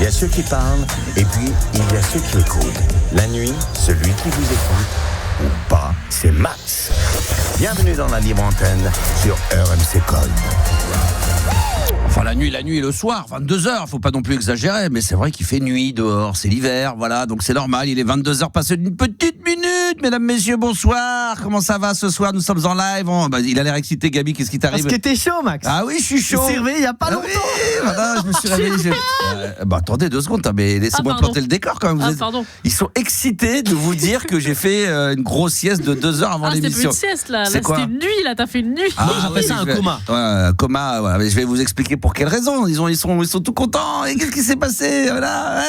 y a ceux qui parlent et puis il y a ceux qui écoutent. La nuit, celui qui vous écoute ou pas, c'est Max. Bienvenue dans la libre antenne sur RMC Code. Enfin, la nuit et le soir, 22h, faut pas non plus exagérer, mais c'est vrai qu'il fait nuit dehors, c'est l'hiver, voilà, donc c'est normal, il est 22h passé d'une petite minute, mesdames, messieurs, bonsoir, comment ça va ce soir, nous sommes en live, il a l'air excité, Gabi, qu'est-ce qui t'arrive? Parce que t'es chaud, Max. Ah oui, je suis chaud. Tu t'es réveillé il y a pas longtemps. Oui, voilà, je me suis réveillé. Attendez 2 secondes, mais laissez-moi planter le décor quand même. Ils sont excités de vous dire que j'ai fait une grosse sieste de 2 heures avant l'émission. C'est plus une sieste là, c'était une nuit, là, t'as fait une nuit. J'appelle ça un coma. Ouais, coma, voilà. Mais je vais vous expliquer pour quelle raison. Ils sont tout contents. Et qu'est-ce qui s'est passé? Voilà.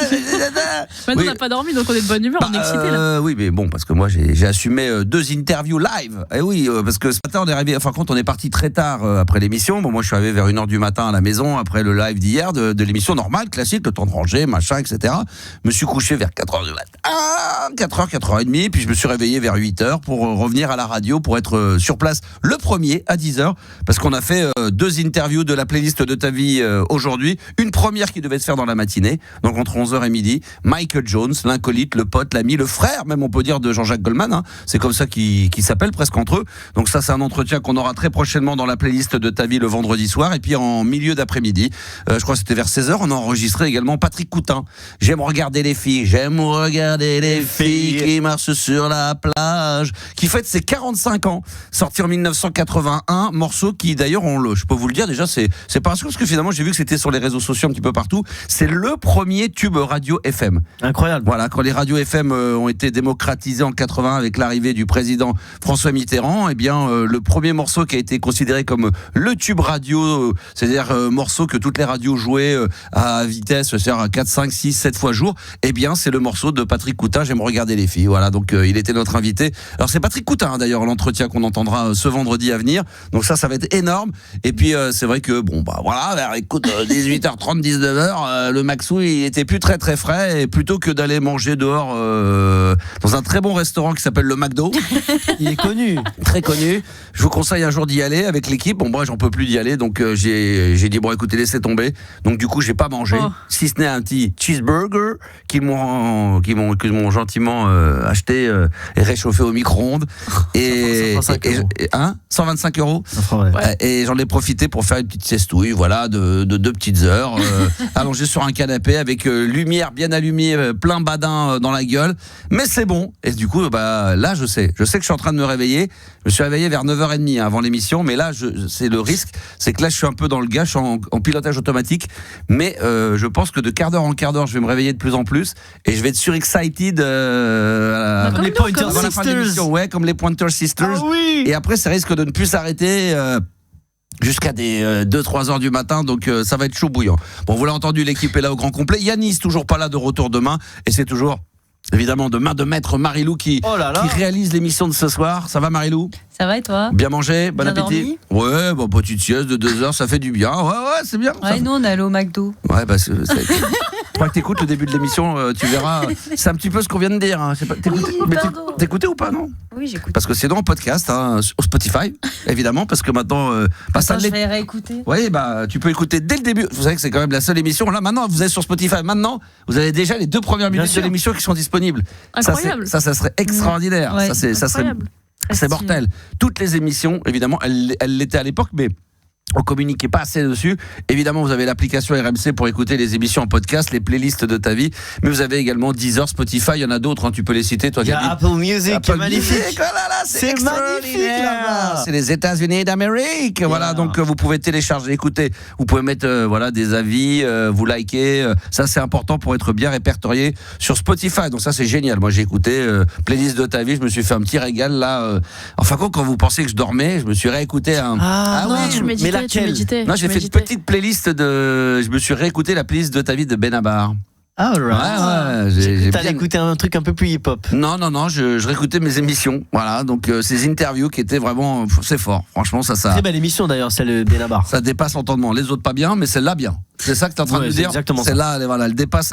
Maintenant, on n'a pas dormi, donc on est de bonne humeur, on est excités là. Oui, mais bon, parce que moi j'ai assumé 2 interviews live. Et oui, parce que ce matin on est arrivé. Enfin, quand on est parti très tard après l'émission. Bon, moi je suis arrivé vers 1h du matin à la maison après le live d'hier de l'émission normale, classique, le temps de ranger, machin, etc. Je me suis couché vers 4h du matin, 4h, 4h30, puis je me suis réveillé vers 8h pour revenir à la radio pour être sur place le premier à 10h, parce qu'on a fait 2 interviews de la playlist de ta vie aujourd'hui. Une première qui devait se faire dans la matinée, donc entre 11h et midi. Michael Jones, l'incolyte, le pote, l'ami, le frère, même on peut dire, de Jean-Jacques Goldman, hein. C'est comme ça qu'ils s'appellent presque entre eux. Donc ça, c'est un entretien qu'on aura très prochainement dans la playlist de ta vie le vendredi soir. Et puis en milieu d'après-midi, je crois que c'était vers 16h, on a enregistré également Patrick Coutin. J'aime regarder les filles qui marchent sur la plage, qui fête ses 45 ans, sorti en 1981, morceau qui d'ailleurs, je peux vous le dire déjà, c'est pas un parce que finalement j'ai vu que c'était sur les réseaux sociaux un petit peu partout, c'est le premier tube radio FM. Incroyable. Voilà, quand les radios FM ont été démocratisées en 81 avec l'arrivée du président François Mitterrand, eh bien le premier morceau qui a été considéré comme le tube radio, c'est-à-dire morceau que toutes les radios jouaient à vitesse, c'est-à-dire à 4, 5, 6, 7 fois jour, eh bien c'est le morceau de Patrick Coutin, J'aime regarder les filles. Voilà, donc il était notre invité. Alors c'est Patrick Coutin d'ailleurs, l'entretien qu'on entendra ce vendredi à venir. Donc ça va être énorme. Et puis c'est vrai que voilà, écoute, 18h30, 19h, le Maxou il était plus très très frais, et plutôt que d'aller manger dehors dans un très bon restaurant qui s'appelle le McDo, il est connu, très connu. Je vous conseille un jour d'y aller avec l'équipe. Bon, moi j'en peux plus d'y aller, donc j'ai dit bon écoutez, laissez tomber. Donc du coup j'ai pas mangé, si ce n'est un petit cheeseburger qu'ils m'ont gentiment acheté et réchauffé au micro-ondes. Et 125 €. Ouais. Et j'en ai profité pour faire une petite siestouille, voilà, de 2 petites heures, allongé sur un canapé avec lumière bien allumée, plein badin dans la gueule. Mais c'est bon. Et du coup, là, je sais que je suis en train de me réveiller. Je me suis réveillé vers 9h30 avant l'émission, mais là, c'est le risque, c'est que là, je suis un peu dans le gars, je suis en pilotage automatique. Mais je pense que de quart d'heure en quart d'heure, je vais me réveiller de plus en plus et je vais être surexcited comme les Pointer avant la fin de l'émission, comme les Pointer Sisters. Ah oui. Et après, ça risque de ne plus s'arrêter jusqu'à des 2-3 heures du matin, donc ça va être chaud bouillant. Bon, vous l'avez entendu, l'équipe est là au grand complet. Yanis, toujours pas là, de retour demain, et c'est toujours évidemment de main de maître Marilou qui réalise l'émission de ce soir. Ça va, Marilou? Ça va et toi? Bien mangé, bon bien appétit. Dormi? Ouais, petite sieste de 2 heures, ça fait du bien. Ouais, c'est bien. Ouais, nous on est allé au McDo. Ouais, je crois que t'écoutes le début de l'émission, tu verras. C'est un petit peu ce qu'on vient de dire. Hein. T'écoutais ou pas, non? Oui, j'écoute. Parce que c'est dans le podcast, hein, sur Spotify, évidemment, parce que maintenant. je vais réécouter. Oui, tu peux écouter dès le début. Vous savez que c'est quand même la seule émission. Là, maintenant, vous êtes sur Spotify. Maintenant, vous avez déjà les 2 premières minutes de l'émission qui sont disponibles. Incroyable. Ça serait extraordinaire. Ouais. C'est mortel. Toutes les émissions, évidemment, elles l'étaient à l'époque, mais on communiquait pas assez dessus. Évidemment, vous avez l'application RMC pour écouter les émissions en podcast, les playlists de ta vie, mais vous avez également Deezer, Spotify, il y en a d'autres, hein, tu peux les citer, toi, Gabi. Il y a Apple Music, magnifique. C'est magnifique là-bas. C'est les États-Unis d'Amérique. Voilà, donc vous pouvez télécharger, écouter, vous pouvez mettre des avis, vous liker, ça c'est important pour être bien répertorié sur Spotify. Donc ça c'est génial. Moi j'ai écouté playlist de ta vie, je me suis fait un petit régal là. Enfin quand vous pensez que je dormais, je me suis réécouté un. Tu méditais. Non, j'ai fait une petite playlist je me suis réécouté la playlist de ta vie de Benabar. Ah, Ouais, alright. j'ai T'allais bien... écouter un truc un peu plus hip-hop. Non, je réécoutais mes émissions. Voilà, donc ces interviews qui étaient vraiment, c'est fort. Franchement, ça. Très belle émission d'ailleurs, celle de Benabar. Ça dépasse l'entendement. Les autres pas bien, mais celle-là bien. C'est ça que tu es en train de Ouais, nous c'est dire. exactement ça. Celle-là,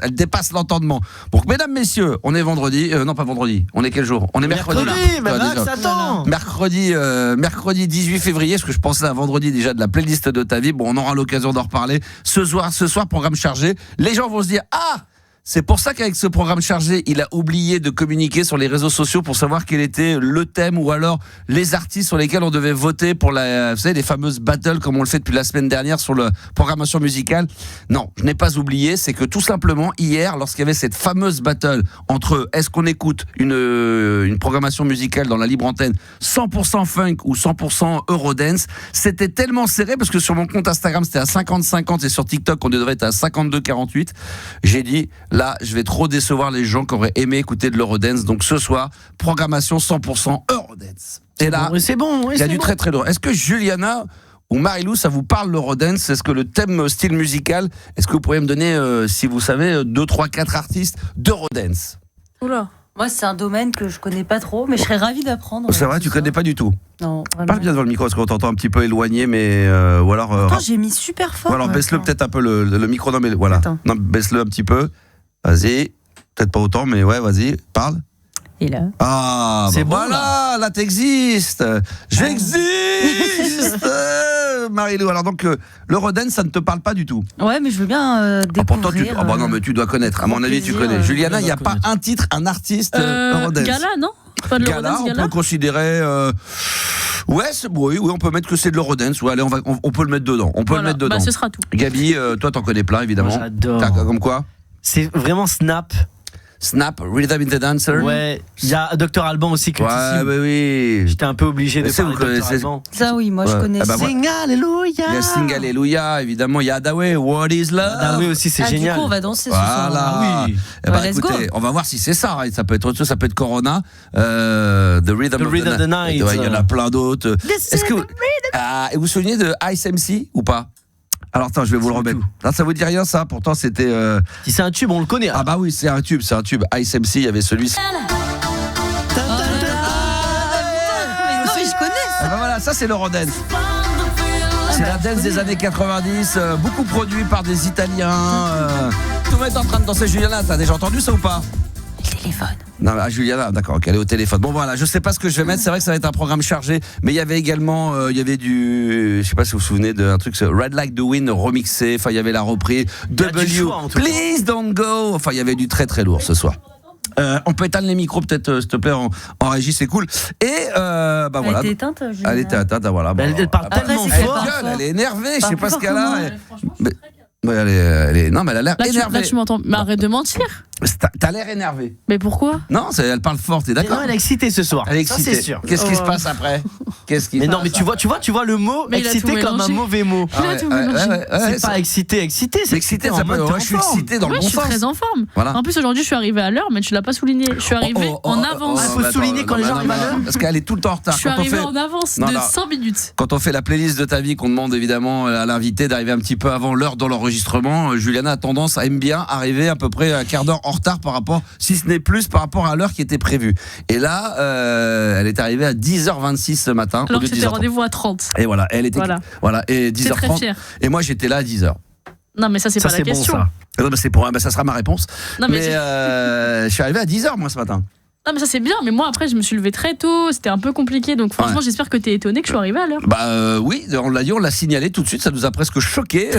elle dépasse l'entendement. Donc, mesdames, messieurs, on est vendredi. Non, pas vendredi. On est quel jour? On est mercredi. Mais Ouais, Max, déjà. attends. Mercredi 18 février, parce que je pensais à vendredi déjà de la playlist de ta vie. Bon, on aura l'occasion d'en reparler. Ce soir, programme chargé. Les gens vont se dire, ah! C'est pour ça qu'avec ce programme chargé, il a oublié de communiquer sur les réseaux sociaux pour savoir quel était le thème ou alors les artistes sur lesquels on devait voter pour vous savez, les fameuses battles comme on le fait depuis la semaine dernière sur la programmation musicale. Non, je n'ai pas oublié, c'est que tout simplement hier, lorsqu'il y avait cette fameuse battle entre est-ce qu'on écoute une programmation musicale dans la libre antenne 100% funk ou 100% Eurodance, c'était tellement serré parce que sur mon compte Instagram c'était à 50-50 et sur TikTok on devrait être à 52-48. J'ai dit là, je vais trop décevoir les gens qui auraient aimé écouter de l'Eurodance. Donc ce soir, programmation 100% Eurodance. Et là, C'est bon. il y a du très très lourd. Est-ce que Juliana ou Marilou, ça vous parle l'Eurodance? Est-ce que le thème style musical, est-ce que vous pourriez me donner, si vous savez, 2, 3, 4 artistes d'Eurodance? Oula. Moi, c'est un domaine que je connais pas trop, mais je serais ravie d'apprendre. C'est vrai, tu connais pas du tout. Non, vraiment. Parle bien devant le micro parce qu'on t'entend un petit peu éloigné, mais ou alors. Attends, j'ai mis super fort. ou alors baisse-le peut-être un peu le micro. Non mais voilà. Attends. Non, baisse-le un petit peu. Vas-y. Peut-être pas autant, mais ouais, vas-y, parle. Et là. Ah, C'est bah bon, voilà, là t'existes. J'existe. Marilou, alors donc l'Eurodance, ça ne te parle pas du tout. Ouais, mais je veux bien Pourtant, découvrir. bah non, mais tu dois connaître. À mon avis, tu plaisir, connais. Juliana, il n'y a dois pas connaître. un titre, un artiste Eurodance. Gala, non? Pas de Gala, l'Eurodance, on Gala? peut considérer. Ouais, oui, on peut mettre que c'est de l'Eurodance. Ouais, allez, on peut le mettre dedans. On peut Voilà, le mettre dedans. bah, ce sera tout. Gabi, toi, t'en connais plein, évidemment. Moi, j'adore. T'as comme quoi? C'est vraiment Snap. Snap, Rhythm in the Dancer. Ouais. Il y a Dr Alban aussi que tu Ouais, cibles. bah oui. J'étais un peu obligé de Mais c'est, parler vous de Dr connaissez- Alban. Ça, oui, moi, je Ouais. connais. Ah bah, Sing Alléluia. Il y a Sing Alléluia, évidemment. Il y a Adaway, What is Love. Ah oui aussi, c'est Du génial. coup, on va danser ce soir. Voilà. Ah oui. Eh ben, Ouais, let's écoutez, go. on va voir si c'est ça. Ça peut être autre chose, ça peut être Corona, The Rhythm of of the Night. Ouais, il y en a plein d'autres. Est-ce que et vous vous souvenez de Ice MC ou pas? Alors attends, je vais vous le C'est remettre. tout. Là, ça vous dit rien ça? Pourtant c'était. Si c'est un tube, on le connaît. Ah bah oui, c'est un tube. Ice MC, il y avait celui-ci. Non, mais je connais. Ah bah voilà, ça c'est l'Eurodance. C'est la dance des années 90, beaucoup produit par des Italiens. Tout le monde est en train de danser. Juliana, t'as déjà entendu ça ou pas? Le téléphone. Non, Juliana, d'accord, elle est au téléphone. Bon voilà, je sais pas ce que je vais mettre. C'est vrai que ça va être un programme chargé, mais il y avait également, il y avait je sais pas si vous vous souvenez d'un truc, Red Like the Wind remixé. Enfin, il y avait la reprise. y a du W, choix, en tout cas. Please Don't Go. Enfin, il y avait du très très lourd ce soir. On peut éteindre les micros peut-être, s'il te plaît, en régie, c'est cool. Et bah Elle voilà. était éteinte, Juliana. Elle était éteinte, voilà. Elle parle Après, tellement elle fort. gueule, elle est énervée, je sais Parle pas ce plus qu'elle fort a. que moi. Mais- ouais, elle est, non, mais elle a l'air Là, énervée. tu m'entends. Mais arrête de mentir. T'as l'air énervé. Mais pourquoi? Non, elle parle fort, t'es Mais d'accord? non, elle est excitée ce soir. Elle est Ça, excitée. c'est sûr. Qu'est-ce qui se Oh. passe après? Qu'est-ce qui Mais se non, passe mais tu vois le mot Mais il a excité tout comme un mélangé. mauvais mot. Ah Il a ouais, tout ouais, mélangé. ouais, C'est pas excité, C'est excité, en ça mode peut. t'es Ouais, en je suis forme. excité dans le Ouais, bon je suis sens. très en forme. Voilà. En plus, aujourd'hui, je suis arrivée à l'heure, mais tu l'as pas souligné. Je suis arrivée en avance. faut bah, souligner attends, quand les non, gens non, arrivent à non, l'heure. Parce qu'elle est tout le temps en retard. Je suis Quand on arrivée fait- en avance Non, de non. 5 minutes. Quand on fait la playlist de ta vie, qu'on demande évidemment à l'invité d'arriver un petit peu avant l'heure dans l'enregistrement, Juliana a tendance à aime bien arriver à peu près un quart d'heure en retard par rapport, si ce n'est plus, par rapport à l'heure qui était prévue. Et là, elle est arrivée à 10h26 ce matin. Alors au lieu que de c'était 10h30. rendez-vous à 30. Et voilà, elle était. Voilà. Et C'est très 10h30. fier. Et moi, j'étais là à 10h. Non, mais ça, c'est Ça, pas la c'est bon, question. ça. C'est pour, ça sera ma réponse. Non, mais je suis arrivé à 10h moi ce matin. Non, mais ça, c'est bien. Mais moi, après, je me suis levée très tôt. C'était un peu compliqué. Donc, franchement, Ouais. j'espère que t'es étonné que je suis arrivée à l'heure. Bah oui, on l'a dit, on l'a signalé tout de suite, ça nous a presque choqué.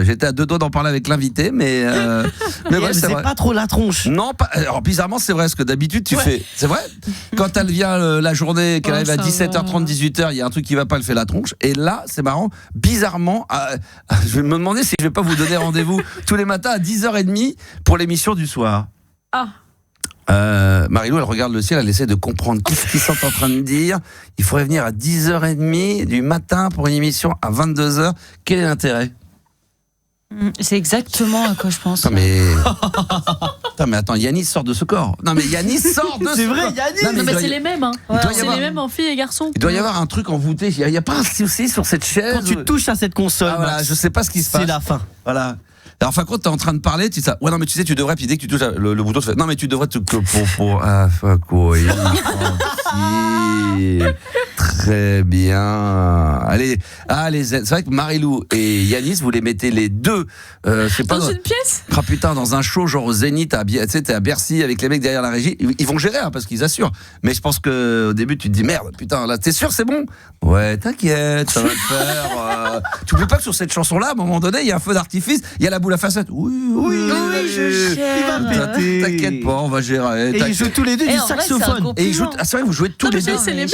J'étais à deux doigts d'en parler avec l'invité, mais Et ouais, elle c'est faisait vrai. pas trop la tronche. Non, pas, alors bizarrement c'est vrai, ce que d'habitude tu Ouais. fais. C'est vrai. Quand elle vient la journée, qu'elle Oh, arrive à ça 17h30, 18h, il y a un truc qui va pas, elle fait la tronche. Et là, c'est marrant, bizarrement, je vais me demander si je vais pas vous donner rendez-vous tous les matins à 10h30 pour l'émission du soir. Ah. Marilou, elle regarde le ciel, elle essaie de comprendre qu'est-ce qu'ils sont en train de dire. Il faudrait venir à 10h30 du matin pour une émission à 22h. Quel est l'intérêt? C'est exactement à quoi je pense. Attends, mais... attends, Yanis sort de ce corps. Non, mais Yanis sort de ce C'est vrai, corps. Yanis. Non, mais Non, il mais doit c'est y- les mêmes. Hein. il doit y C'est avoir- les mêmes en filles et garçons. Il doit y avoir un truc envoûté. Il n'y a pas un souci sur cette chaise. Quand tu touches à cette console, Ah, voilà, Max, je sais pas ce qui se passe. c'est la fin. Voilà. Alors, en fin de compte, t'es en train de parler, tu dis ça. Ouais, non, mais tu sais, tu devrais, puis dès que tu touches le bouton, tu fais, non, mais tu devrais oui, tranquille. Très bien. Allez, c'est vrai que Marilou et Yanis, vous les mettez les deux, je sais pas. Dans une pièce. Ah putain, dans un show genre au Zénith, tu sais, t'es à Bercy avec les mecs derrière la régie, ils vont gérer, hein, parce qu'ils assurent. Mais je pense que au début, tu te dis merde, putain, là, t'es sûr, c'est bon? Ouais, t'inquiète, ça va le faire. Tu oublies pas que sur cette chanson-là, à un moment donné, il y a un feu d'artifice, il y a la boule à facettes. Oui, je gère. T'inquiète pas, on va gérer. Et ils jouent tous les deux du En vrai, saxophone. Et ils jouent, ah, c'est vrai, vous jouez tous Non, mais les deux. c'est les mêmes.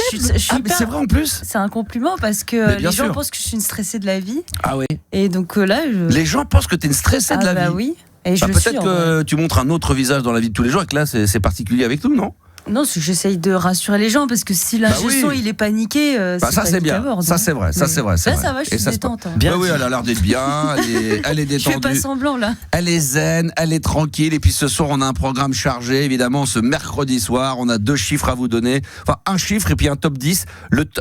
Ah, mais c'est vrai en plus. C'est un compliment parce que Mais bien les gens sûr. pensent que je suis une stressée de la vie. Ah oui. Et donc là, Les gens pensent que t'es une stressée de la vie. oui. Et je Bah, le suis, peut-être en vrai. que tu montres un autre visage dans la vie de tous les jours et que là, c'est particulier avec nous, non? Non, j'essaye de rassurer les gens parce que si l'ingé oui. son il est paniqué, Bah, ça c'est panique à bien, mort, ça donc. c'est vrai, ça Mais c'est vrai. Là, ça va, je Et suis ça se détente. hein. Bien Bah oui, dit. elle a l'air d'être bien, elle est Je fais pas détendue, semblant là. elle est zen, elle est tranquille. Et puis ce soir, on a un programme chargé, évidemment, ce mercredi soir. On a 2 chiffres à vous donner. Enfin, un chiffre et puis un top 10.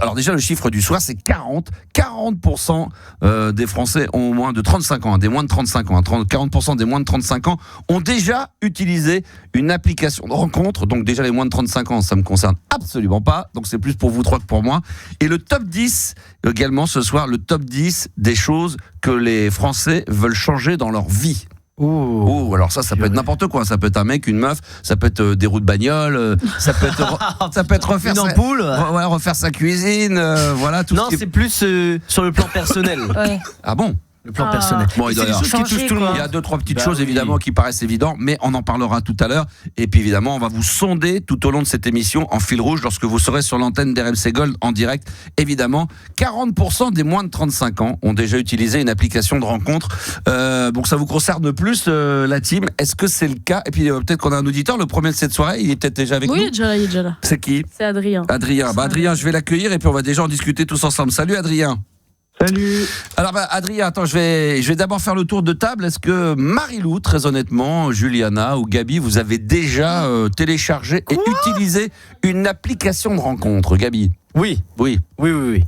Alors déjà, le chiffre du soir, c'est 40. 40% des Français ont moins de 35 ans, des moins de 35 ans. 40% des moins de 35 ans ont déjà utilisé une application de rencontre. Donc déjà, les moins de 35 ans, ça me concerne absolument pas. Donc c'est plus pour vous trois que pour moi. Et le top 10, également ce soir, le top 10 des choses que les Français veulent changer dans leur vie. Oh, alors ça peut être n'importe quoi. Ça peut être un mec, une meuf, ça peut être des roues de bagnole, ça peut être refaire Une ampoule. refaire sa cuisine, voilà tout. Non, ce qui est... c'est plus sur le plan personnel. Ouais. Ah bon? Le plan Ah. personnel. Bon, il C'est doit y des avoir- choses qui touchent tout le monde. Il y a 2-3 petites Bah choses oui. évidemment qui paraissent évidentes, mais on en parlera tout à l'heure. Et puis évidemment, on va vous sonder tout au long de cette émission en fil rouge lorsque vous serez sur l'antenne d'RMC Gold en direct. Évidemment, 40% des moins de 35 ans ont déjà utilisé une application de rencontre. Donc ça vous concerne plus la team. Est-ce que c'est le cas? Et puis peut-être qu'on a un auditeur, le premier de cette soirée, il est peut-être déjà avec Oui, il nous. est déjà là. C'est qui? C'est Adrien. Adrien. Bah Adrien, je vais l'accueillir et puis on va déjà en discuter tous ensemble. Salut Adrien. Salut. Alors Adrien, attends, je vais d'abord faire le tour de table. Est-ce que Marilou, très honnêtement, Juliana ou Gabi, vous avez déjà téléchargé et utilisé une application de rencontre? Gabi? Oui. Oui.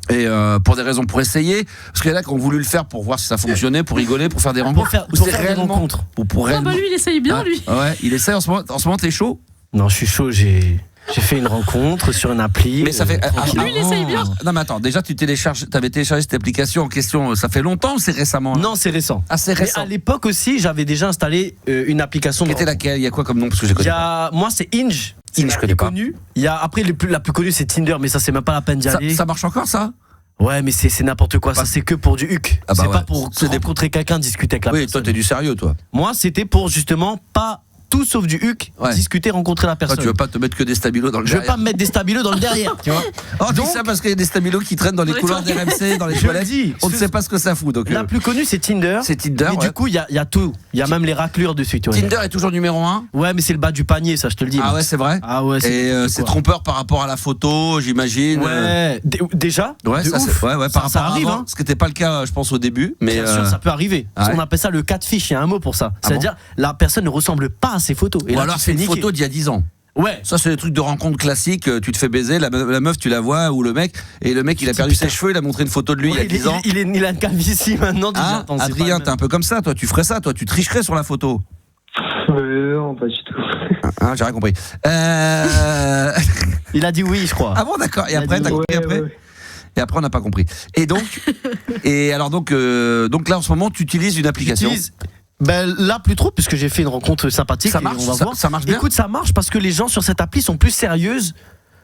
Et Et pour des raisons, pour essayer, parce qu'il y en a qui ont voulu le faire pour voir si ça fonctionnait, pour rigoler, pour faire des rencontres. pour Ou c'est faire des réellement- rencontres. Ou pour Ah réellement. bah lui, il essaye bien, Ah, lui. Ouais, il essaie en ce moment. En ce moment, t'es chaud? Non, je suis chaud. J'ai fait une rencontre sur une appli. Mais ça fait. tranquillement. Lui, il essaye bien. Non, mais attends, déjà, t'avais téléchargé cette application en question, ça fait longtemps ou c'est récemment? Non, c'est récent. Ah, c'est Mais récent. à l'époque aussi, j'avais déjà installé une application. Qui était laquelle? Il y a quoi comme nom? Parce que j'ai connu. Moi, c'est Inge. C'est Inge, je la connais plus pas. connue. Il y a après la plus connue, c'est Tinder, mais ça c'est même pas la peine d'y aller. Ça marche encore, ça? Ouais, mais c'est n'importe quoi. Ça c'est que pour du huc. Ah bah c'est ouais. pas pour C'est des- rencontrer quelqu'un, discuter avec la Oui, personne. toi, t'es du sérieux, toi. Moi, c'était pour justement pas tout sauf du huc, Ouais. discuter, rencontrer la Toi, personne. tu veux pas te mettre que des stabilos dans le Je veux derrière. pas me mettre des stabilos dans le derrière, tu vois. Oh, dis Donc- ça parce qu'il y a des stabilos qui traînent dans les Dans les couloirs toilettes. d'RMC, dans les Je toilettes. le dis. On ne sait pas ce que ça fout. Donc, La plus connue, c'est Tinder. c'est Tinder. Mais Ouais. du coup, il y a tout. Il y a même les raclures dessus, tu vois. Tinder est toujours numéro 1. Ouais, mais c'est le bas du panier, ça, je te le dis. Ah moi. ouais, c'est vrai. Ah ouais, Et n'importe c'est quoi. trompeur par rapport à la photo, j'imagine. Ouais, déjà. Ouais, de ça, ouf. ouais, Ça par rapport à arrive, avant, hein. ce qui n'était pas le cas, je pense, au début. Mais Bien sûr, ça peut arriver. ah ouais. On appelle ça le catfish, il y a un mot pour ça. Ah C'est-à-dire, la personne ne ressemble pas à ses photos. Et ou là, alors tu te c'est fais une niquer. photo d'il y a 10 ans. Ouais. Ça, c'est des trucs de rencontre classiques. Tu te fais baiser, la meuf, tu la vois, ou le mec, et le mec, il a perdu ses cheveux, il a montré une photo de lui il y a 10 ans. Il a une calvitie maintenant. tu dis, Hein, attends, c'est Adrien, pas t'es un peu comme ça, toi, tu ferais ça, toi, tu tricherais sur la photo. Non, pas du tout. Hein, j'ai rien compris. Il a dit oui, je crois. Ah bon, d'accord. Et Il a après, dit t'as compris après ouais. Et après, on n'a pas compris. Et donc, donc là, en ce moment, tu utilises une application. J'utilise- Ben là plus trop puisque j'ai fait une rencontre sympathique. Ça et marche, on va voir. ça marche bien. Écoute, ça marche parce que les gens sur cette appli sont plus sérieuses.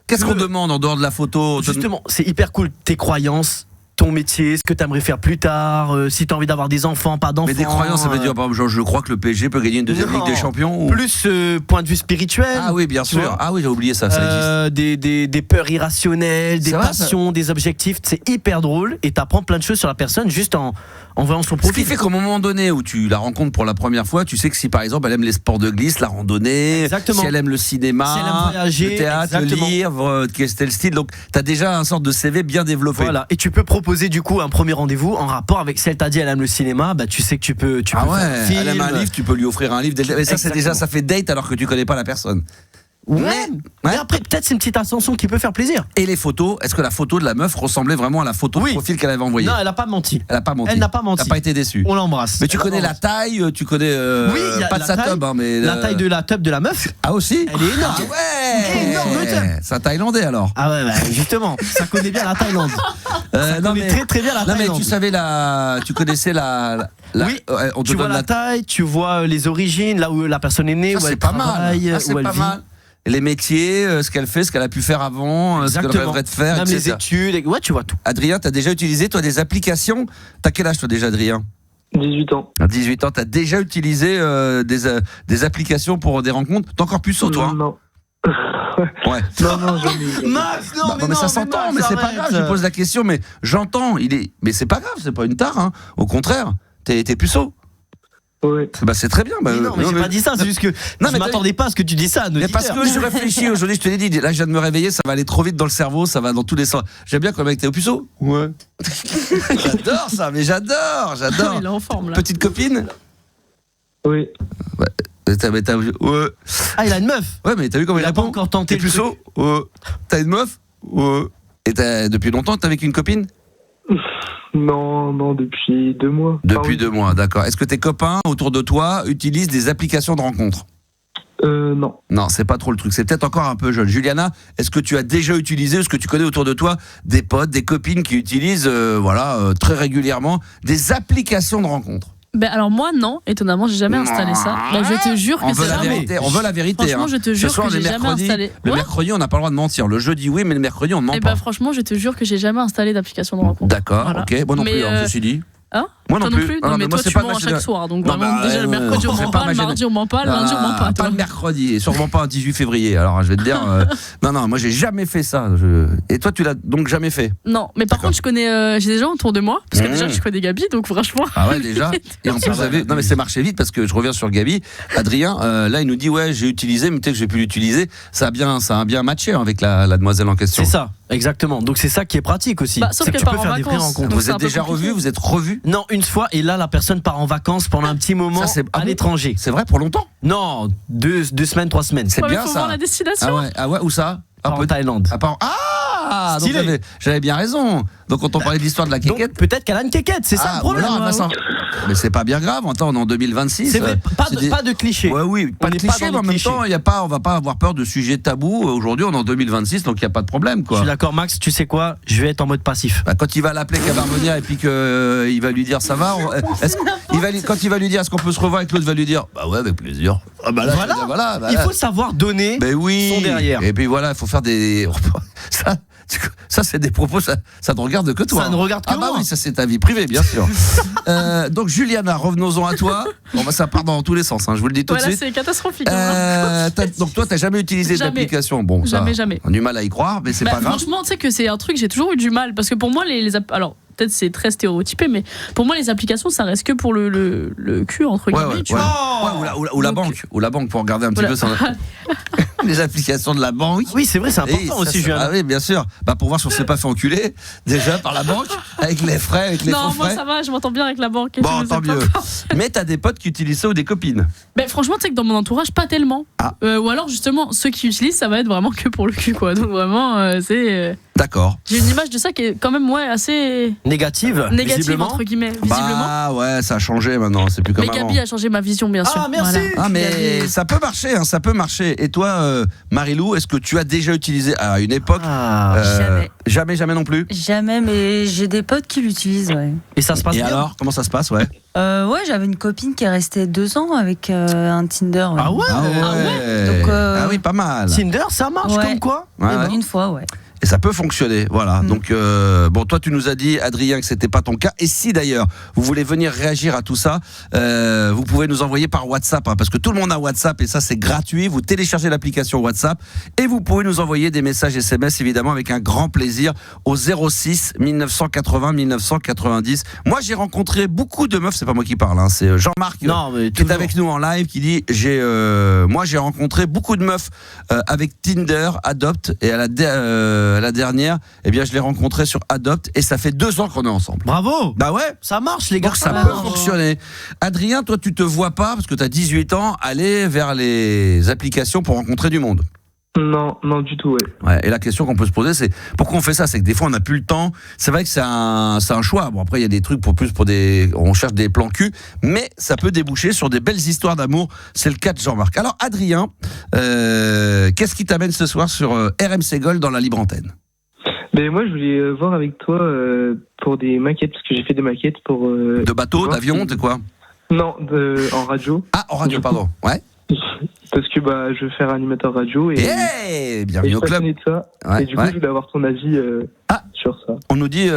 Qu'est-ce qu'on que- demande en dehors de la photo? Justement, c'est hyper cool. Tes croyances, ton métier, ce que tu aimerais faire plus tard, si tu as envie d'avoir des enfants, pas d'enfants. Mais des croyances, ça veut dire, par exemple, genre, je crois que le PSG peut gagner une deuxième Non. Ligue des Champions. Ou... Plus point de vue spirituel. Ah oui, bien tu sûr. vois. Ah oui, j'ai oublié ça, ça existe. Des peurs irrationnelles, des C'est vrai, passions, des objectifs. C'est hyper drôle et t'apprends plein de choses sur la personne juste en voyant son Ce qui profil. fait qu'au moment donné où tu la rencontres pour la première fois, tu sais que si par exemple elle aime les sports de glisse, la randonnée, Exactement. si elle aime le cinéma, Si elle aime voyager, le théâtre, exactement. le livre, quel c'était le style. Donc tu as déjà un sorte de CV bien développé. Voilà. Et tu peux proposer du coup un premier rendez-vous en rapport avec si elle t'a dit elle aime le cinéma, bah tu sais que tu peux Ah faire ouais, un film. elle aime un livre, tu peux lui offrir un livre. Mais ça, c'est déjà, Exactement. ça fait date alors que tu connais pas la personne. Mais après, peut-être c'est une petite ascension qui peut faire plaisir. Et les photos, est-ce que la photo de la meuf ressemblait vraiment à la photo de profil qu'elle avait envoyée? Non, elle a pas menti. Elle a pas menti. Elle n'a pas menti. T'as pas été déçu. On l'embrasse. Mais tu connais la taille, tu connais Oui, il y a pas de la sa taille, tub, hein, mais la taille de la tub de la meuf. Ah aussi. Elle est énorme. Ah ouais. Énorme tub. C'est un Thaïlandais alors. Ah ouais, justement, ça connaît bien la Thaïlande. Ça non connaît mais très très bien la non mais Thaïlande. tu savais tu connaissais la Oui, ouais, on te tu vois donne la taille, tu vois les origines, là où la personne est née, Ça, où c'est elle pas mal. travaille, Ah, c'est où elle pas vit. mal. Les métiers, ce qu'elle fait, ce qu'elle a pu faire avant, ce qu'elle Exactement. rêverait de faire, Même etc. les études, ouais, tu vois tout. Adrien, t'as déjà utilisé toi des applications? T'as quel âge toi déjà, Adrien? 18 ans. À 18 ans, t'as déjà utilisé des applications pour des rencontres? T'es encore puceau toi, hein? Non. Ouais. Non, jamais. Max, non, Bah, mais ça s'entend, mais c'est pas grave. Je pose la question, mais j'entends. Mais c'est pas grave, c'est pas une tare. Hein. Au contraire, t'es puceau. Ouais. Bah c'est très bien. Bah, Mais non, mais j'ai pas dit ça, c'est juste que Non, je mais m'attendais pas à ce que tu dis ça. Mais parce que je réfléchis aujourd'hui, je te l'ai dit, là je viens de me réveiller, ça va aller trop vite dans le cerveau, ça va dans tous les sens. J'aime bien quand le mec t'es au puceau. Ouais. J'adore ça, mais j'adore. Il est en forme là. Petite copine? Oui. Ouais. Ouais. Ah, il a une meuf. Ouais, mais t'as vu comment il a pas répond? encore tenté T'es le puceau? Ouais. T'as une meuf? Ouais. Et depuis longtemps t'es avec une copine? Non, depuis 2 mois. Depuis 2 mois, d'accord. Est-ce que tes copains autour de toi utilisent des applications de rencontres? Non. Non, c'est pas trop le truc. C'est peut-être encore un peu jeune. Juliana, est-ce que tu as déjà utilisé, est-ce que tu connais autour de toi des potes, des copines qui utilisent, très régulièrement des applications de rencontres? Ben alors moi non, étonnamment j'ai jamais installé ça. Ben je te jure On que veut c'est la vraiment. vérité. On veut la vérité. Franchement, hein. je te Ce jure soir, que le j'ai jamais mercredi, installé. Le Ouais. mercredi, on n'a pas le droit de mentir. Le jeudi, oui, mais le mercredi, on ne ment Et pas. ben franchement, je te jure que j'ai jamais installé d'application de rencontre. D'accord, Voilà. ok. Moi non Mais, plus, hein, ceci dit. Hein? Moi non Toi plus. Non, mais moi, toi c'est tu pas mens ma à chaque génération. soir, donc Non, vraiment déjà le mercredi on c'est ment pas pas, ma le mardi on ment pas, le lundi on ment pas. Pas toi. le mercredi, et sûrement pas un 18 février. Alors je vais te dire, non, moi j'ai jamais fait ça. Et toi tu l'as donc jamais fait? Non, mais par contre je connais, j'ai des gens autour de moi, parce que déjà je connais Gabi, donc franchement. Ah ouais déjà. Et en plus vous avez, non mais c'est marché vite parce que je reviens sur Gabi. Adrien, là il nous dit ouais j'ai utilisé, mais peut-être que j'ai pu l'utiliser. Ça a bien matché avec la demoiselle en question. C'est ça, exactement. Donc c'est ça qui est pratique aussi. Bah, sauf C'est que qu'elle tu peux part en faire des vraies vacances. rencontres. Donc Vous c'est êtes un peu déjà compliqué. revus, vous êtes revus? Non, une fois, et là la personne part en vacances pendant un petit moment Ça, c'est- ah à bon l'étranger. C'est vrai pour longtemps? Non, 2 semaines, 3 semaines. C'est Ouais, mais bien faut ça. voir la destination. Ah ouais, où ça? Part en Thaïlande. Ah, donc Stylé. j'avais bien raison. Donc quand on parlait de l'histoire de la Donc quéquette. peut-être qu'elle a une quéquette, c'est ça le problème. voilà, bah, ça- Mais c'est pas bien grave. Attends, on est en 2026. C'est vrai, pas c'est des- de clichés. Ouais, oui, pas On de n'est pas cliché, dans mais en les même clichés. temps, on va pas avoir peur de sujets tabous. Aujourd'hui, on est en 2026, donc il n'y a pas de problème, Je quoi. suis d'accord, Max, tu sais quoi? Je vais être en mode passif. Bah, quand il va l'appeler Cabarmonia et puis qu'il va lui dire ça va, quand il va lui dire est-ce qu'on peut se revoir, et que l'autre va lui dire bah ouais avec plaisir. Ah bah là, Voilà. bah Il là. faut savoir donner Ben oui. son derrière. Et puis voilà, il faut faire des ça c'est des propos, ça ne regarde que toi. Ça ne regarde que Ah bah moi. oui, ça c'est ta vie privée, bien sûr. Donc Juliana, revenons-en à toi. Bon bah ça part dans tous les sens, hein, je vous le dis tout de Voilà, suite. c'est catastrophique. hein. Donc toi, t'as jamais utilisé Jamais. d'application? Bon, ça, Jamais. on a du mal à y croire, mais c'est Bah, pas grave. franchement, tu sais que c'est un truc, j'ai toujours eu du mal. Parce que pour moi, alors peut-être c'est très stéréotypé, mais pour moi, les applications, ça reste que pour le cul, entre guillemets, tu vois. Ouais, ou la Donc- banque, ou la banque pour regarder un petit Voilà. peu son- les applications de la banque. Oui, c'est vrai, c'est Et important ça, aussi, Julien. Ah oui, bien sûr. Bah pour voir si on s'est pas fait enculer déjà par la banque avec les frais, avec les Non, faux moi frais. ça va, je m'entends bien avec la banque. et Bon, je tant sais pas. mieux. Mais t'as des potes qui utilisent ça ou des copines? Ben, franchement, tu sais que dans mon entourage, pas tellement. Ah. Ou alors, justement, ceux qui utilisent, ça va être vraiment que pour le cul, quoi. Donc, vraiment, D'accord. j'ai une image de ça qui est quand même, assez Négative, négative, visiblement. entre guillemets, visiblement. Bah ouais, ça a changé maintenant, c'est plus comme Mais avant. Gabi a changé ma vision, bien sûr. Ah, merci. Voilà. Ah mais Gabi. ça peut marcher, hein, ça peut marcher. Et toi, Marilou, est-ce que tu as déjà utilisé à une époque Jamais non plus. Jamais, mais j'ai des potes qui l'utilisent, ouais. Et ça se passe Et bien. alors, comment ça se passe, ouais? Ouais, j'avais une copine qui est restée 2 ans avec un Tinder. Ouais. Ah ouais, Donc, Ah oui, pas mal. Tinder, ça marche Ouais. comme quoi? Ouais, Et ouais. une fois, ouais. Et ça peut fonctionner, voilà. Donc, bon, toi, tu nous as dit, Adrien, que c'était pas ton cas. Et si d'ailleurs, vous voulez venir réagir à tout ça, vous pouvez nous envoyer par WhatsApp, hein, parce que tout le monde a WhatsApp et ça, c'est gratuit. Vous téléchargez l'application WhatsApp et vous pouvez nous envoyer des messages SMS, évidemment, avec un grand plaisir au 06 1980 1990. Moi, j'ai rencontré beaucoup de meufs. C'est pas moi qui parle, hein, c'est Jean-Marc Non, mais qui est toujours. avec nous en live, qui dit moi j'ai rencontré beaucoup de meufs avec Tinder, Adopt, et à la dernière, eh bien je l'ai rencontré sur Adopt et ça fait 2 ans qu'on est ensemble. Bravo. Bah ouais. Ça marche, les gars. Donc ça Ah, peut bravo. fonctionner. Adrien, toi tu te vois pas parce que tu as 18 ans aller vers les applications pour rencontrer du monde. Non, du tout, ouais. Ouais, et la question qu'on peut se poser, c'est pourquoi on fait ça? C'est que des fois, on n'a plus le temps. C'est vrai que c'est un choix. Bon, après, il y a des trucs on cherche des plans cul, mais ça peut déboucher sur des belles histoires d'amour. C'est le cas de Jean-Marc. Alors, Adrien, qu'est-ce qui t'amène ce soir sur RMC Gold dans la libre antenne? Mais moi, je voulais voir avec toi pour des maquettes, parce que j'ai fait des maquettes pour... De bateau, d'avion, de quoi? Non, en radio. Ah, en radio, pardon. Ouais. Parce que je veux faire animateur radio et bienvenue au club. De ça. Ouais, et du coup, je voulais avoir ton avis sur ça. On nous dit,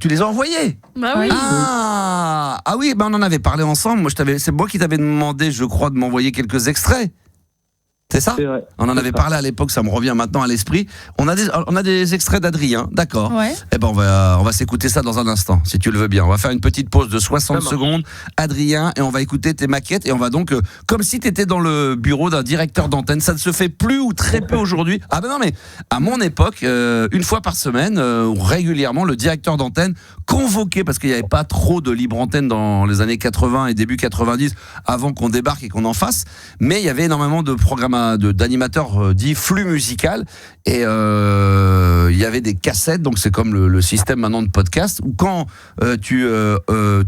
tu les as envoyés? Bah oui. Ah oui, on en avait parlé ensemble. Moi, c'est moi qui t'avais demandé, je crois, de m'envoyer quelques extraits. C'est ça? C'est vrai. On en avait parlé à l'époque, ça me revient maintenant à l'esprit. On a des extraits d'Adrien, d'accord. Ouais. Eh ben on va s'écouter ça dans un instant, si tu le veux bien. On va faire une petite pause de 60 secondes, Adrien, et on va écouter tes maquettes et on va donc, comme si tu étais dans le bureau d'un directeur d'antenne, ça ne se fait plus ou très peu aujourd'hui. Ah ben non, mais à mon époque, une fois par semaine, régulièrement, le directeur d'antenne convoqué, parce qu'il n'y avait pas trop de libre antenne dans les années 80 et début 90, avant qu'on débarque et qu'on en fasse, mais il y avait énormément de programmes d'animateurs dits flux musical, et il y avait des cassettes, donc c'est comme le système maintenant de podcast, où quand tu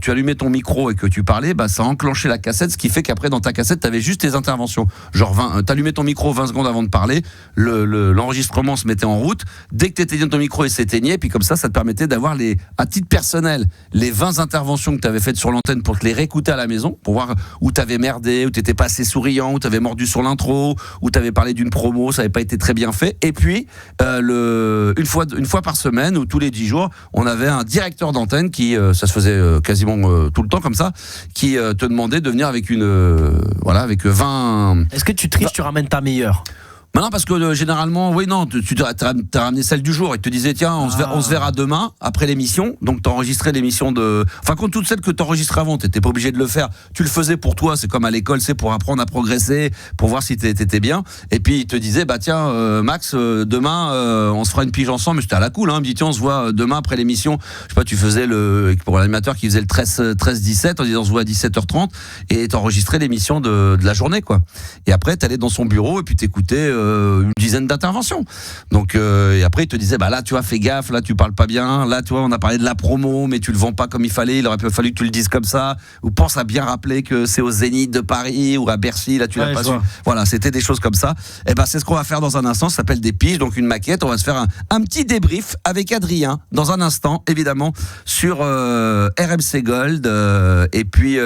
allumais ton micro et que tu parlais, ça enclenchait la cassette, ce qui fait qu'après dans ta cassette tu avais juste tes interventions, genre t'allumais ton micro 20 secondes avant de parler, l'enregistrement se mettait en route, dès que t'éteignais ton micro il s'éteignait, puis comme ça te permettait d'avoir à titre personnel les 20 interventions que tu avais faites sur l'antenne pour te les réécouter à la maison, pour voir où t'avais merdé, où t'étais pas assez souriant, où t'avais mordu sur l'intro, où t'avais parlé d'une promo, ça avait pas été très bien fait. Et puis une fois par semaine ou tous les 10 jours, on avait un directeur d'antenne qui ça se faisait quasiment tout le temps comme ça, qui te demandait de venir avec avec 20. Est-ce que tu triches, tu ramènes ta meilleure? Non, parce que généralement, oui, non, tu t'as ramené celle du jour et te disais, tiens, on se verra demain, après l'émission. Donc, t'enregistrais l'émission contre toutes celles que t'enregistrais avant, t'étais pas obligé de le faire. Tu le faisais pour toi, c'est comme à l'école, c'est pour apprendre à progresser, pour voir si t'étais bien. Et puis, il te disait, tiens, Max, demain, on se fera une pige ensemble. Mais c'était à la cool, hein. Il me dit, tiens, on se voit demain après l'émission. Je sais pas, tu faisais pour l'animateur qui faisait le 13-17, on disait, on se voit à 17h30, et t'enregistrais l'émission de la journée, quoi. Et après, t'allais dans son bureau et puis t'écoutais, une dizaine d'interventions. Donc et après il te disait là tu vois fais gaffe, là tu parles pas bien, là tu vois on a parlé de la promo mais tu le vends pas comme il fallait, il aurait fallu que tu le dises comme ça, ou pense à bien rappeler que c'est au Zénith de Paris ou à Bercy, là tu l'as pas su. Voilà, c'était des choses comme ça. Et c'est ce qu'on va faire dans un instant, ça s'appelle des piges, donc une maquette. On va se faire un petit débrief avec Adrien dans un instant, évidemment sur RMC Gold, et puis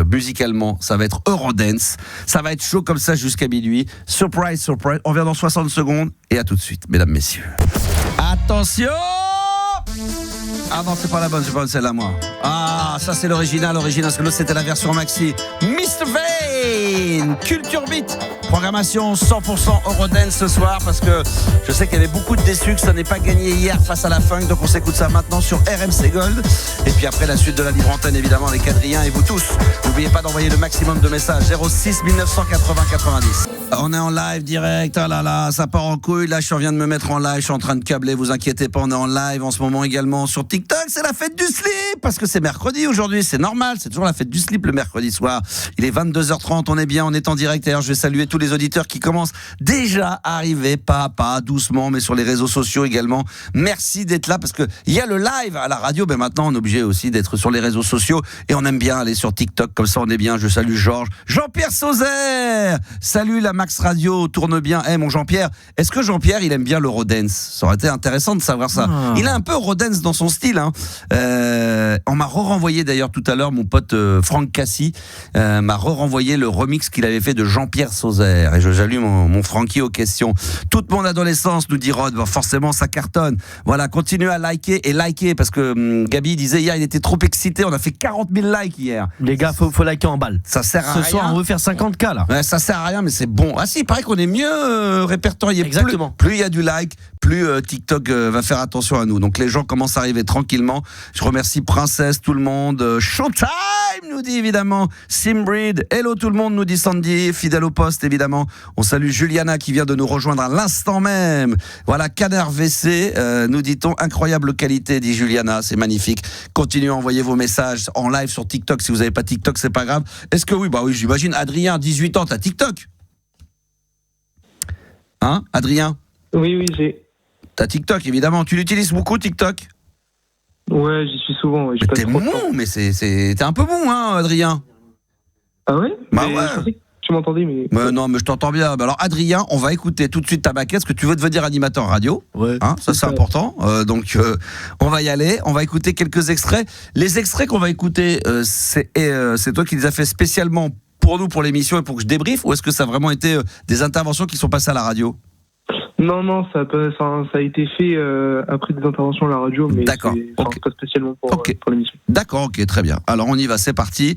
musicalement ça va être Eurodance, ça va être chaud comme ça jusqu'à minuit. Surprise, on revient dans 60 secondes et à tout de suite, mesdames, messieurs. Attention! Ah non, c'est pas la bonne, c'est pas celle-là, moi. Ah, ça c'est l'original, parce que l'autre c'était la version maxi. Mr. Vane, Culture Beat, programmation 100% Eurodance ce soir, parce que je sais qu'il y avait beaucoup de déçus, que ça n'est pas gagné hier face à la funk, donc on s'écoute ça maintenant sur RMC Gold. Et puis après la suite de la libre antenne, évidemment, avec Adrien et vous tous. N'oubliez pas d'envoyer le maximum de messages, 06 1980 90. On est en live direct, ah là là, ça part en couille. Là, je viens de me mettre en live, je suis en train de câbler, vous inquiétez pas, on est en live en ce moment également sur TikTok. C'est la fête du slip, parce que c'est mercredi aujourd'hui, c'est normal, c'est toujours la fête du slip le mercredi soir. Il est 22h30, on est bien, on est en direct. D'ailleurs, je vais saluer tous les auditeurs qui commencent déjà à arriver, pas à pas, doucement, mais sur les réseaux sociaux également. Merci d'être là, parce que il y a le live à la radio, mais maintenant on est obligé aussi d'être sur les réseaux sociaux, et on aime bien aller sur TikTok, comme ça on est bien. Je salue Georges, Jean-Pierre Sauzère, salut la Max Radio, tourne bien. Mon Jean-Pierre, est-ce que Jean-Pierre il aime bien l'Eurodance? Ça aurait été intéressant de savoir ça. Il a un peu Eurodance dans son style, hein. On m'a renvoyé d'ailleurs tout à l'heure, mon pote Franck Cassi m'a renvoyé le remix qu'il avait fait de Jean-Pierre Sauzère, et je salue mon Francky aux questions. Toute mon adolescence, nous dit Rod, forcément ça cartonne. Voilà, continuez à liker, parce que Gabi disait hier il était trop excité, on a fait 40 000 likes hier. Les gars, faut liker en balle. Ça sert à rien. Ce soir on veut faire 50K là. Ouais, ça sert à rien, mais c'est bon. Ah si, il paraît qu'on est mieux répertorié. Exactement. Plus il y a du like, plus TikTok va faire attention à nous. Donc les gens commencent à arriver tranquillement. Je remercie Princesse, tout le monde. Showtime nous dit évidemment Simbreed. Hello tout le monde nous dit Sandy, fidèle au poste évidemment. On salue Juliana qui vient de nous rejoindre à l'instant même. Voilà, Canard WC, nous dit-on, incroyable qualité, dit Juliana, c'est magnifique. Continuez à envoyer vos messages en live sur TikTok. Si vous n'avez pas TikTok, c'est pas grave. Est-ce que oui, oui, j'imagine. Adrien, 18 ans, t'as TikTok? Hein, Adrien? Oui, j'ai. T'as TikTok, évidemment. Tu l'utilises beaucoup, TikTok? Ouais, j'y suis souvent. Ouais. Mais t'es bon, mais t'es un peu bon, hein, Adrien? Ah ouais? Bah mais ouais. Je pensais que tu m'entendais, mais. Non, mais je t'entends bien. Alors, Adrien, on va écouter tout de suite ta maquette, parce que tu veux devenir animateur radio. Ouais. Hein, ça, c'est important. Donc, on va y aller. On va écouter quelques extraits. Les extraits qu'on va écouter, c'est toi qui les as fait spécialement pour nous, pour l'émission et pour que je débriefe, ou est-ce que ça a vraiment été des interventions qui sont passées à la radio? Non, ça a été fait après des interventions à la radio, mais d'accord. C'est pas spécialement pour l'émission. D'accord, ok, très bien. Alors on y va, c'est parti.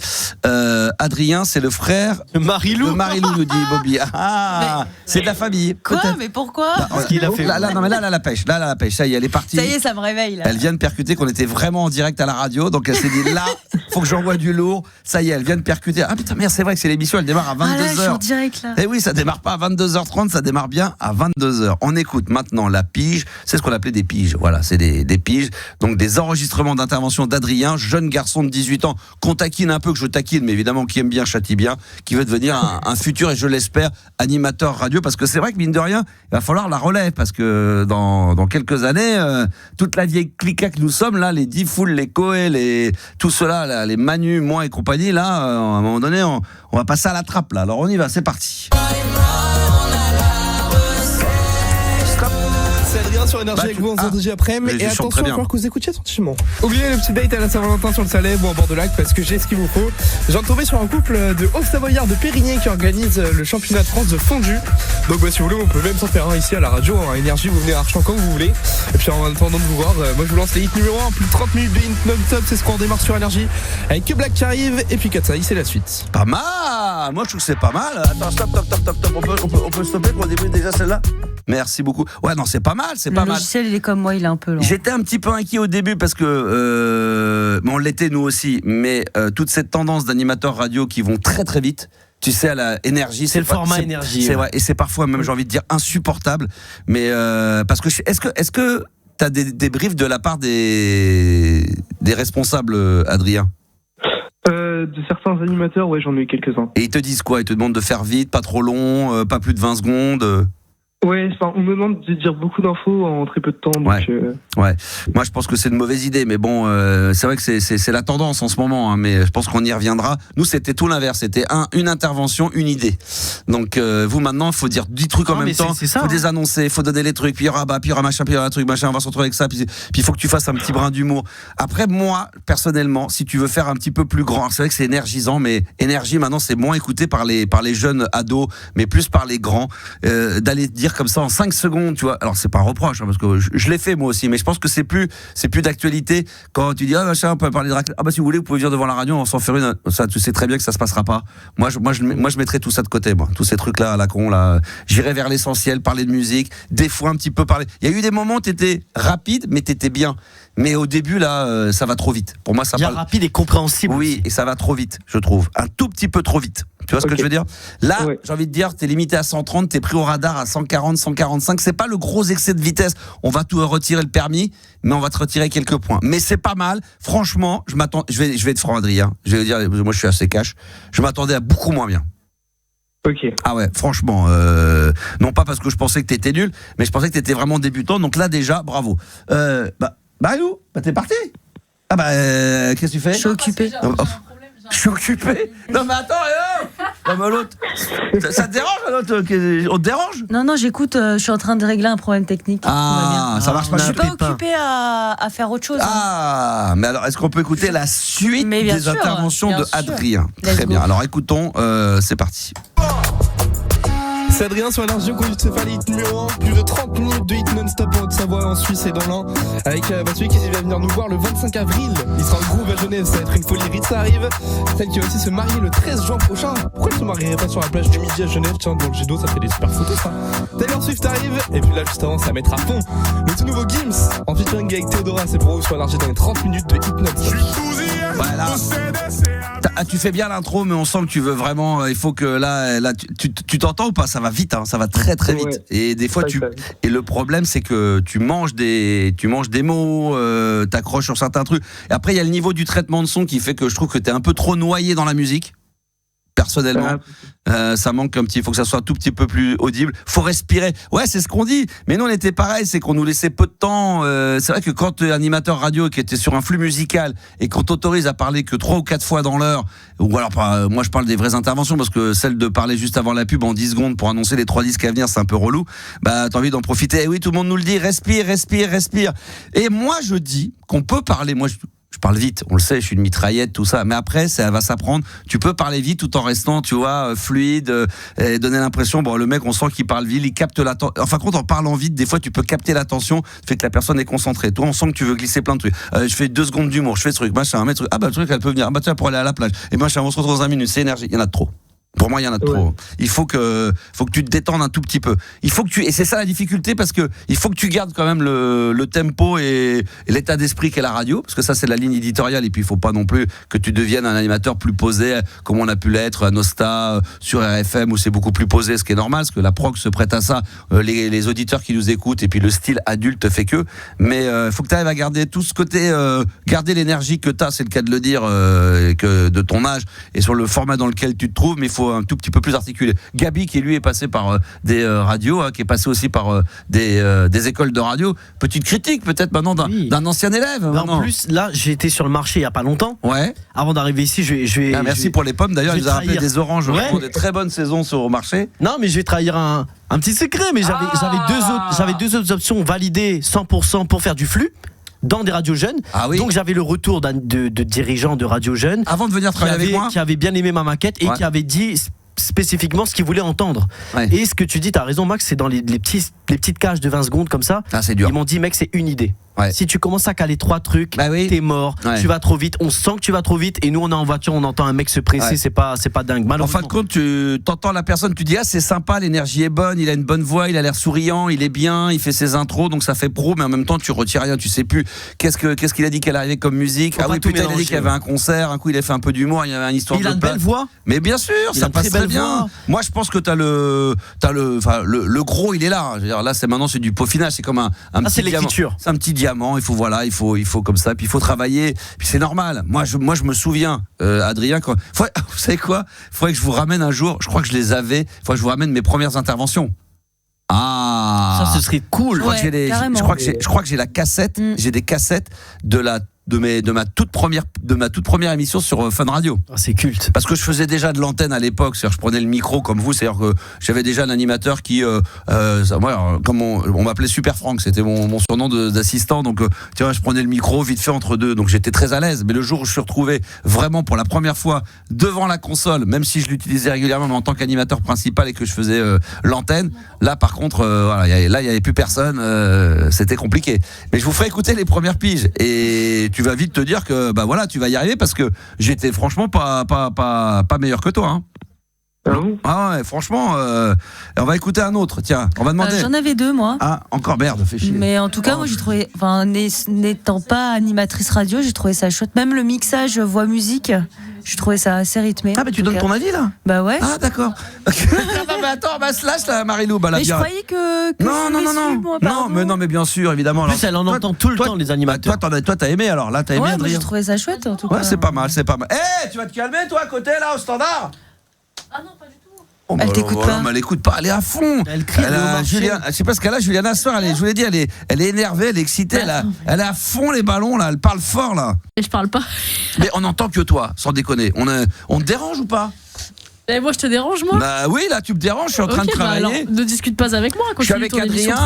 Adrien, c'est le frère de Marilou. De Marilou, nous dit Bobby. Ah, c'est de la famille. Quoi? Peut-être. Mais pourquoi? Parce qu'il a fait. Là, la pêche. Là, la pêche. Ça y est, elle est partie. Ça y est, ça me réveille là. Elle vient de percuter qu'on était vraiment en direct à la radio, donc elle s'est dit là, faut que j'envoie du lourd. Ça y est, elle vient de percuter. Ah putain, merde, c'est vrai que c'est l'émission, elle démarre à 22h. Ah là, je suis en direct là. Eh oui, ça démarre pas à 22h30, ça démarre bien à 22h. On écoute maintenant la pige, c'est ce qu'on appelait des piges. Voilà, c'est des piges. Donc des enregistrements d'intervention d'Adrien, jeune garçon de 18 ans, qu'on taquine un peu, que je taquine, mais évidemment qui aime bien, châtie bien, qui veut devenir un futur, et je l'espère, animateur radio, parce que c'est vrai que mine de rien, il va falloir la relève, parce que dans quelques années, toute la vieille clica que nous sommes, là, les Diffoul, les Coé, tout cela, là, les Manu, moi et compagnie, là, à un moment donné, on va passer à la trappe, là. Alors on y va, c'est parti. C'est Adrien sur Énergie avec vous, on se retrouve après. Et attention, il faut que vous écoutiez attentivement. Oubliez le petit date à la Saint-Valentin sur le Salève ou en bord de lac, parce que j'ai ce qu'il vous faut. J'ai tombé sur un couple de Haut-Savoyards de Périgny qui organise le championnat de France de fondu. Donc si vous voulez, on peut même s'en faire un ici à la radio, hein, Énergie, vous venez à Archamps quand vous voulez. Et puis en attendant de vous voir, moi je vous lance les hits numéro 1, plus de 30 minutes de hits non-stop, c'est ce qu'on démarre sur Énergie. Avec que Black qui arrive, et puis Katsai, c'est la suite. Pas mal. Moi je trouve que c'est pas mal. Attends, stop. On peut stopper pour début déjà celle-là. Merci beaucoup. Ouais, non, c'est pas mal, c'est pas mal. Le logiciel, il est comme moi, il est un peu lent. J'étais un petit peu inquiet au début parce que, on l'était nous aussi, mais toute cette tendance d'animateurs radio qui vont très très vite, tu sais, à la énergie. C'est le format énergie. C'est vrai, et c'est parfois même, j'ai envie de dire, insupportable. Mais parce que est-ce que t'as des briefs de la part des responsables, Adrien? De certains animateurs, ouais, j'en ai eu quelques-uns. Et ils te disent quoi? Ils te demandent de faire vite, pas trop long, pas plus de 20 secondes. Ouais, on me demande de dire beaucoup d'infos en très peu de temps. Donc ouais. Moi, je pense que c'est une mauvaise idée, mais bon, c'est vrai que c'est la tendance en ce moment, hein, mais je pense qu'on y reviendra. Nous, c'était tout l'inverse. C'était une intervention, une idée. Donc, vous, maintenant, il faut dire 10 trucs en même temps. Il faut des annoncer, il faut donner les trucs, puis il y aura machin, puis il y aura un truc, machin, on va se retrouver avec ça, puis il faut que tu fasses un petit brin d'humour. Après, moi, personnellement, si tu veux faire un petit peu plus grand, c'est vrai que c'est énergisant, mais énergie, maintenant, c'est moins écouté par les jeunes ados, mais plus par les grands, d'aller dire comme ça en 5 secondes, tu vois. Alors c'est pas un reproche, hein, parce que je l'ai fait moi aussi, mais je pense que c'est plus d'actualité quand tu dis machin, on peut parler de raclette. Si vous voulez, vous pouvez venir devant la radio, on va s'en faire une. Ça, tu sais très bien que ça se passera pas. Moi je mettrais tout ça de côté, moi. Tous ces trucs là à la con là. J'irais vers l'essentiel, parler de musique, des fois un petit peu parler. Il y a eu des moments où t'étais rapide, mais t'étais bien. Mais au début là, ça va trop vite. Pour moi, ça bien rapide et compréhensible. Oui, et ça va trop vite, je trouve. Un tout petit peu trop vite. Tu vois ce que je veux dire? Là, j'ai envie de dire, t'es limité à 130, t'es pris au radar à 140, 145. C'est pas le gros excès de vitesse. On va tout retirer le permis, mais on va te retirer quelques points. Mais c'est pas mal. Franchement, je vais être franc, Adrien. Je vais dire, moi, je suis assez cash. Je m'attendais à beaucoup moins bien. Ok. Ah ouais, franchement, non pas parce que je pensais que t'étais nul, mais je pensais que t'étais vraiment débutant. Donc là, déjà, bravo. Où? T'es parti? Qu'est-ce que tu fais? Je suis occupé. Je suis occupé. Non mais attends, non mais l'autre, ça te dérange l'autre? On te dérange? Non, j'écoute. Je suis en train de régler un problème technique. Ça marche pas. Je suis pas occupée à faire autre chose. Mais alors, est-ce qu'on peut écouter la suite des interventions de Adrien? Très bien. Alors écoutons. C'est parti. C'est Adrien sur Énergie, conduit de ce faire les hits numéro 1, plus de 30 minutes de hits non-stop en Haute-Savoie, en Suisse et dans l'Ain, avec celui qui va venir nous voir le 25 avril. Il sera en groove à Genève, ça va être une folie, Ritz arrive. Celle qui va aussi se marier le 13 juin prochain. Pourquoi elle se marierait pas sur la plage du Midi à Genève? Tiens, dans le jet d'eau, ça fait des super photos ça. Taylor Swift arrive, et puis là juste avant, ça va mettre à fond le tout nouveau Gims, en featuring avec Théodora, c'est pour vous sur Énergie dans les 30 minutes de hits non-stop. Voilà. Tu fais bien l'intro, mais on sent que tu veux vraiment. Il faut que là tu t'entends ou pas? Ça va vite, hein, ça va très très vite. Ouais. Et des fois et le problème c'est que tu manges des mots, t'accroches sur certains trucs. Et après il y a le niveau du traitement de son qui fait que je trouve que t'es un peu trop noyé dans la musique. personnellement. Ça manque un petit, il faut que ça soit un tout petit peu plus audible. Faut respirer. Ouais, c'est ce qu'on dit. Mais nous, on était pareil, c'est qu'on nous laissait peu de temps. C'est vrai que quand tu es animateur radio qui était sur un flux musical et qu'on t'autorise à parler que 3 ou 4 fois dans l'heure, ou alors, moi, je parle des vraies interventions parce que celle de parler juste avant la pub en 10 secondes pour annoncer les 3 disques à venir, c'est un peu relou. Bah, t'as envie d'en profiter. Et oui, tout le monde nous le dit. Respire. Et moi, je dis qu'on peut parler. Moi, je parle vite, on le sait, je suis une mitraillette, tout ça. Mais après, ça va s'apprendre. Tu peux parler vite tout en restant, tu vois, fluide, et donner l'impression, bon, le mec, on sent qu'il parle vite, il capte l'attention. Enfin, quand en parlant vite, des fois, tu peux capter l'attention, ça fait que la personne est concentrée. Toi, on sent que tu veux glisser plein de trucs. Je fais 2 secondes d'humour, je fais ce truc, machin, un truc. Ah bah, le truc, elle peut venir. Ah bah, tiens, pour aller à la plage. Et machin, on se retrouve dans 1 minute. C'est énergie. Il y en a de trop. Pour moi, il y en a trop. Ouais. Il faut que tu te détendes un tout petit peu. Et c'est ça la difficulté parce que il faut que tu gardes quand même le tempo et l'état d'esprit qu'est la radio, parce que ça c'est la ligne éditoriale. Et puis il faut pas non plus que tu deviennes un animateur plus posé comme on a pu l'être à Nostra, sur RFM où c'est beaucoup plus posé, ce qui est normal, parce que la prog se prête à ça. Les auditeurs qui nous écoutent et puis le style adulte fait que. Mais faut que tu arrives à garder tout ce côté, garder l'énergie que t'as, c'est le cas de le dire, que de ton âge et sur le format dans lequel tu te trouves. Mais il faut un tout petit peu plus articulé. Gabi qui lui est passé par des radios, qui est passé aussi par des écoles de radio. Petite critique peut-être maintenant d'un ancien élève. En plus là j'ai été sur le marché il y a pas longtemps. Ouais. Avant d'arriver ici merci pour les pommes d'ailleurs, ils nous ont rappelé des oranges, ouais. Des très bonnes saisons sur le marché. Non mais je vais trahir un petit secret, mais j'avais deux autres options validées 100% pour faire du flux dans des radios jeunes. Ah oui. Donc j'avais le retour de dirigeants de radios jeunes avant de venir travailler avec moi, qui avait bien aimé ma maquette et qui avait dit spécifiquement ce qu'ils voulaient entendre. Ouais. Et ce que tu dis, t'as raison Max, c'est dans les petites cages de 20 secondes comme ça. Ah, c'est dur. Ils m'ont dit mec, c'est une idée. Ouais. Si tu commences à caler 3 trucs, oui. T'es mort, tu vas trop vite, on sent que tu vas trop vite, et nous on est en voiture, on entend un mec se presser, c'est pas dingue. En fin de compte, tu t'entends la personne, tu dis c'est sympa, l'énergie est bonne, il a une bonne voix, il a l'air souriant, il est bien, il fait ses intros, donc ça fait pro, mais en même temps tu retires rien, tu sais plus qu'est-ce qu'il a dit qu'elle arrivait comme musique. Faut putain, il a dit qu'il y avait un concert, un coup il a fait un peu d'humour, il y avait une histoire il a une belle voix. Mais bien sûr, ça passe très bien. Moi je pense que t'as le gros, il est là. Je veux dire, là c'est du peaufinage, c'est comme un petit diamant. C'est un petit diamant, il faut comme ça, puis il faut travailler, puis c'est normal. Moi je me souviens, Adrien, vous savez quoi, il faudrait que je vous ramène un jour, je crois que je les avais, il faudrait que je vous ramène mes premières interventions. Ça ce serait cool. Je crois que j'ai la cassette, j'ai des cassettes de ma toute première émission sur Fun Radio. C'est culte. Parce que je faisais déjà de l'antenne à l'époque, c'est-à-dire je prenais le micro comme vous, c'est-à-dire que j'avais déjà un animateur qui, comme on m'appelait Super Franck, c'était mon surnom d'assistant, donc je prenais le micro vite fait entre deux, donc j'étais très à l'aise. Mais le jour où je suis retrouvé vraiment pour la première fois devant la console, même si je l'utilisais régulièrement mais en tant qu'animateur principal et que je faisais l'antenne, là par contre, il n'y avait plus personne, c'était compliqué. Mais je vous ferai écouter les premières piges et tu vas vite te dire que tu vas y arriver parce que j'étais franchement pas meilleur que toi. Hein. Ah ouais, franchement, on va écouter un autre. Tiens, on va demander. J'en avais 2 moi. Ah, encore merde, fais chier. Mais en tout cas, moi j'ai trouvé, n'étant pas animatrice radio, j'ai trouvé ça chouette. Même le mixage voix musique, je trouvais ça assez rythmé. Ah, mais tu donnes ton avis là ? Bah ouais. Ah, d'accord. Non, mais attends, slash là, Marilou. Mais je croyais que non, mais bien sûr, évidemment. En plus, elle en entend tout le temps, les animateurs. Toi, t'as aimé alors là, t'as aimé Adrien ? J'ai trouvé ça chouette en tout cas. Ouais, c'est pas mal. Tu vas te calmer, toi, à côté là, au standard ? Ah non, pas du tout. Elle t'écoute pas. Non, mais elle écoute pas, elle est à fond. Elle crie. Je sais pas ce qu'elle a, Juliana ce soir, je vous l'ai dit, elle est énervée, elle est excitée, elle est à fond les ballons là, elle parle fort là. Et je parle pas. Mais on n'entend que toi, sans déconner. On te dérange ou pas ? Et moi je te dérange moi ? Bah oui, là tu me déranges, je suis en train de travailler. Alors, ne discute pas avec moi. Je suis avec Adrien,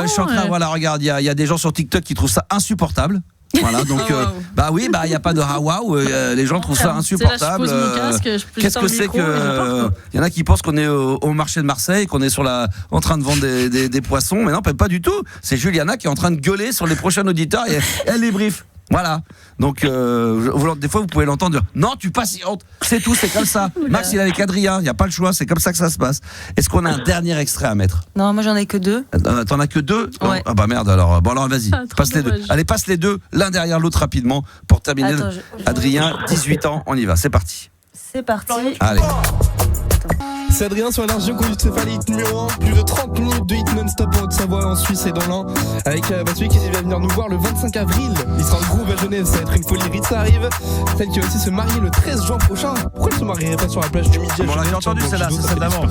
je suis en train, regarde, il y a des gens sur TikTok qui trouvent ça insupportable. Voilà, donc il y a pas de waouh, les gens trouvent ça insupportable. Là, je pose mon casque, qu'est-ce que c'est que il y en a qui pensent qu'on est au marché de Marseille, qu'on est en train de vendre des poissons, mais non, pas du tout. C'est Juliana qui est en train de gueuler sur les prochains auditeurs et elle les briefe. Voilà. Donc des fois vous pouvez l'entendre dire non, tu patientes, c'est tout, c'est comme ça. Max il est avec Adrien, il y a pas le choix, c'est comme ça que ça se passe. Est-ce qu'on a un dernier extrait à mettre ? Non, moi j'en ai que 2. T'en as que 2 ? Ouais. Ah bah merde alors. Bon alors vas-y, passe les 2. Allez, passe les 2 l'un derrière l'autre rapidement pour terminer. Adrien, 18 ans, on y va, c'est parti. C'est parti. Allez. C'est Adrien sur Énergie, conduite numéro 1. Plus de 30 minutes de hit non-stop en Haute-Savoie, en Suisse et dans l'Ain. Avec celui qui va venir nous voir le 25 avril. Il sera en groupe à Genève, ça va être une folie. Ritza arrive. Celle qui va aussi se marier le 13 juin prochain. Pourquoi elle se marierait pas sur la plage du Midi? On l'a entendu celle-là, c'est celle d'avant.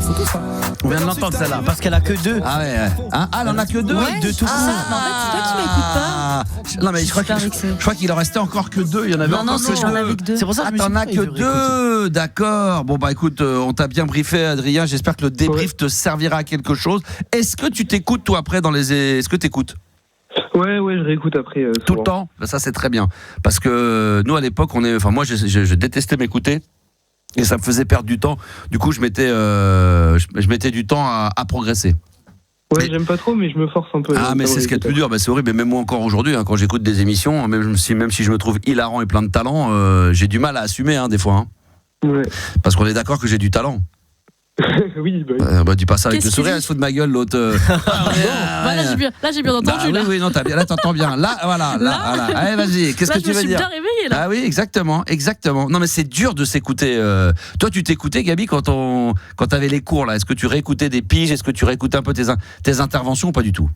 On vient de l'entendre celle-là, parce qu'elle a que 2. Ah ouais. Hein, elle en a que 2. Ouais, deux tout ah, mais en fait, c'est toi qui m'écoutes pas. Non mais je crois qu'il en restait encore que 2. Il y en avait Non, encore que j'en 2. avais que 2. C'est pour ça que je me T'en suis as dit, que il devrait 2, d'accord. Bon bah écoute, on t'a bien briefé, Adrien. J'espère que le débrief te servira à quelque chose. Est-ce que tu t'écoutes toi après dans les... Est-ce que t'écoutes? Ouais, je réécoute après. Tout le temps? Ça c'est très bien. Parce que nous à l'époque, moi je détestais m'écouter. Et ça me faisait perdre du temps. Du coup, je mettais du temps à progresser. Ouais, j'aime pas trop, mais je me force un peu. Ah, mais c'est ce qu'il y a de plus dur. Bah, c'est horrible. Mais même moi encore aujourd'hui, quand j'écoute des émissions, même si je me trouve hilarant et plein de talent, j'ai du mal à assumer des fois. Ouais. Parce qu'on est d'accord que j'ai du talent. Oui, Dis pas ça avec Qu'est-ce le sourire, qu'il elle se fout de ma gueule, l'autre. Bah, là, j'ai bien entendu. Oui, non, là, t'entends bien. Là, voilà. Allez, vas-y, qu'est-ce que tu veux dire? Je me suis bien réveillée, là. Ah oui, exactement. Non, mais c'est dur de s'écouter. Toi, tu t'écoutais, Gabi, quand t'avais les cours, là. Est-ce que tu réécoutais des piges? Est-ce que tu réécoutais un peu tes interventions ou pas du tout?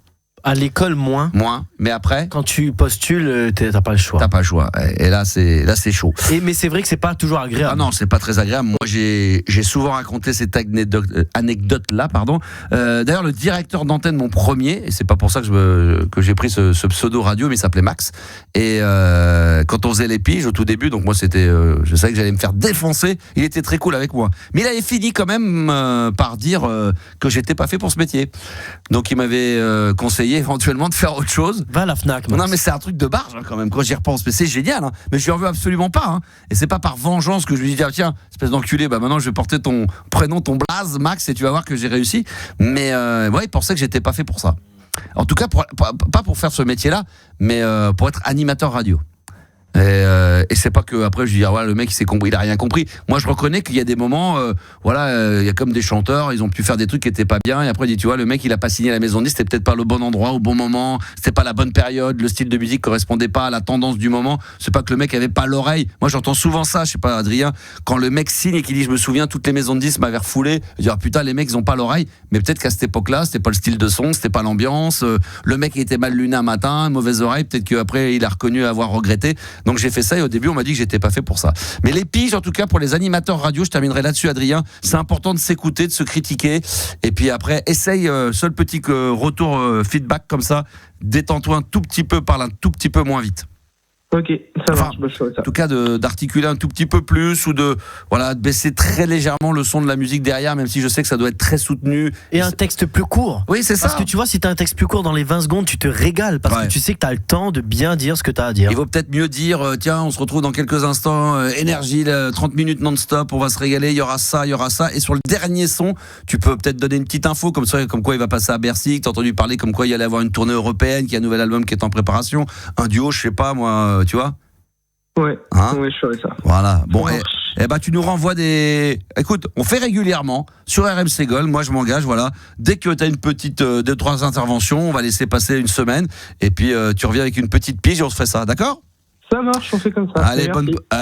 À l'école, moins. Mais après, Quand tu postules, t'as pas le choix. t'as pas le choix. Et là, c'est chaud. Mais c'est vrai que c'est pas toujours agréable. Ah non, c'est pas très agréable. Moi, j'ai souvent raconté cette anecdote-là, pardon. D'ailleurs, le directeur d'antenne, mon premier, et c'est pas pour ça que j'ai pris ce pseudo radio, mais il s'appelait Max. Et quand on faisait les piges au tout début, donc moi, je savais que j'allais me faire défoncer. Il était très cool avec moi. Mais il avait fini quand même par dire que j'étais pas fait pour ce métier. Donc, il m'avait conseillé éventuellement de faire autre chose. Va à la Fnac, Max. Non mais c'est un truc de barge quand même quand j'y repense, mais c'est génial mais je lui en veux absolument pas et c'est pas par vengeance que je lui dis tiens espèce d'enculé, maintenant je vais porter ton prénom, ton blaze Max, et tu vas voir que j'ai réussi. Mais il pensait que j'étais pas fait pour ça, en tout cas pas pour faire ce métier là, mais pour être animateur radio. Et c'est pas que après je dis le mec il a rien compris. Moi je reconnais qu'il y a des moments il y a comme des chanteurs, ils ont pu faire des trucs qui étaient pas bien, et après il dit le mec il a pas signé la maison de disque, c'était peut-être pas le bon endroit au bon moment, c'était pas la bonne période, le style de musique correspondait pas à la tendance du moment. C'est pas que le mec avait pas l'oreille. Moi j'entends souvent ça, je sais pas Adrien, quand le mec signe et qu'il dit je me souviens toutes les maisons de disques m'avaient refoulé, je dis putain les mecs ils ont pas l'oreille, mais peut-être qu'à cette époque-là c'était pas le style de son, c'était pas l'ambiance, le mec était mal luné un matin, mauvaise oreille, peut-être qu'après il a reconnu avoir regretté. Donc j'ai fait ça, et au début on m'a dit que j'étais pas fait pour ça. Mais les piges, en tout cas pour les animateurs radio, je terminerai là-dessus Adrien, c'est important de s'écouter, de se critiquer, et puis après essaye, seul petit retour feedback comme ça, détends-toi un tout petit peu, parle un tout petit peu moins vite. Ok, ça marche, je ferai ça. En tout cas, d'articuler un tout petit peu plus, ou de baisser très légèrement le son de la musique derrière, même si je sais que ça doit être très soutenu. Et un texte plus court. Oui, c'est ça. Parce que tu vois, si t'as un texte plus court dans les 20 secondes, tu te régales, parce que tu sais que t'as le temps de bien dire ce que t'as à dire. Il vaut peut-être mieux dire, tiens, on se retrouve dans quelques instants, énergie, 30 minutes non-stop, on va se régaler, il y aura ça. Et sur le dernier son, tu peux peut-être donner une petite info, comme quoi il va passer à Bercy, que t'as entendu parler comme quoi il allait avoir une tournée européenne, qu'il y a un nouvel album qui est en préparation, un duo, je sais pas moi, tu vois. Ouais, je ferai ça. Voilà. Bon, tu nous renvoies des... Écoute, on fait régulièrement sur RMC Gold. Moi, je m'engage, voilà. Dès que tu as une petite 2-3 interventions, on va laisser passer une semaine. Et puis, tu reviens avec une petite pige et on se fait ça, d'accord ? Ça marche, on fait comme ça. Allez,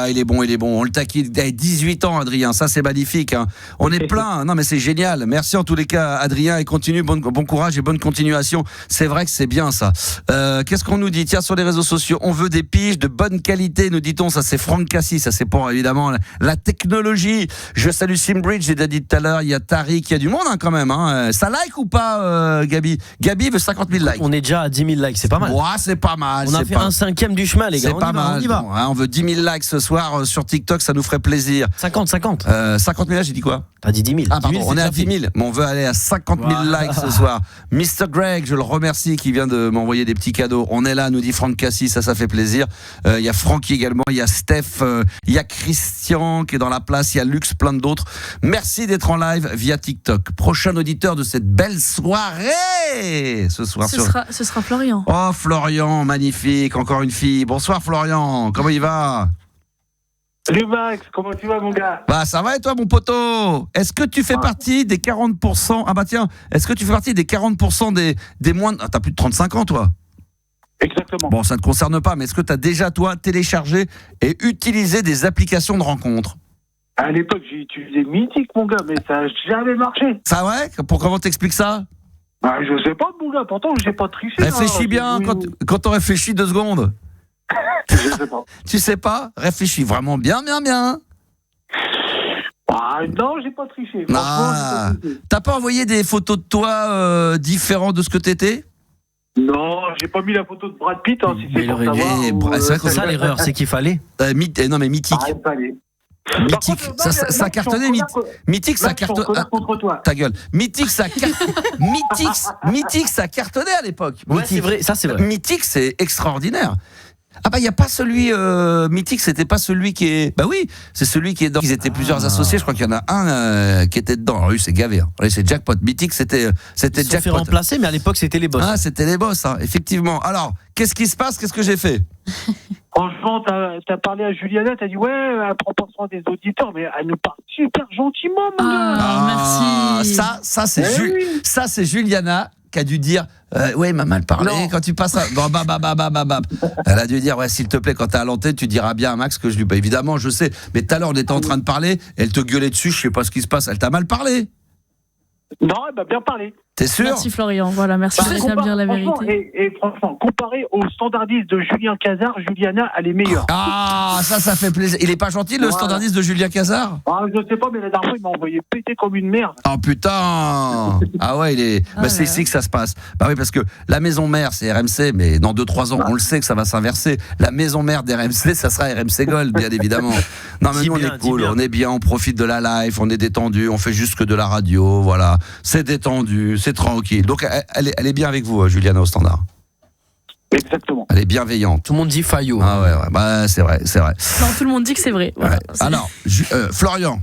il est bon. On le taquine. 18 ans, Adrien. Ça, c'est magnifique. On est plein. Non, mais c'est génial. Merci en tous les cas, Adrien. Et continue. Bon courage et bonne continuation. C'est vrai que c'est bien, ça. Qu'est-ce qu'on nous dit? Tiens, sur les réseaux sociaux, on veut des piges de bonne qualité, nous dit-on. Ça, c'est Franck Cassis. Ça, c'est pour, évidemment, la technologie. Je salue Simbridge. J'ai déjà dit tout à l'heure. Il y a Tariq. Il y a du monde, quand même. Ça like ou pas, Gabi? Gabi veut 50 000 likes. On est déjà à 10 000 likes. C'est pas mal. C'est pas mal. On a fait un 5e du chemin, les gars. C'est pas mal. On y va. Bon, on veut 10 000 likes ce soir sur TikTok, ça nous ferait plaisir. 50 50 000, là, j'ai dit quoi? T'as dit 10 000. Ah, pardon, on est à 10 000, mais on veut aller à 50 000 likes ce soir. Mr. Greg, je le remercie, qui vient de m'envoyer des petits cadeaux. On est là, nous dit Franck Cassis, ça fait plaisir. Il y a Francky également, il y a Steph, il y a Christian qui est dans la place, il y a Lux, plein d'autres. Merci d'être en live via TikTok. Prochain auditeur de cette belle soirée ce soir. Ce sera Florian. Oh, Florian, magnifique, encore une fille. Bonsoir Florian, comment il va? Salut Max, comment tu vas mon gars? Ça va et toi mon poteau? Est-ce que tu fais partie des 40%? Est-ce que tu fais partie des 40% des moins... t'as plus de 35 ans toi? Exactement. Bon, ça ne te concerne pas, mais est-ce que tu as déjà toi téléchargé et utilisé des applications de rencontres? À l'époque, j'ai utilisé Mythique, mon gars, mais ça n'a jamais marché. Ça, ouais? Comment t'expliques ça? Bah, je sais pas, mon gars, pourtant, j'ai pas triché. Réfléchis bien, quand on réfléchit 2 secondes. Je sais pas. Tu sais pas? Réfléchis vraiment bien. Ah, non, j'ai pas triché. Ah, t'as pas envoyé des photos de toi différents de ce que t'étais? Non, j'ai pas mis la photo de Brad Pitt, hein, si c'est pour savoir. C'est vrai que ça l'erreur, c'est qu'il fallait. Non, mais Mythique. Ah, il fallait. Mythique, ça cartonnait. Mythique, ça cartonnait. Ta gueule. Mythique, ça cartonnait à l'époque. Ouais, c'est vrai, ça c'est vrai. Mythique, c'est extraordinaire. Ah bah il y a pas celui Mythique, c'était pas celui qui est. Bah oui, c'est celui qui est dans. Ils étaient plusieurs associés, je crois qu'il y en a un qui était dedans. Alors lui c'est gavé. Hein. Lui c'est Jackpot. Mythique c'était Jackpot. Ils se fait remplacer, mais à l'époque c'était les boss. Ah c'était les boss, hein, effectivement. Alors qu'est-ce qui se passe? Qu'est-ce que j'ai fait? Franchement, t'as parlé à Juliana, t'as dit ouais, elle prend pas soin des auditeurs, mais elle nous parle super gentiment, mon gars. Merci. Ça c'est Juliana qui a dû dire ouais, il m'a mal parlé quand tu passes à... Elle a dû dire ouais, s'il te plaît, quand t'es à l'antenne, tu diras bien à Max que je lui... Bah, évidemment, je sais, mais tout à l'heure on était en train de parler, elle te gueulait dessus, je sais pas ce qui se passe, elle t'a mal parlé. Non, elle m'a bien parlé. T'es sûr? Merci Florian, voilà, merci de rétablir la vérité. Et franchement, comparé au standardiste de Julien Cazard, Juliana, elle est meilleure. Ah, ça fait plaisir. Il est pas gentil, le standardiste de Julien Cazard? Ah, je sais pas, mais la dernière fois, il m'a envoyé péter comme une merde. Oh putain. Ah ouais, il est... Bah, c'est ici que ça se passe. Bah oui, parce que la maison mère, c'est RMC, mais dans 2-3 ans, on le sait que ça va s'inverser. La maison mère d'RMC, ça sera RMC Gold, bien évidemment. Non, mais nous, on est cool, on est bien, on profite de la live, on est détendu, on fait juste que de la radio, voilà. C'est détendu, c'est tranquille. Donc, elle est bien avec vous, Juliana, au standard. Exactement. Elle est bienveillante. Tout le monde dit Fayot. Ah ouais, bah c'est vrai. Non, tout le monde dit que c'est vrai. Voilà. Ouais. Alors, Florian,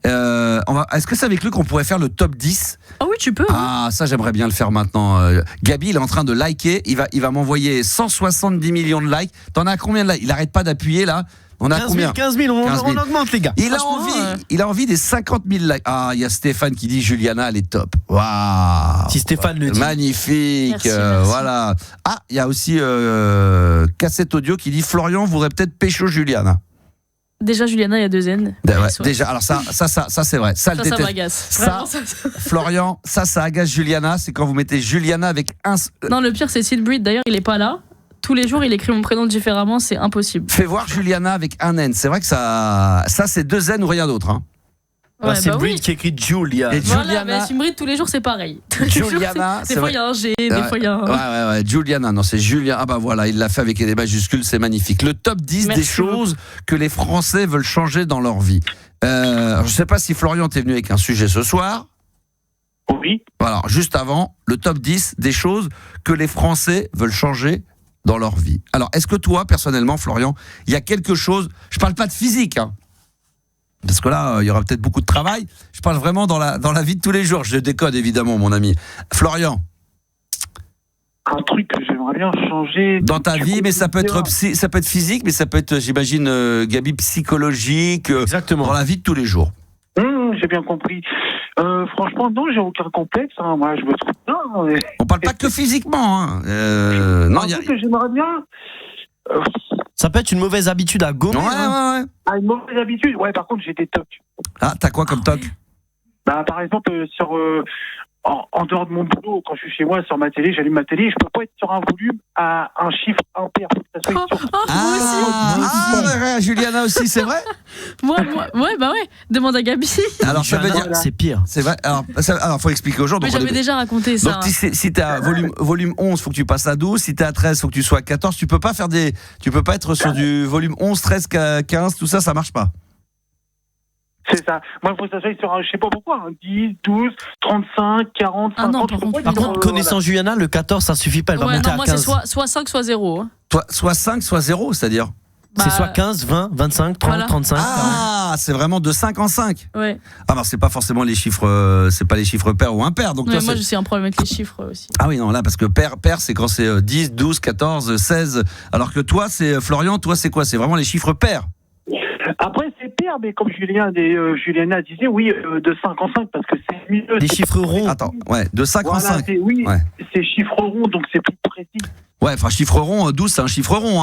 est-ce que c'est avec lui qu'on pourrait faire le top 10? Ah oui, tu peux. Ah, ça j'aimerais bien le faire maintenant. Gabi, il est en train de liker, il va m'envoyer 170 millions de likes. T'en as combien de likes? Il arrête pas d'appuyer là. On a 15 000, on augmente les gars. Il a envie des 50 000 likes. Ah, il y a Stéphane qui dit Juliana, elle est top. Waouh. Si Stéphane le dit. Magnifique. Merci. Voilà. Ah, il y a aussi Cassette Audio qui dit Florian voudrait peut-être pécho Juliana. Déjà, Juliana, il y a 2 N. Ouais, déjà, alors ça c'est vrai. Ça m'agace. Ça, Florian, ça agace Juliana. C'est quand vous mettez Juliana avec un. Non, le pire, c'est Sid Breed. D'ailleurs, il est pas là. Tous les jours, il écrit mon prénom différemment, c'est impossible. Fais voir Juliana avec un N. C'est vrai que ça c'est 2 N ou rien d'autre. Hein. Ouais, c'est Breed qui écrit Julia. Et voilà, Juliana, mais Sid Breed, tous les jours, c'est pareil. Juliana, des fois, il y a un G, des fois, il y a un. Ouais. Juliana, non, c'est Julien. Ah bah voilà, il l'a fait avec des majuscules, c'est magnifique. Le top 10 des choses que les Français veulent changer dans leur vie. Je sais pas si Florian t'es venu avec un sujet ce soir. Oui. Voilà, juste avant, le top 10 des choses que les Français veulent changer dans leur vie. Alors, est-ce que toi, personnellement, Florian, il y a quelque chose, je parle pas de physique, hein, parce que là, il y aura peut-être beaucoup de travail, je parle vraiment dans la vie de tous les jours, je décode évidemment, mon ami. Florian. Un truc que j'aimerais bien changer... Dans ta vie, mais ça peut être physique, mais ça peut être, j'imagine, Gabi, psychologique, exactement, dans la vie de tous les jours. J'ai bien compris. Franchement, non, j'ai aucun complexe. Hein. Moi, je me trouve bien. On parle pas que physiquement. Hein. Non, un truc que j'aimerais bien. Ça peut être une mauvaise habitude à gommer. Ouais. Ah, une mauvaise habitude. Ouais, par contre, j'ai des tocs. Ah, t'as quoi comme toc? Bah, par exemple, sur en dehors de mon boulot, quand je suis chez moi, sur ma télé, j'allume ma télé, je peux pas être sur un volume à un chiffre impair. Faut que ça soit sur... Juliana aussi, c'est vrai? Moi, ouais. Demande à Gabi. Alors, ça veut dire... C'est pire. C'est vrai. Alors, faut expliquer aux gens. Mais j'avais déjà raconté ça. Donc, si t'es à volume 11, faut que tu passes à 12. Si t'es à 13, faut que tu sois à 14. Tu peux pas être sur du volume 11, 13, 15, tout ça, ça marche pas. C'est ça. Moi, il faut que ça soit sur un, je sais pas pourquoi, 10, 12, 35, 40, 50. Non, par contre, connaissant Juliana, le 14, ça suffit pas. Elle va monter à 15. Moi, c'est soit 5, soit 0. Hein. Soit 5, soit 0, c'est-à-dire c'est soit 15, 20, 25, 30, 35. Ah, c'est vraiment de 5 en 5. Ouais. Ah, alors c'est pas forcément les chiffres, c'est pas les chiffres pairs ou impairs. Donc ouais, toi, moi, j'ai un problème avec les chiffres aussi. Ah oui, non, là, parce que pair, c'est quand c'est 10, 12, 14, 16. Alors que toi, Florian, toi, c'est quoi? C'est vraiment les chiffres pairs. Après, c'est pair, mais comme Juliana disait, oui, de 5 en 5, parce que c'est mieux. Des chiffres ronds. Attends, ouais, de 5 en 5. C'est chiffres ronds, donc c'est plus précis. Ouais, enfin, chiffre rond, 12, c'est un chiffre rond.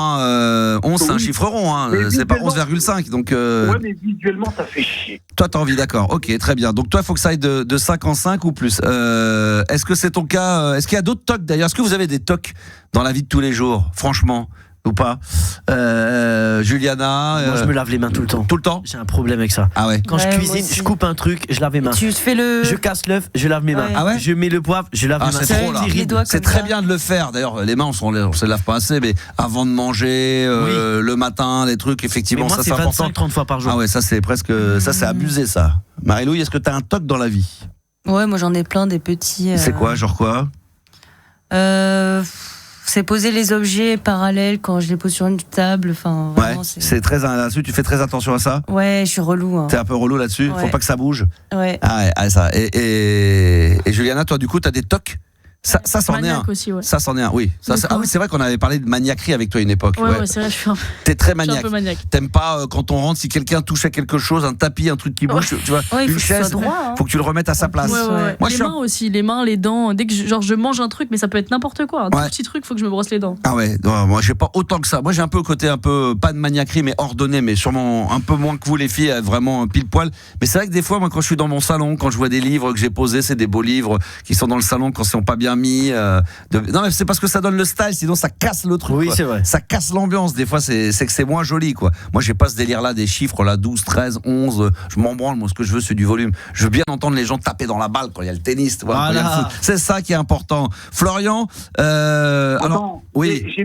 11, c'est un chiffre rond. C'est pas 11,5. Donc, Ouais, mais visuellement, ça fait chier. Toi, t'as envie, d'accord. Ok, très bien. Donc, toi, il faut que ça aille de 5 en 5 ou plus. Est-ce que c'est ton cas Est-ce qu'il y a d'autres tocs, d'ailleurs? Est-ce que vous avez des tocs dans la vie de tous les jours, franchement? Ou pas? Juliana? Moi, je me lave les mains tout le temps. Tout le temps? J'ai un problème avec ça. Ah ouais? Quand je cuisine, je coupe un truc, je lave mes mains. Tu fais Je casse l'œuf, je lave mes mains. Ouais. Ah ouais? Je mets le poivre, je lave mes mains. C'est trop, là. C'est très bien de le faire. D'ailleurs, les mains, on se lave pas assez, mais avant de manger, le matin, des trucs, effectivement, mais moi, ça c'est important. 25-30 fois par jour. Ah ouais, ça c'est presque, ça c'est abusé, ça. Marie-Louise, est-ce que t'as un toc dans la vie? Ouais, moi j'en ai plein, des petits. C'est quoi, genre quoi? C'est poser les objets parallèles quand je les pose sur une table. Enfin, Ouais, vraiment, c'est très là-dessus. Tu fais très attention à ça. Ouais, je suis relou. Hein. T'es un peu relou là-dessus. Ouais. Faut pas que ça bouge. Ouais. Ah ouais, ça. Et Juliana, toi, du coup, t'as des tocs. Ça c'en est un. Aussi, ouais. Ça c'en est un. Oui. Ah oui, c'est vrai qu'on avait parlé de maniaquerie avec toi à une époque. Ouais, c'est vrai. T'es très Je suis un maniaque. peu maniaque. T'aimes pas quand on rentre, si quelqu'un touche à quelque chose, un tapis, un truc qui bouge, tu vois, Ouais, une chaise, droit, faut que tu le remettes à sa place. Ouais. Moi, Les mains aussi, les mains, les dents. Dès que je mange un truc, mais ça peut être n'importe quoi. Un tout petit truc, faut que je me brosse les dents. Ah ouais, non, moi j'ai pas autant que ça. Moi j'ai un peu le côté un peu pas de maniaquerie mais ordonné, mais sûrement un peu moins que vous les filles, vraiment pile poil. Mais c'est vrai que des fois moi quand je suis dans mon salon, quand je vois des livres que j'ai posés, c'est des beaux livres qui sont dans le salon quand ils sont pas bien mis. Non mais c'est parce que ça donne le style, sinon ça casse le truc. Oui, quoi. c'est vrai. Ça casse l'ambiance. Des fois c'est que c'est moins joli quoi. Moi j'ai pas ce délire là des chiffres là 12, 13, 11. Je m'en branle. Moi ce que je veux c'est du volume. Je veux bien entendre les gens taper dans la balle quand il y a le tennis. Tu vois, quand il y a le foot. C'est ça qui est important. Florian. Alors oui. J'ai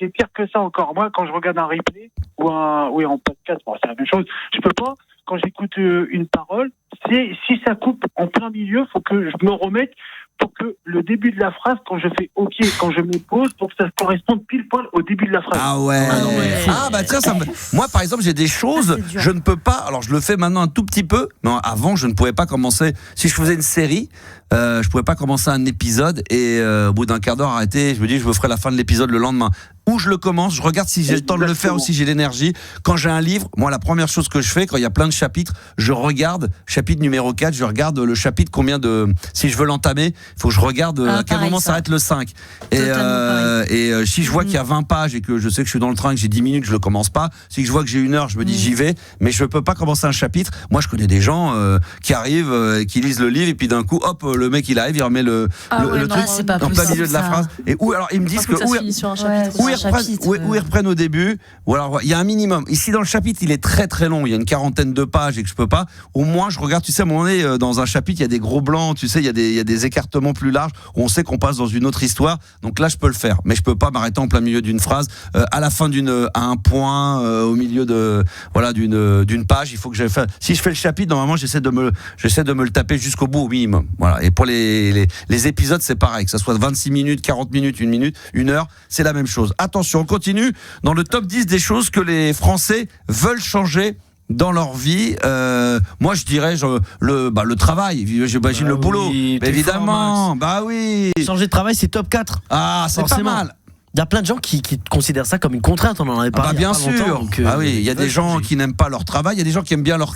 pire que ça encore. Moi, quand je regarde un replay ou en podcast, bon, c'est la même chose. Je peux pas, quand j'écoute une parole, si ça coupe en plein milieu, faut que je me remette pour que le début de la phrase, quand je fais OK, quand je me pose, pour que ça corresponde pile poil au début de la phrase. Ah ouais. Ah bah tiens, moi par exemple j'ai des choses, je ne peux pas. Alors je le fais maintenant un tout petit peu, mais avant je ne pouvais pas commencer. Si je faisais une série, je pouvais pas commencer un épisode et au bout d'un quart d'heure arrêter. Je me dis je me ferai la fin de l'épisode le lendemain. Où je le commence, je regarde si j'ai le temps de le faire ou si j'ai l'énergie. Quand j'ai un livre, moi la première chose que je fais quand il y a plein de chapitres, je regarde chapitre numéro 4, je regarde le chapitre combien de si je veux l'entamer, il faut que je regarde à quel moment s'arrête le 5. Et si je vois qu'il y a 20 pages et que je sais que je suis dans le train que j'ai 10 minutes, je le commence pas. Si je vois que j'ai 1 heure, je me dis j'y vais, mais je peux pas commencer un chapitre. Moi je connais des gens qui arrivent qui lisent le livre et puis d'un coup hop le mec il arrive, il remet le truc en plein milieu de la phrase et où alors ils me disent que où ils reprennent au début, ou alors il y a un minimum. Ici dans le chapitre, il est très très long, il y a une 40aine de pages et que je peux pas. Au moins je regarde, tu sais, à un moment donné, dans un chapitre, il y a des gros blancs, tu sais, il y a des écartements plus larges où on sait qu'on passe dans une autre histoire. Donc là, je peux le faire, mais je peux pas m'arrêter en plein milieu d'une phrase, à la fin à un point, au milieu d'une page. Il faut que si je fais le chapitre, normalement, j'essaie de me le taper jusqu'au bout au minimum. Voilà. Et pour les épisodes, c'est pareil, que ça soit 26 minutes, 40 minutes, 1 minute, 1 heure, c'est la même chose. Attention, on continue dans le top 10 des choses que les Français veulent changer dans leur vie. Moi je dirais le travail, j'imagine le boulot, évidemment, oui. Changer de travail, c'est top 4. Ah, c'est forcément pas mal. Il y a plein de gens qui considèrent ça comme une contrainte, on en avait parlé. Bien sûr. Oui, il y a des gens qui n'aiment pas leur travail, il y a des gens qui aiment bien leur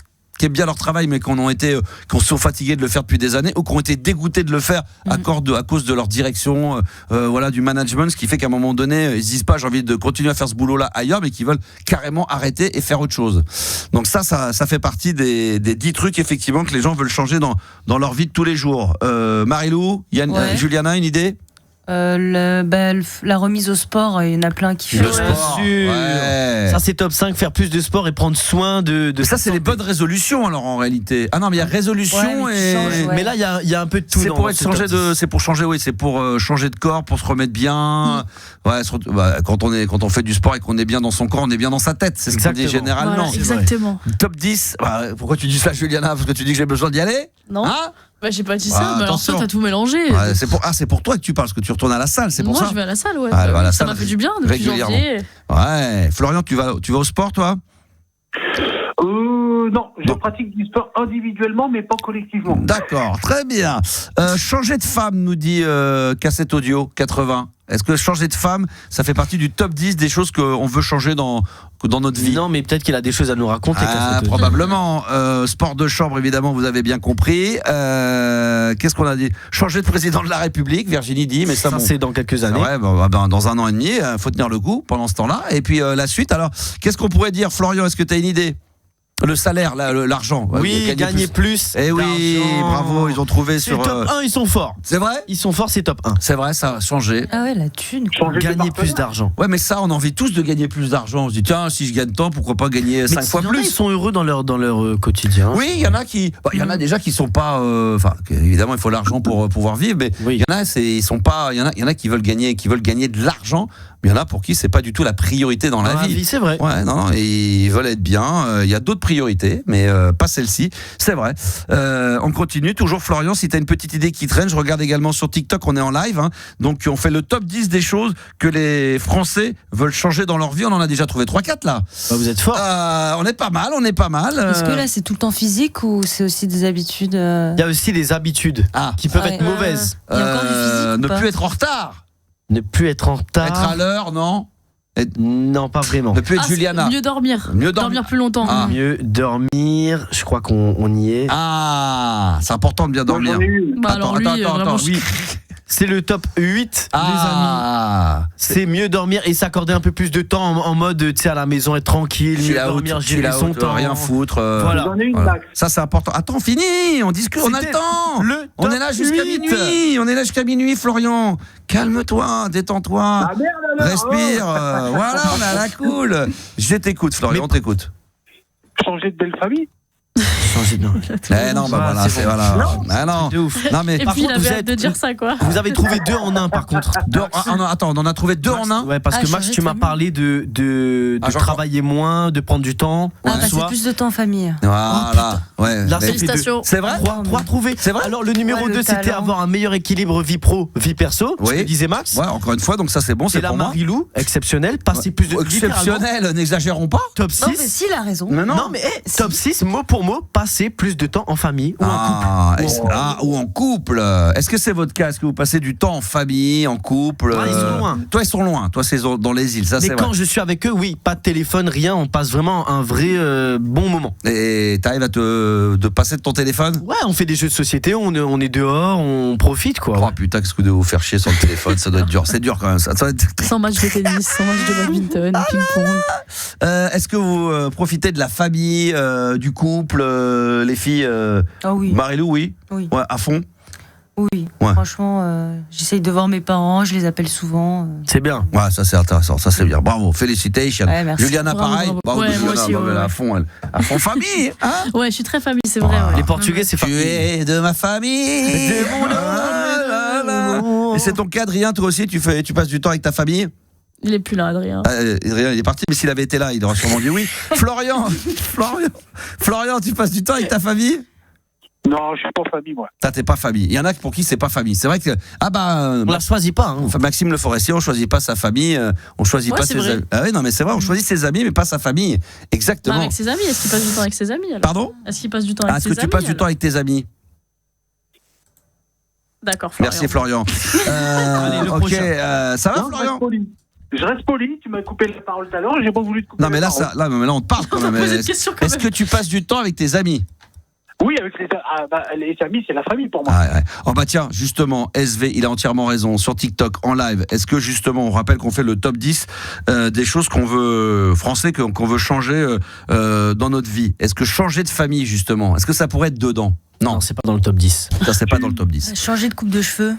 travail mais qui sont fatigués de le faire depuis des années ou qui ont été dégoûtés de le faire à cause de leur direction, du management, ce qui fait qu'à un moment donné ils disent pas j'ai envie de continuer à faire ce boulot là ailleurs, mais qui veulent carrément arrêter et faire autre chose. Donc ça fait partie des 10 trucs effectivement que les gens veulent changer dans leur vie de tous les jours. Marie-Lou, Juliana, une idée? La remise au sport, il y en a plein qui font. Le sport, ça c'est top 5, faire plus de sport et prendre soin de ça c'est les bonnes résolutions alors en réalité. Ah non mais il y a résolution mais là il y a un peu de tout. C'est pour changer de corps, pour se remettre bien. Quand on fait du sport et qu'on est bien dans son corps, on est bien dans sa tête, c'est ce qu'on dit généralement. Voilà, exactement. Top 10. Pourquoi tu dis ça Juliana? Parce que tu dis que j'ai besoin d'y aller? Non. J'ai pas dit ça, mais alors toi t'as tout mélangé. C'est pour toi que tu parles, parce que tu retournes à la salle, c'est pour ça. Moi je vais à la salle, ça m'a fait du bien depuis janvier. Ouais. Florian, tu vas au sport toi? Non, je pratique du sport individuellement, mais pas collectivement. D'accord, très bien. Changer de femme, nous dit Cassette Audio 80. Est-ce que changer de femme, ça fait partie du top 10 des choses qu'on veut changer dans notre vie? Non, mais peut-être qu'il a des choses à nous raconter. Probablement. Sport de chambre, évidemment, vous avez bien compris. Qu'est-ce qu'on a dit? Changer de président de la République, Virginie dit, mais ça c'est dans quelques années. Ouais, dans 1 an et demi, faut tenir le coup pendant ce temps-là. Et puis la suite, alors, qu'est-ce qu'on pourrait dire, Florian? Est-ce que tu as une idée? Le salaire, l'argent. Oui, gagner plus. Eh oui, bravo, ils ont trouvé c'est sur. Top 1, ils sont forts. C'est vrai? Ils sont forts, c'est top 1. C'est vrai, ça a changé. Ah ouais, la thune. Gagner plus d'argent. Ouais, mais ça, on a envie tous de gagner plus d'argent. On se dit, tiens, si je gagne tant, pourquoi pas gagner 5 fois plus? Ils sont heureux dans leur quotidien. Oui, il y en a qui. Il y en a déjà qui sont pas. Enfin, évidemment, il faut l'argent pour pouvoir vivre, mais il y en a, ils sont pas. Il y en a qui veulent gagner de l'argent. Mais il y en a pour qui c'est pas du tout la priorité dans la vie. C'est vrai. Ouais, non, et ils veulent être bien. Il y a d'autres priorités, mais pas celle-ci. C'est vrai. On continue. Toujours Florian, si tu as une petite idée qui traîne, je regarde également sur TikTok, on est en live. Donc on fait le top 10 des choses que les Français veulent changer dans leur vie. On en a déjà trouvé 3-4 là. Vous êtes fort. On est pas mal. Est-ce que là c'est tout le temps physique ou c'est aussi des habitudes Il y a aussi des habitudes qui peuvent être mauvaises. Il y a encore du physique ne plus être en retard. Ne plus être en retard. Être à l'heure, non? Non, pas vraiment. Ne plus être Juliana. Mieux dormir. Dormir plus longtemps. Mieux dormir, je crois qu'on y est. Ah, c'est important de bien dormir. Attends, oui. C'est le top 8, les amis. C'est mieux dormir et s'accorder un peu plus de temps en mode, tu sais, à la maison, être tranquille, mieux dormir, gérer son temps. Rien foutre. Voilà. Ça, c'est important. Attends, fini. On discute, on a le temps. On est là jusqu'à minuit. On est là jusqu'à minuit, Florian. Calme-toi, détends-toi. Respire. Voilà, on est à la cool. Je t'écoute, Florian, on t'écoute. Changer de belle famille. Non, voilà, c'est voilà. Non, mais et puis il avait hâte de dire ça, quoi. Vous avez trouvé 2 en 1 par contre. Attends, on en a trouvé 2 en 1. Ouais, parce que Max, tu m'as parlé de travailler moins, de prendre du temps. C'est plus de temps en famille. Voilà. Ouais. Félicitations. C'est vrai. 3 trouvés. C'est vrai. Alors le numéro 2, c'était avoir un meilleur équilibre vie pro, vie perso. Ce que disait Max. Ouais, encore une fois, donc ça c'est bon, c'est pour moi. Marie-Lou, exceptionnel, passer plus de temps. Exceptionnel, n'exagérons pas. Top 6. Non, mais si, il a raison. Non, mais top 6, mot pour mot, passer plus de temps en famille ou en couple. Ou en couple. Est-ce que c'est votre cas? Est-ce que vous passez du temps en famille, en couple? Ils sont loin. Toi, ils sont loin. Toi, c'est dans les îles. Ça, mais quand je suis avec eux, oui, pas de téléphone, rien. On passe vraiment un vrai bon moment. Et t'arrives à de passer de ton téléphone? Ouais, on fait des jeux de société, on est dehors, on profite, quoi. Oh putain, qu'est-ce que de vous faire chier sur le téléphone, ça doit être dur. C'est dur quand même. Ça doit être... Sans match de tennis, sans match de badminton, ping-pong. Est-ce que vous profitez de la famille, du couple, les filles? Oui. Marie-Lou, oui. Ouais, à fond. Oui, franchement, j'essaye de voir mes parents, je les appelle souvent. C'est bien. Ouais, ça c'est intéressant, ça c'est bien. Bravo, félicitations. Ouais, merci. Juliana, pareil. Bravo. Ouais, moi aussi, à fond, à fond famille. Hein, ouais, je suis très famille, c'est vrai. Les Portugais, c'est famille. Tu es de ma famille. De mon amour. Et c'est ton cas, Adrien, toi aussi, tu passes du temps avec ta famille? Il est plus là, Adrien. Adrien, il est parti, mais s'il avait été là, il aurait sûrement dit oui. Florian, tu passes du temps avec ta famille? Non, je suis pas famille, moi. T'es pas famille. Il y en a pour qui c'est pas famille. C'est vrai que on la choisit pas. Maxime Le Forestier, on choisit pas sa famille, on choisit pas ses amis. Ah oui, non mais c'est vrai, on choisit ses amis, mais pas sa famille. Exactement. Avec ses amis, est-ce qu'il passe du temps avec ses amis alors? Pardon? Est-ce qu'il passe du temps avec ses amis? Est-ce que tu passes du temps avec tes amis? D'accord, Florian. Merci Florian. Allez, le prochain. Ça va, Florian? Je reste poli, tu m'as coupé la parole tout à l'heure, j'ai pas voulu te couper. Non mais là on te parle quand même. Est-ce que tu passes du temps avec tes amis? Oui, avec les amis, c'est la famille pour moi. Ouais. Oh bah tiens, justement, SV, il a entièrement raison. Sur TikTok, en live, est-ce que justement, on rappelle qu'on fait le top 10 des choses qu'on veut, français, qu'on veut changer dans notre vie? Est-ce que changer de famille, justement, est-ce que ça pourrait être dedans? Non, c'est pas dans le top 10. Ça, c'est pas dans le top 10. Changer de coupe de cheveux.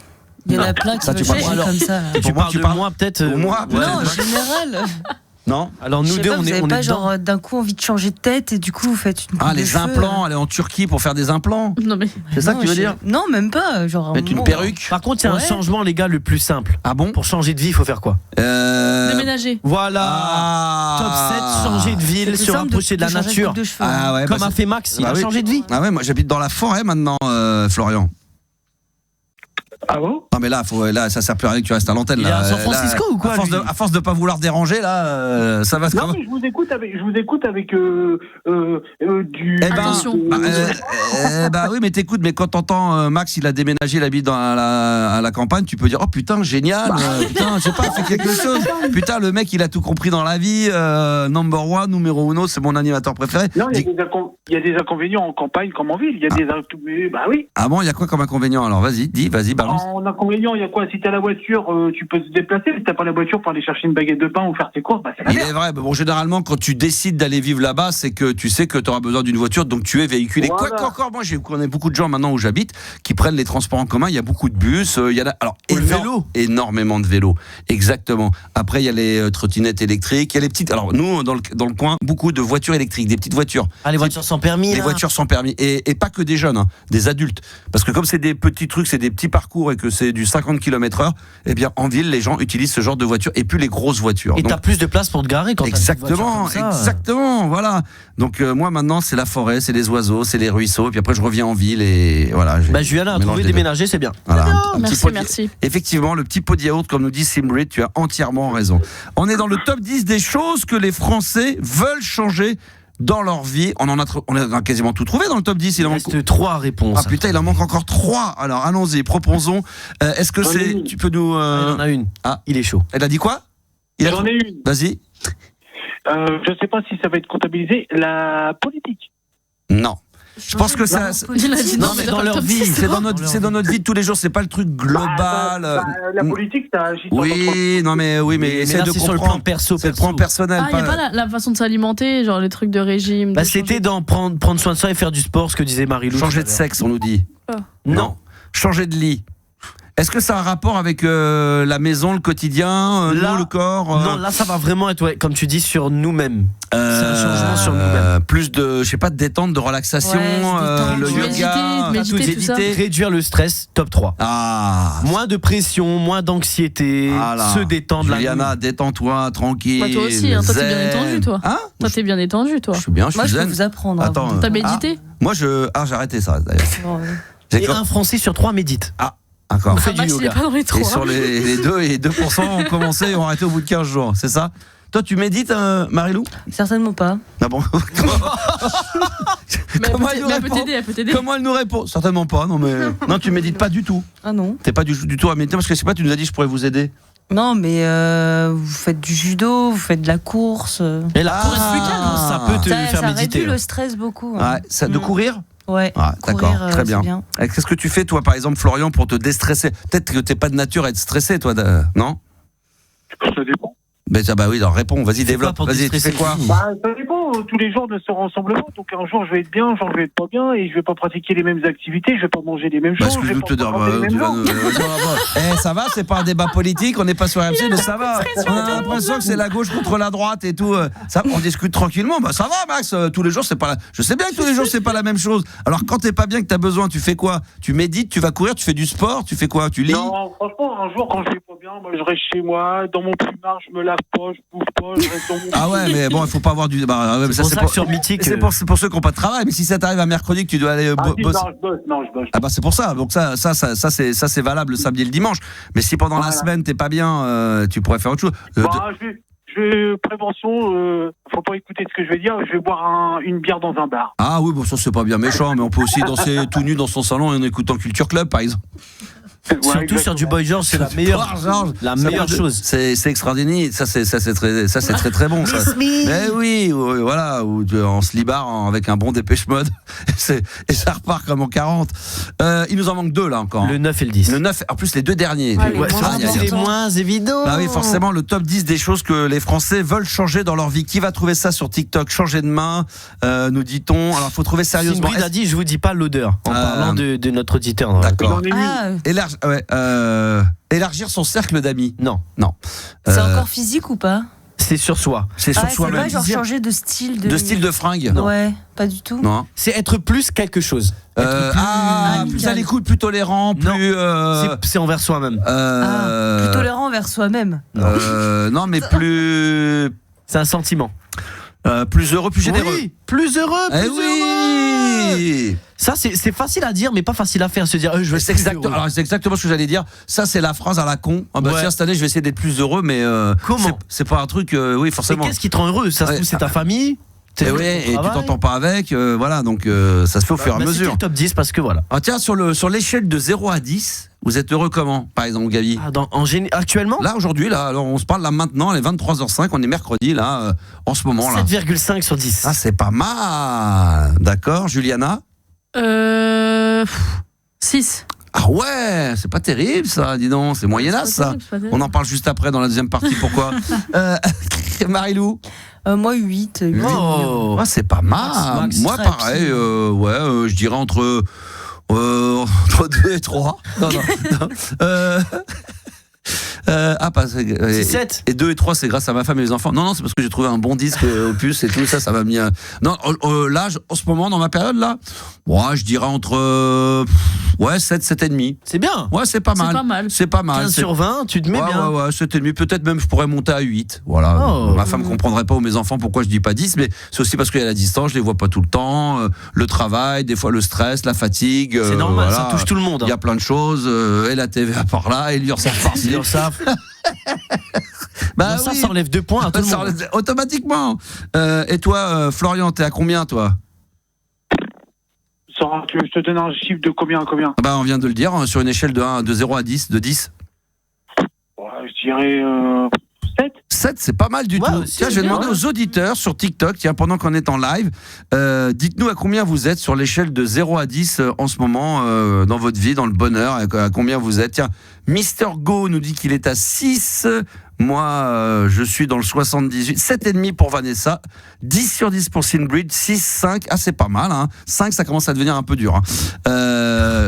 Il y en a plein qui veulent changer comme ça. Là. Tu parles de moi, peut-être? Moi, non, en général. Non. Alors nous deux, on est pas dedans. genre d'un coup envie de changer de tête et du coup vous faites une coupe de les cheveux, implants, aller en Turquie pour faire des implants. Non mais c'est ça que tu veux dire? Non, même pas. Genre mettre une perruque. Par contre, il y a un changement, les gars, le plus simple. Ah bon? Pour changer de vie, il faut faire quoi? Déménager. Voilà. Top 7, changer de ville, se rapprocher de la nature. Comme a fait Max, il a changé de vie. Ah ouais, moi j'habite dans la forêt maintenant, Florian. Ah bon? Non mais là, ça sert plus à rien que tu restes à l'antenne. Il est à San Francisco ou quoi, à force de pas vouloir déranger, là, ça va. Non, mais je vous écoute avec du. Attention. Bah oui, mais t'écoutes, mais quand t'entends Max, il a déménagé, il habite à la campagne, tu peux dire, oh putain, génial, putain, je sais pas, fait quelque chose. Putain, le mec, il a tout compris dans la vie. Number one, numéro uno, c'est mon animateur préféré. Non, il y a des inconvénients en campagne comme en ville. Il y a des. Bah oui. Ah bon, il y a quoi comme inconvénient alors? Vas-y, balance. En inconvénient, il y a quoi? Si t'as la voiture, tu peux te déplacer. Si t'as pas la voiture pour aller chercher une baguette de pain ou faire tes courses, bah c'est la merde. Il est vrai, bon, généralement, quand tu décides d'aller vivre là-bas, c'est que tu sais que tu auras besoin d'une voiture, donc tu es véhiculé. Voilà. Quoi qu'encore, moi, je connais beaucoup de gens maintenant où j'habite qui prennent les transports en commun. Il y a beaucoup de bus, il y en a. Alors, énormément de vélos, exactement. Après, il y a les trottinettes électriques, il y a les petites. Alors, nous, dans le coin, beaucoup de voitures électriques, des petites voitures. Ah, les voitures sans permis. Les voitures sans permis. Et pas que des jeunes, hein, des adultes. Parce que comme c'est des petits trucs, c'est des petits parcours et que c'est du 50 km/h, eh bien, en ville, les gens utilisent ce genre de voiture et plus les grosses voitures. Et t'as plus de place pour te garer quand Exactement, voilà. Donc, moi, maintenant, c'est la forêt, c'est les oiseaux, c'est les ruisseaux. Et puis après, je reviens en ville et voilà. Julien a trouvé déménager, c'est bien. Voilà, Merci. Effectivement, le petit pot de yaourt, comme nous dit Simrit, tu as entièrement raison. On est dans le top 10 des choses que les Français veulent changer dans leur vie. On a quasiment tout trouvé dans le top 10. Il en reste 3 réponses. Ah putain, il en manque encore 3. Alors allons-y, proposons. Est-ce que c'est... Tu peux nous... Il en a une. Ah, il est chaud. Elle a dit quoi? J'en ai une. Vas-y. Je sais pas si ça va être comptabilisé. La politique. Non. Je pense que ça. Il a dit non, mais dans leur vie, c'est dans notre vie de tous les jours. C'est pas le truc global. La politique, ça agit. Oui, mais essaie de comprendre. Sur le plan perso. C'est le plan personnel. Il n'y a pas la façon de s'alimenter, genre les trucs de régime. C'était dans prendre soin de soi et faire du sport, ce que disait Marie-Lou. Changer de sexe, on nous dit. Non. Changer de lit. Est-ce que ça a un rapport avec la maison, le quotidien, nous, le corps Non, là, ça va vraiment être, comme tu dis, sur nous-mêmes. C'est un changement sur nous-mêmes. Plus de, je sais pas, de détente, de relaxation, le yoga, méditer, tout ça. Réduire le stress, top 3. Moins de pression, moins d'anxiété, se détendre. Juliana, détends-toi, tranquille. Bah, toi aussi, toi t'es bien détendu, toi. Toi t'es bien détendu, toi. Je suis bien, je suis Moi, je zen. peux vous apprendre. Attends, t'as médité? Moi, j'ai arrêté ça, d'ailleurs. Et un Français sur 3 médite. D'accord. On fait du yoga. Pas dans les 3, et sur les 2% ont commencé et ont arrêté au bout de 15 jours, c'est ça? Toi, tu médites, Marie-Lou? Certainement pas. Ah bon? Comment elle peut t'aider? Comment elle nous répond? Certainement pas, non mais... Non, tu médites pas du tout. Ah non. T'es pas du tout à méditer parce que je sais pas, tu nous as dit je pourrais vous aider. Non, mais vous faites du judo, vous faites de la course. Et la course, ça peut te faire méditer. Ça réduit le stress beaucoup. Ouais, de courir? Ouais, d'accord, très bien. Qu'est-ce que tu fais, toi, par exemple, Florian, pour te déstresser? Peut-être que t'es pas de nature à être stressé, toi, non? Ça dépend. Bah oui, alors réponds, vas-y, développe. Vas-y, tu fais quoi? Ça dépend, tous les jours ne se ressemblent pas. Donc un jour je vais être bien, un jour je vais être pas bien, et je vais pas pratiquer les mêmes activités, je vais pas manger les mêmes choses. Ça va, c'est pas un débat politique, on n'est pas sur RMC, mais ça va. On a l'impression que c'est la gauche contre la droite et tout. Ça, on discute tranquillement. Bah ça va, Max. Tous les jours, c'est pas. Je sais bien que tous les jours, c'est pas la même chose. Alors quand t'es pas bien, que t'as besoin, tu fais quoi? Tu médites, tu vas courir, tu fais du sport, tu fais quoi? Tu lis? Non, franchement, un jour quand je vais pas bien, moi je reste chez moi, dans mon plumard, je me lave pas, je bouffe pas, je reste dans mon. Ah ouais, mais bon, il faut pas avoir du. C'est pour sur Mythique. C'est pour ceux qui n'ont pas de travail. Mais si ça t'arrive un mercredi que tu dois aller bosser. Non, je bosse. Ah bah c'est pour ça. Donc ça c'est valable le samedi et le dimanche. Mais si pendant la semaine t'es pas bien, tu pourrais faire autre chose. Prévention, faut pas écouter ce que je vais dire, je vais boire une bière dans un bar. Ah oui, bon ça c'est pas bien méchant, mais on peut aussi danser tout nu dans son salon en écoutant Culture Club par exemple. Surtout sur du Boy George, c'est la meilleure chose. C'est extraordinaire. Ça c'est très bon. Ça. Mais oui, voilà, ou en slibard avec un bon Dépêche Mode et ça repart comme en 40. Il nous en manque 2 là encore. Le 9 et le 10. Le 9, en plus les 2 derniers. C'est moins évident. Bah oui, forcément le top 10 des choses que les Français veulent changer dans leur vie. Qui va trouver ça sur TikTok? Changer de main, nous dit-on. Alors faut trouver sérieusement. Simbride a dit, je vous dis pas l'odeur en parlant de notre auditeur. D'accord. Élargir son cercle d'amis. Non. C'est encore physique ou pas? C'est sur soi. C'est sur soi-même. C'est pas genre changer de style de fringue. Non. Ouais, pas du tout. Non. C'est être plus quelque chose. Plus à l'écoute, plus tolérant, plus. C'est envers soi-même. Plus tolérant envers soi-même. Non, mais plus. C'est un sentiment. Plus heureux, plus généreux. Oui, plus heureux, plus heureux. Oui. Ça, c'est facile à dire, mais pas facile à faire. Se dire, je vais c'est exactement ce que j'allais dire. Ça, c'est la phrase à la con. Ah bah tiens, cette année, je vais essayer d'être plus heureux, mais comment c'est pas un truc. Oui, forcément. Mais qu'est-ce qui te rend heureux? Ça se trouve, c'est ta famille. Et tu t'entends pas avec, voilà, donc ça se fait au fur et à mesure. C'est le top 10 parce que voilà. Ah tiens, sur l'échelle de 0 à 10, vous êtes heureux comment, par exemple, Gaby? Actuellement? Là, aujourd'hui, là, alors on se parle là maintenant, les 23h05, on est mercredi, là, en ce moment, là. 7,5 sur 10. Ah, c'est pas mal. D'accord, Juliana? 6. Ah ouais, c'est pas terrible ça, dis donc, c'est moyenasse ça. On en parle juste après dans la deuxième partie, pourquoi? Marie-Lou? Moi 8. Oh, ah, c'est pas mal. Moi pareil, je dirais entre 2 et 3. Non. C'est 7. Et 2 et 3, c'est grâce à ma femme et les enfants. Non, c'est parce que j'ai trouvé un bon disque Opus et tout ça, ça m'a mis. Non, là, en ce moment, dans ma période là, je dirais entre 7, 7,5. C'est bien. Ouais, c'est pas mal. C'est pas mal. 15 sur 20, tu te mets bien. Ouais, 7,5. Peut-être même je pourrais monter à 8. Voilà. Ma femme comprendrait pas, ou mes enfants, pourquoi je dis pas 10, mais c'est aussi parce qu'il y a la distance, je les vois pas tout le temps, le travail, des fois le stress, la fatigue. C'est normal, ça touche tout le monde. Il y a plein de choses, et la TVA par là, et l'URSSAF par-ci. Ça enlève 2 points à tout le monde. Automatiquement. Et toi, Florian, t'es à combien, toi? Je te donne un chiffre de combien à combien? On vient de le dire, sur une échelle de 0 à 10, de 10. Je dirais 7. 7, c'est pas mal du tout. Tiens, je vais demander aux auditeurs sur TikTok, pendant qu'on est en live, dites-nous à combien vous êtes sur l'échelle de 0 à 10 en ce moment, dans votre vie, dans le bonheur, à combien vous êtes. Tiens, Mister Go nous dit qu'il est à 6. Moi, je suis dans le 78. 7,5 pour Vanessa. 10 sur 10 pour Sinbrid. 6, 5. Ah, c'est pas mal, hein. 5, ça commence à devenir un peu dur. Hein.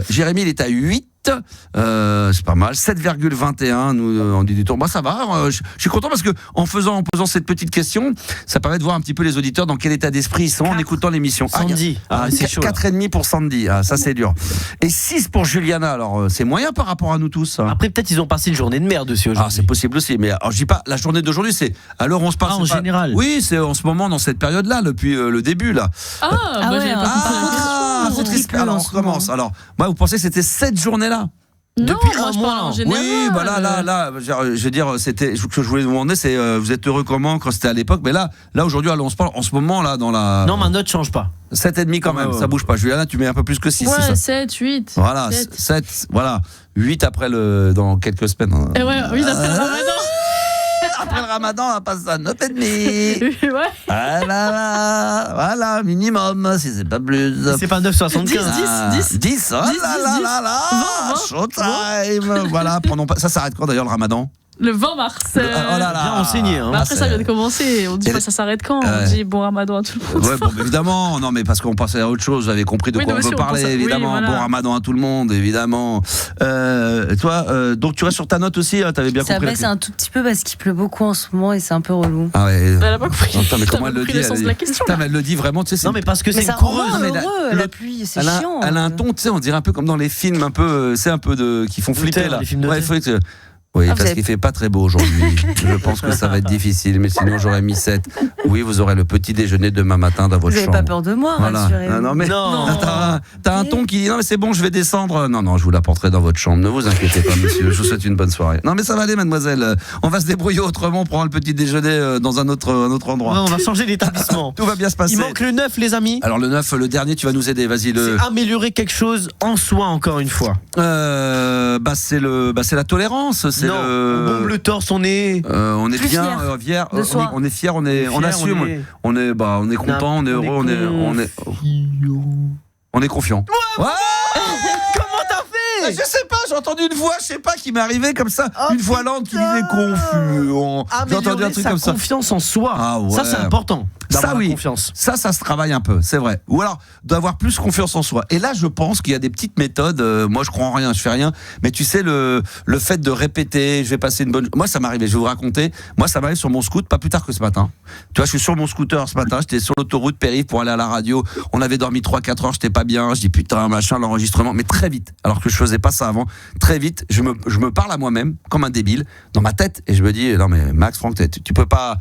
Jérémy, il est à 8. C'est pas mal. 7,21. Nous, on dit du tour. Ça va. Je suis content parce que en posant cette petite question, ça permet de voir un petit peu les auditeurs dans quel état d'esprit ils sont en écoutant l'émission. Sandy. C'est chaud. 4,5 pour Sandy. Ah, ça, c'est dur. Et 6 pour Juliana. Alors, c'est moyen par rapport à nous tous. Après, peut-être ils ont passé une journée de merde aussi aujourd'hui. Ah, c'est possible aussi. Mais alors, je dis pas la journée d'aujourd'hui, c'est à l'heure où on se parle. En général. Oui, c'est en ce moment, dans cette période-là, depuis le début, là. C'est triste. Alors, on recommence. Alors, moi, vous pensez que c'était cette journée-là? Depuis un mois en général. Oui, là, je veux dire, c'était ce que je voulais vous demander, c'est vous êtes heureux comment quand c'était à l'époque, mais là aujourd'hui, on se parle en ce moment là dans la. Non, ma note change pas. 7,5 quand même, ça bouge pas. Juliana, tu mets un peu plus que 6. Ouais, 7, 8. Voilà, 7, voilà. 8 après dans quelques semaines. Et oui, après le Ramadan. Après le Ramadan, on passe à 9,5. Ouais. Voilà, minimum, si c'est pas plus. C'est pas 9,75. 10. Oh là là. Showtime. Voilà, prenons pas. Ça s'arrête quand d'ailleurs le Ramadan? Le 20 mars. Oh là là. Bien renseigné. Hein. Après, ça vient de commencer. On dit pas ça s'arrête quand. On dit bon Ramadan à tout le monde. Ouais, bon, évidemment. Non, mais parce qu'on passait à autre chose. J'avais compris de quoi on veut parler, évidemment. Oui, voilà. Bon Ramadan à tout le monde, évidemment. Toi, donc tu restes sur ta note aussi. T'avais bien compris. Ça baisse un tout petit peu parce qu'il pleut beaucoup en ce moment et c'est un peu relou. Ah ouais. Elle a pas compris. Attends, mais comment elle le dit? Elle le dit vraiment, tu sais. Non, mais parce que c'est une coureuse. La pluie, c'est chiant. Elle a un ton, tu sais, on dirait un peu comme dans les films, un peu, c'est un peu qui font flipper là. Ouais, il faut que. Oui, parce qu'il fait pas très beau aujourd'hui. Je pense que ça va être difficile, mais sinon j'aurais mis 7. Oui, vous aurez le petit déjeuner demain matin dans votre chambre. Vous n'avez pas peur de moi, rassurez-vous. Non, mais t'as un ton qui dit non mais c'est bon, je vais descendre. Non, je vous l'apporterai dans votre chambre. Ne vous inquiétez pas, monsieur. Je vous souhaite une bonne soirée. Non, mais ça va aller, mademoiselle. On va se débrouiller autrement. On prendra le petit déjeuner dans un autre endroit. Non, on va changer d'établissement. Tout va bien se passer. Il manque le 9, les amis. Alors le 9, le dernier, tu vas nous aider. Vas-y. C'est améliorer quelque chose en soi, encore une fois. C'est la tolérance. C'est on bombe le torse, on est bien fier, on est fier, on assume, on est content, on est heureux, on est confiant. Ouais. Comment t'as fait? Je sais pas, j'ai entendu une voix, je sais pas, qui m'est arrivée comme ça, une voix lente qui disait confiant. J'ai entendu un truc comme ça. Confiance en soi. Ah ouais. Ça c'est important. Ça oui, confiance. Ça se travaille un peu, c'est vrai. Ou alors d'avoir plus confiance en soi. Et là, je pense qu'il y a des petites méthodes. Moi, je crois en rien, je fais rien. Mais tu sais, le fait de répéter, je vais passer une bonne. Moi, ça m'arrivait. Je vais vous raconter. Moi, ça m'arrive sur mon scooter, pas plus tard que ce matin. Tu vois, je suis sur mon scooter ce matin. J'étais sur l'autoroute périph' pour aller à la radio. On avait dormi 3-4 heures. J'étais pas bien. Je dis putain, machin, l'enregistrement. Mais très vite. Alors que je faisais pas ça avant. Très vite, je me parle à moi-même comme un débile dans ma tête et je me dis non mais Max, Franck, tu peux pas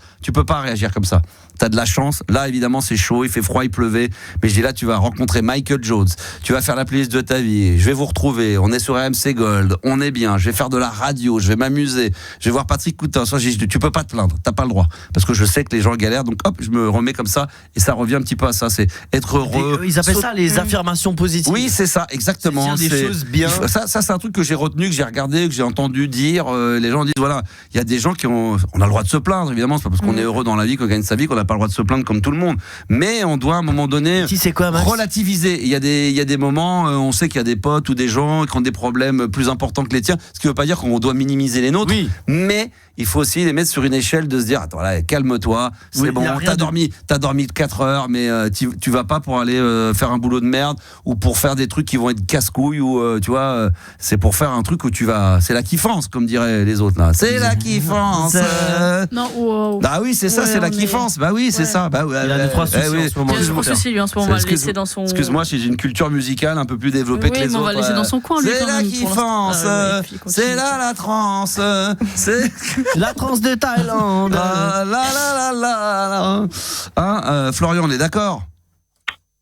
réagir comme ça. T'as de la chance. chance. Là, évidemment, c'est chaud, il fait froid, il pleuvait. Mais je dis là, tu vas rencontrer Michael Jones. Tu vas faire la playlist de ta vie. Je vais vous retrouver. On est sur RMC Gold. On est bien. Je vais faire de la radio. Je vais m'amuser. Je vais voir Patrick Coutin. Tu peux pas te plaindre. T'as pas le droit. Parce que je sais que les gens galèrent. Donc, hop, je me remets comme ça. Et ça revient un petit peu à ça. C'est être heureux. Ils appellent ça les affirmations positives. Oui, c'est ça, exactement. C'est des choses bien. Ça, c'est un truc que j'ai retenu, que j'ai regardé, que j'ai entendu dire. Les gens disent, voilà, il y a des gens on a le droit de se plaindre, évidemment. C'est pas parce qu'on est heureux dans la vie qu'on gagne sa vie qu'on n'a pas le droit de se plaindre comme tout le monde. Mais on doit, à un moment donné, relativiser. Il y a des moments, on sait qu'il y a des potes ou des gens qui ont des problèmes plus importants que les tiens. Ce qui veut pas dire qu'on doit minimiser les nôtres. Oui. Mais il faut aussi les mettre sur une échelle de se dire, attends là, calme-toi, c'est bon, t'as dormi 4 heures, mais tu vas pas pour aller faire un boulot de merde ou pour faire des trucs qui vont être casse-couilles ou tu vois, c'est pour faire un truc où c'est la kiffance, comme diraient les autres là. C'est la kiffance. Non, wow. Bah oui, c'est ça, c'est la kiffance. Bah oui, c'est ça. Bah, il a 2-3 soucis en ce moment. Il y a 2-3 soucis lui en ce moment, on va le laisser dans son... Excuse-moi, j'ai une culture musicale un peu plus développée que les autres. On va le laisser dans son coin, lui. C'est la kiffance, c'est la transe, c'est... La transe de Thaïlande. Florian, on est d'accord?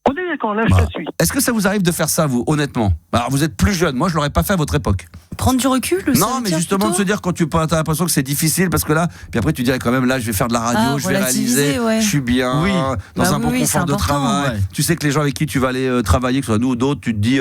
On est d'accord, là je te suis. Est-ce que ça vous arrive de faire ça, vous, honnêtement? Alors vous êtes plus jeune, moi je l'aurais pas fait à votre époque. Prendre du recul? Non, mais justement de se dire quand tu as l'impression que c'est difficile, parce que là, puis après tu dirais quand même là je vais faire de la radio, je vais réaliser, je suis bien, dans un bon confort de travail. Tu sais que les gens avec qui tu vas aller travailler, que ce soit nous ou d'autres, tu te dis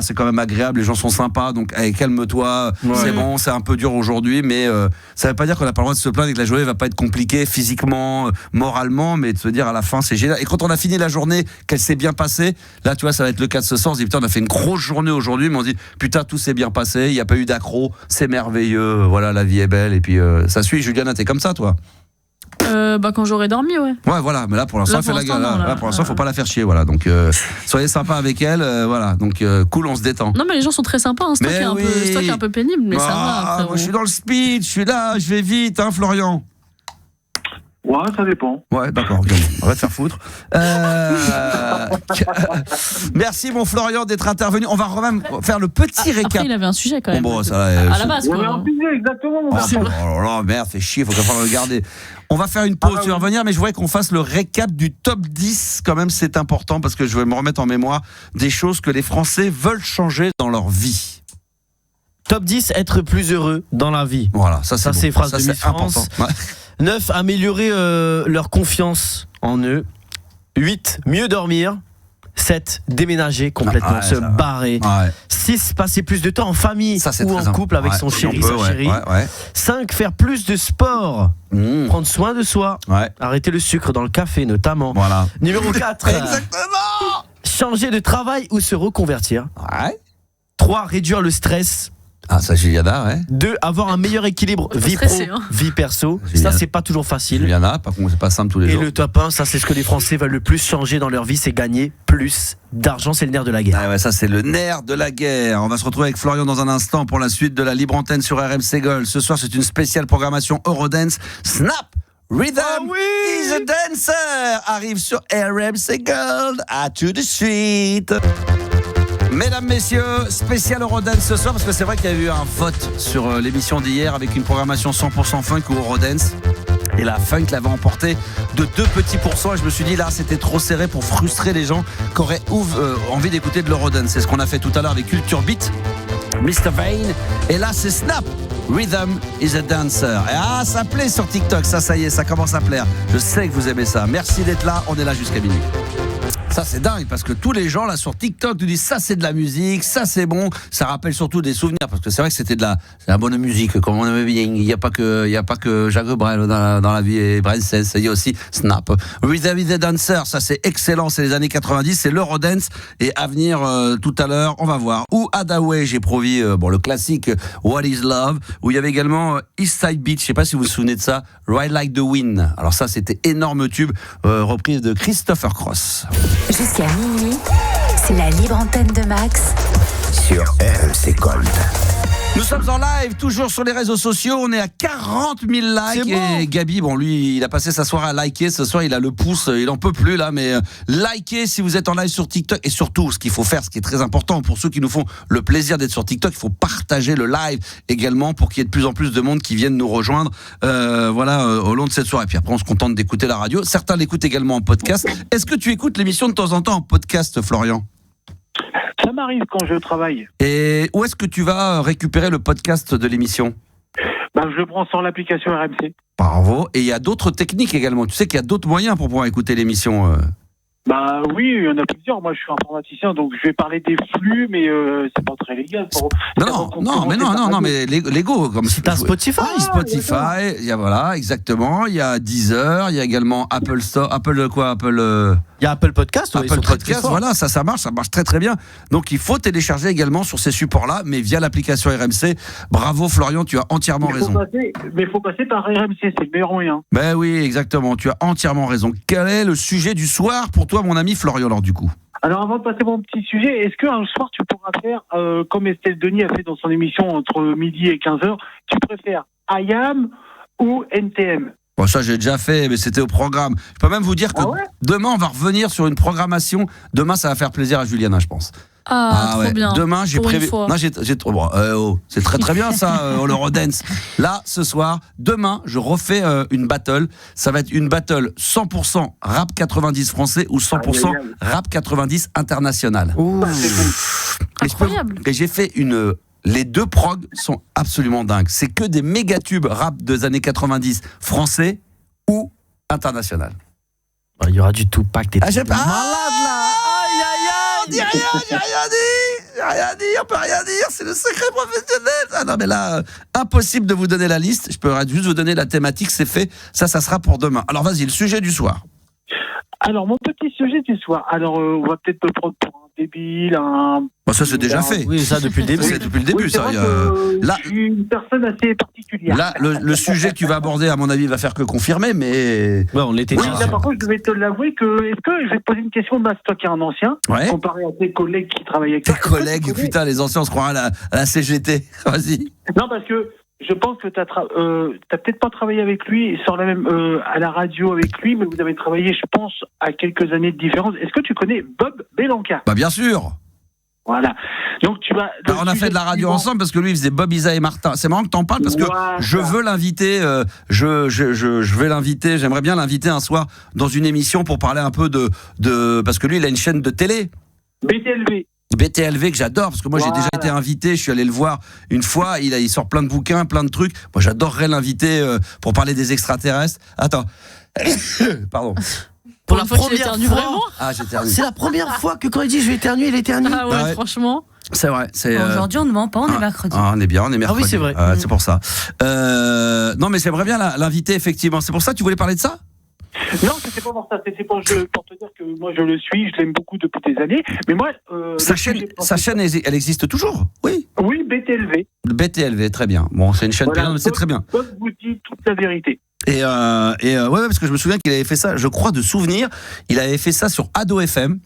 c'est quand même agréable, les gens sont sympas, donc calme-toi, c'est bon, c'est un peu dur aujourd'hui, mais ça veut pas dire qu'on n'a pas le droit de se plaindre et que la journée va pas être compliquée physiquement, moralement, mais de se dire à la fin c'est génial. Et quand on a fini la journée, qu'elle s'est bien passée, là tu vois ça va être le cas de ce soir, on se dit putain on a fait une grosse journée aujourd'hui, mais on se dit putain tout s'est bien passé, il n'y a pas eu d'accro, c'est merveilleux, voilà la vie est belle et puis ça suit. Juliana, t'es comme ça toi? Quand j'aurais dormi, ouais. Ouais, voilà, mais là pour l'instant, elle fait la gueule. Là, pour l'instant, faut pas la faire chier, voilà. Donc, soyez sympa avec elle, voilà. Donc, cool, on se détend. Non, mais les gens sont très sympas. C'est toi qui est un peu pénible, mais ça va. Moi, je suis dans le speed, je suis là, je vais vite, hein, Florian. Ouais, ça dépend. Ouais, d'accord, on va te faire foutre. Merci, mon Florian, d'être intervenu. On va même faire le petit récap. Après, il avait un sujet quand même. Bon, ça, à la base, quoi. Un sujet, exactement. Oh là, merde, fait chier, faut quand même le garder. On va faire une pause, tu vas revenir, mais je voudrais qu'on fasse le récap du top 10. Quand même, c'est important parce que je vais me remettre en mémoire des choses que les Français veulent changer dans leur vie. Top 10, être plus heureux dans la vie. Voilà, ça c'est phrase de Miss France. 9, améliorer leur confiance en eux. 8, mieux dormir. 7, déménager complètement, se barrer. 6, passer plus de temps en famille ou en couple avec son chéri, sa chérie. 5, faire plus de sport. Prendre soin de soi. Arrêter le sucre dans le café notamment. Voilà. Numéro 4, exactement. Changer de travail ou se reconvertir. 3, réduire le stress. Ah, ça, Juliana, ouais. 2, avoir un meilleur équilibre vie pro, vie perso. Juliana. Ça, c'est pas toujours facile. Juliana, par contre, c'est pas simple tous les jours. Et le top 1, ça, c'est ce que les Français veulent le plus changer dans leur vie, c'est gagner plus d'argent. C'est le nerf de la guerre. Ah ouais, ça, c'est le nerf de la guerre. On va se retrouver avec Florian dans un instant pour la suite de la libre antenne sur RMC Gold. Ce soir, c'est une spéciale programmation Eurodance. Snap! Rhythm is a dancer arrive sur RMC Gold. À tout de suite. Mesdames, messieurs, spécial Eurodance ce soir parce que c'est vrai qu'il y a eu un vote sur l'émission d'hier avec une programmation 100% funk ou Eurodance. Et la funk l'avait emporté de 2 petits pourcents. Et je me suis dit là, c'était trop serré pour frustrer les gens qui auraient envie d'écouter de l'Eurodance. C'est ce qu'on a fait tout à l'heure avec Culture Beat, Mr. Vane. Et là, c'est Snap. Rhythm is a dancer. Et ça plaît sur TikTok. Ça y est, ça commence à plaire. Je sais que vous aimez ça. Merci d'être là. On est là jusqu'à minuit. Ça c'est dingue parce que tous les gens là sur TikTok nous disent ça c'est de la musique, ça c'est bon, ça rappelle surtout des souvenirs parce que c'est vrai que c'est la bonne musique comme on aimait bien. Il y a pas que Jacques Brel dans la vie et Brel, il y a aussi Snap. Rhythm is a Dancer, ça c'est excellent, c'est les années 90, c'est l'Eurodance et à venir tout à l'heure, on va voir. Ou Hadaway, j'ai promis le classique What is Love, où il y avait également East Side Beach, je sais pas si vous vous souvenez de ça, Ride Like the Wind. Alors ça c'était énorme tube, reprise de Christopher Cross. Jusqu'à minuit, c'est la libre antenne de Max sur RMC Gold. Nous sommes en live, toujours sur les réseaux sociaux. On est à 40 000 likes. Et Gabi, bon, lui, il a passé sa soirée à liker. Ce soir, il a le pouce, il en peut plus là. Mais likez si vous êtes en live sur TikTok. Et surtout, ce qu'il faut faire, ce qui est très important pour ceux qui nous font le plaisir d'être sur TikTok, il faut partager le live également pour qu'il y ait de plus en plus de monde qui viennent nous rejoindre. Au long de cette soirée. Et puis après, on se contente d'écouter la radio. Certains l'écoutent également en podcast. Est-ce que tu écoutes l'émission de temps en temps en podcast, Florian ? Ça m'arrive quand je travaille. Et où est-ce que tu vas récupérer le podcast de l'émission ? Je le prends sur l'application RMC. Bravo. Et il y a d'autres techniques également. Tu sais qu'il y a d'autres moyens pour pouvoir écouter l'émission. Oui, il y en a plusieurs. Moi, je suis informaticien, donc je vais parler des flux, mais c'est pas très légal. Mais Lego, comme c'est un Spotify. Il y a voilà, exactement. Il y a Deezer, il y a également Apple Store, il y a Apple Podcast. Apple Podcast, voilà, ça marche très très bien. Donc il faut télécharger également sur ces supports-là, mais via l'application RMC. Bravo Florian, tu as entièrement raison. Mais il faut passer par RMC, c'est le meilleur moyen. Ben oui, exactement, tu as entièrement raison. Quel est le sujet du soir pour toi, mon ami Florian, alors du coup ? Alors avant de passer mon petit sujet, est-ce qu'un soir tu pourras faire, comme Estelle Denis a fait dans son émission entre midi et 15h, tu préfères IAM ou NTM ? Bon, ça j'ai déjà fait, mais c'était au programme. Je peux même vous dire que demain on va revenir sur une programmation. Demain ça va faire plaisir à Juliana, je pense. Trop bien. Demain j'ai prévu. Non, c'est très très bien ça, l'Eurodance. Là ce soir, demain je refais une battle. Ça va être une battle 100% rap 90 français ou 100% rap 90 international. Incroyable. Et j'ai fait les deux progs sont absolument dingues. C'est que des méga tubes rap des années 90 français ou international. Il y aura du Tupac. T'es malade là. On dit rien, j'ai rien dit, on peut rien dire, c'est le secret professionnel. Ah non mais là, impossible de vous donner la liste, je peux juste vous donner la thématique, c'est fait, ça sera pour demain. Alors vas-y, le sujet du soir. Alors mon petit sujet du soir, on va peut-être me prendre pour un débile, ça c'est déjà fait. Oui, ça depuis le début. C'est depuis le début, ça. Là, je suis une personne assez particulière. Là, le sujet que tu vas aborder, à mon avis, va faire que confirmer, mais. Ouais, on l'était déjà. Là, par contre, je vais te l'avouer est-ce que je vais te poser une question, toi qui es un ancien, comparé à tes collègues qui travaillent avec toi. Tes collègues, putain, les anciens, on se croira à la CGT. Vas-y. Non, parce que je pense que t'as peut-être pas travaillé avec lui sur la même à la radio avec lui, mais vous avez travaillé, je pense, à quelques années de différence. Est-ce que tu connais Bob Belanca ? Bien sûr. Voilà. Donc tu vas. On a fait de la radio ensemble parce que lui il faisait Bob, Isa et Martin. C'est marrant que t'en parles parce que je veux l'inviter. Je vais l'inviter. J'aimerais bien l'inviter un soir dans une émission pour parler un peu de parce que lui il a une chaîne de télé. BTLV que j'adore parce que moi j'ai déjà été invité, je suis allé le voir une fois, il sort plein de bouquins, plein de trucs. Moi j'adorerais l'inviter pour parler des extraterrestres. Attends. Pardon. Pour la première fois, vraiment j'éternue. C'est la première fois que quand il dit je vais éternuer, il éternue. Ah ouais, franchement. C'est vrai. Aujourd'hui, on ne ment pas, on est mercredi. On est bien, on est mercredi. Ah oui, c'est vrai. C'est pour ça. Non, mais j'aimerais bien l'inviter, effectivement. C'est pour ça que tu voulais parler de ça ? Non, c'était pas pour ça. C'était pour te dire que moi je le suis, je l'aime beaucoup depuis des années. Mais moi. Sa chaîne, elle existe toujours ? Oui. Oui, BTLV. BTLV, très bien. Bon, c'est une chaîne payante, mais c'est très bien. Bob vous dit toute la vérité. Ouais, parce que je me souviens qu'il avait fait ça, je crois de souvenir, il avait fait ça sur Ado FM.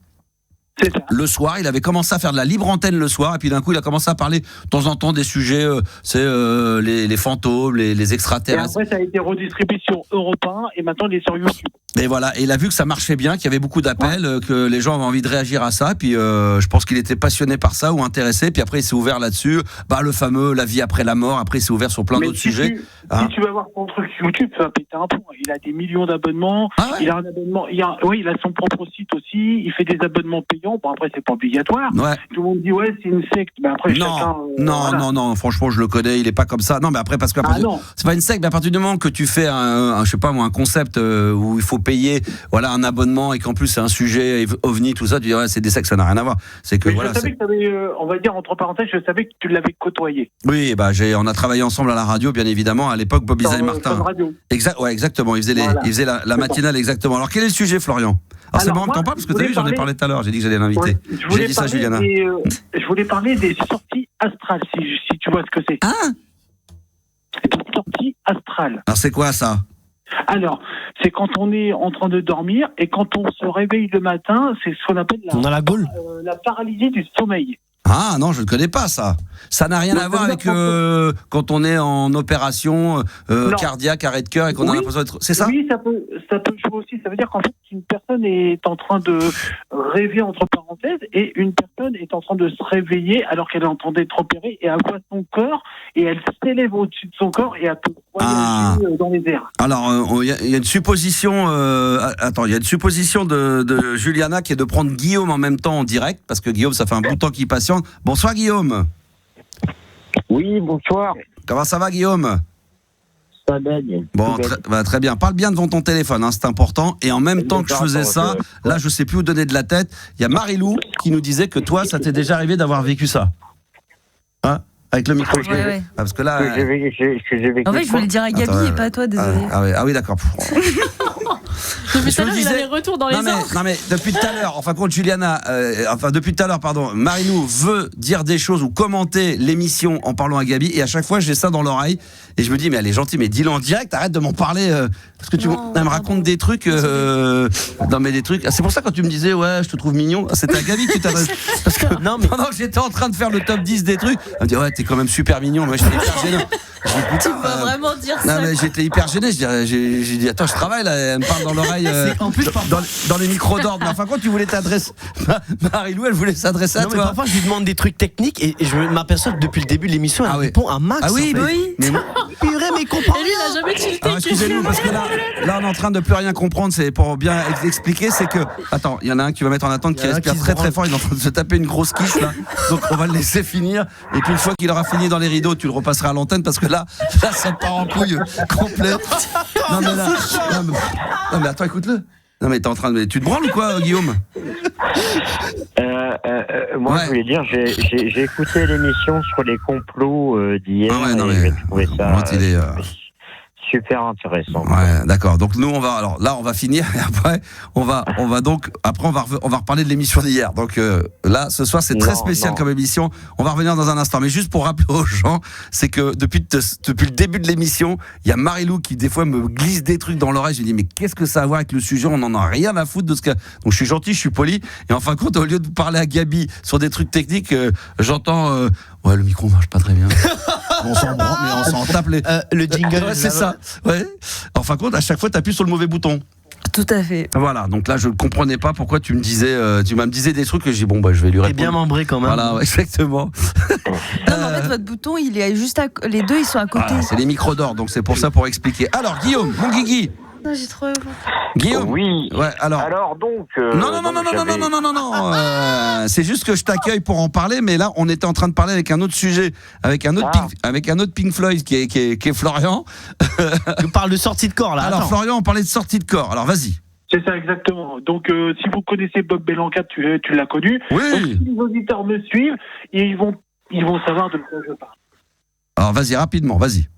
C'est ça. Le soir, il avait commencé à faire de la libre antenne le soir, et puis d'un coup, il a commencé à parler de temps en temps des sujets, les fantômes, les extraterrestres. Et après, ça a été redistribué sur Europe 1, et maintenant, il est sur YouTube. Et voilà, et il a vu que ça marchait bien, qu'il y avait beaucoup d'appels, que les gens avaient envie de réagir à ça, puis je pense qu'il était passionné par ça ou intéressé, puis après il s'est ouvert là-dessus, le fameux la vie après la mort, après il s'est ouvert sur plein d'autres sujets. Si tu vas voir son truc YouTube, ça va péter un plomb. Il a des millions d'abonnements, il a un abonnement, il a son propre site aussi, il fait des abonnements payants, après c'est pas obligatoire. Ouais. Tout le monde dit c'est une secte, mais après chacun... Non, franchement je le connais, il est pas comme ça. Non, mais après parce que c'est pas une secte, mais à partir du moment que tu fais un concept où il faut payer un abonnement et qu'en plus c'est un sujet ovni, tout ça, tu dis c'est des sectes, ça n'a rien à voir. C'est que je savais que tu avais, on va dire entre parenthèses, je savais que tu l'avais côtoyé. Oui, on a travaillé ensemble à la radio, bien évidemment, à l'époque, Bob, Isa et Martin. Exactement, il faisait la matinale, exactement. Alors quel est le sujet, Florian ? Alors c'est marrant que t'en parles parce que t'as vu, j'en ai parlé tout à l'heure, j'ai dit que j'allais l'inviter. J'ai dit ça, Juliana. Je voulais parler des sorties astrales, si tu vois ce que c'est. C'est une sortie astrale. Alors c'est quoi ça ? Alors, c'est quand on est en train de dormir et quand on se réveille le matin, c'est ce qu'on appelle on a la gaule. La paralysie du sommeil. Ah non, je ne connais pas ça. Ça n'a rien à voir avec quand on est en opération cardiaque, arrêt de cœur et qu'on a l'impression d'être... C'est ça? Oui, ça peut jouer aussi. Ça veut dire qu'en fait, une personne est en train de rêver, entre parenthèses, et une personne est en train de se réveiller alors qu'elle est en train d'être opérée et elle voit son corps et elle s'élève au-dessus de son corps et elle peut voyager dans les airs. Alors, il y a une supposition... il y a une supposition de Juliana qui est de prendre Guillaume en même temps en direct, parce que Guillaume, ça fait un bout de temps qu'il patiente. Bonsoir Guillaume. Oui, bonsoir. Comment ça va Guillaume? Ça va bien. Bon, très bien. Parle bien devant ton téléphone, hein, c'est important. Et en même temps que je faisais ça, là je sais plus où donner de la tête. Il y a Marie-Lou qui nous disait que toi, ça t'est déjà arrivé d'avoir vécu ça. Hein? Avec le micro. Ouais. Ah, parce que là. En fait, je voulais le dire à Gabi et pas à toi, désolé. Ah oui, d'accord. Depuis tout à l'heure, il a les retours dans les ans. Non mais depuis tout à l'heure, depuis tout à l'heure, Marie-Lou veut dire des choses ou commenter l'émission en parlant à Gabi, et à chaque fois j'ai ça dans l'oreille et je me dis mais elle est gentille, mais dis-le en direct, arrête de m'en parler parce que elle me raconte des trucs des trucs. C'est pour ça quand tu me disais ouais je te trouve mignon, c'était à Gabi que tu t'adresses parce que pendant que j'étais en train de faire le top 10 des trucs, elle me dit ouais t'es quand même super mignon, moi j'étais hyper gêné. Tu vas vraiment dire ça? Non mais j'étais hyper gêné, j'ai dit attends je travaille là, elle me parle dans l'oreille en plus dans les micros d'ordre. Mais enfin quand tu voulais t'adresser Marie-Lou, elle voulait s'adresser à toi. Mais parfois je lui demande des trucs techniques et je m'aperçois que depuis le début de l'émission elle répond à Max. Ah oui, mais purée, mais comprends. Et lui il a jamais tilté. Alors excusez-nous parce que là on est en train de plus rien comprendre, c'est pour bien expliquer, c'est que attends, il y en a un qui va mettre en attente qui respire très très fort, il est en train de se taper une grosse quiche là. Donc on va le laisser finir et puis une fois qu'il aura fini dans les rideaux, tu le repasseras à l'antenne parce que là ça part en couille complète. Non mais attends, écoute-le. Non mais t'es en train de... Tu te branles ou quoi, Guillaume? Moi, je voulais dire, j'ai écouté l'émission sur les complots d'hier et j'ai trouvé ça super intéressant. Ouais, d'accord. Donc nous on va finir et après on va reparler de l'émission d'hier. Donc là ce soir c'est très spécial comme émission. On va revenir dans un instant, mais juste pour rappeler aux gens, c'est que depuis le début de l'émission, il y a Marie-Lou qui des fois me glisse des trucs dans l'oreille. Je dis mais qu'est-ce que ça a à voir avec le sujet? On en a rien à foutre de ce que. Donc je suis gentil, je suis poli et en fin de compte au lieu de parler à Gabi sur des trucs techniques, j'entends ouais le micro marche pas très bien. On s'en branle, mais on s'en tape les. Le jingle. Ouais, c'est ça. Ouais. En fin de compte, à chaque fois, t'appuies sur le mauvais bouton. Tout à fait. Voilà. Donc là, je ne comprenais pas pourquoi tu me disais des trucs que j'ai dit bon bah je vais lui répondre. T'es bien membré quand même. Voilà, ouais, exactement. Non, mais en fait, votre bouton, il est juste les deux, ils sont à côté. Voilà, c'est les micros d'or, donc c'est pour ça pour expliquer. Alors Guillaume, mon Guigui. Non, j'ai trop. Guillaume. Oui. Ouais. Alors donc. Non. C'est juste que je t'accueille pour en parler, mais là, on était en train de parler avec un autre sujet, avec un autre Pink Floyd qui est Florian. Tu parles de sortie de corps là. Alors Florian, on parlait de sortie de corps. Alors vas-y. C'est ça exactement. Donc si vous connaissez Bob Belanca, tu l'as connu. Oui. Donc, si les auditeurs me suivent, ils vont savoir de quoi je parle. Alors vas-y rapidement, vas-y.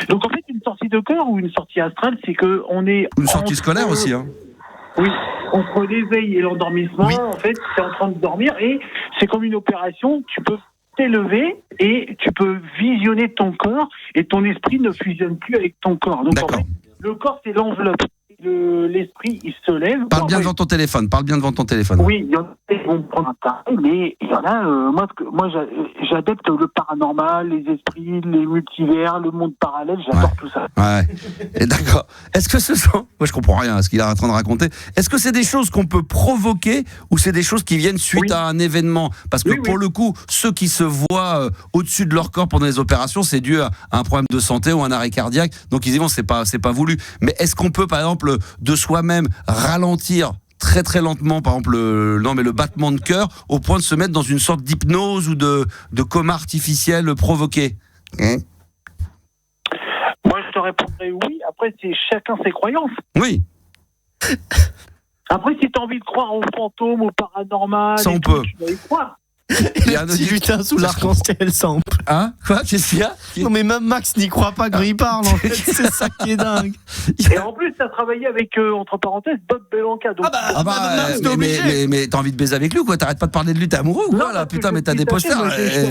Donc en fait, une sortie de corps ou une sortie astrale, c'est que on est une sortie scolaire aussi, hein. Oui, entre l'éveil et l'endormissement, en fait, tu es en train de dormir et c'est comme une opération, tu peux t'élever et tu peux visionner ton corps et ton esprit ne fusionne plus avec ton corps. Donc en fait, le corps c'est l'enveloppe. L'esprit, il se lève. Parle bien devant ton téléphone. Oui, il y en a qui vont prendre un taré, mais il y en a, moi j'adepte le paranormal, les esprits, les multivers, le monde parallèle, j'adore tout ça. Ouais. Et d'accord. Est-ce que ce sont... Moi je comprends rien à ce qu'il est en train de raconter. Est-ce que c'est des choses qu'on peut provoquer ou c'est des choses qui viennent suite à un événement? Parce que pour le coup, ceux qui se voient au-dessus de leur corps pendant les opérations, c'est dû à un problème de santé ou un arrêt cardiaque. Donc ils disent bon, c'est pas voulu. Mais est-ce qu'on peut par exemple de soi-même ralentir très très lentement par exemple le battement de cœur au point de se mettre dans une sorte d'hypnose ou de coma artificiel provoqué? Moi je te répondrais oui, après c'est chacun ses croyances. Oui. Après si tu as envie de croire aux fantômes, au paranormal, ça on peut. Tu vas y croire. Il y a un petit lutin sous l'arc-en-ciel sample. Hein? Quoi? Qu'est-ce qu'il y a? Non mais même Max n'y croit pas quand il parle en fait. C'est ça qui est dingue. Et en plus t'as travaillé avec entre parenthèses Bob Belanca. Donc... mais t'as envie de baiser avec lui ou quoi? T'arrêtes pas de parler de lui, t'es amoureux ou quoi là? Putain, mais t'as des posters,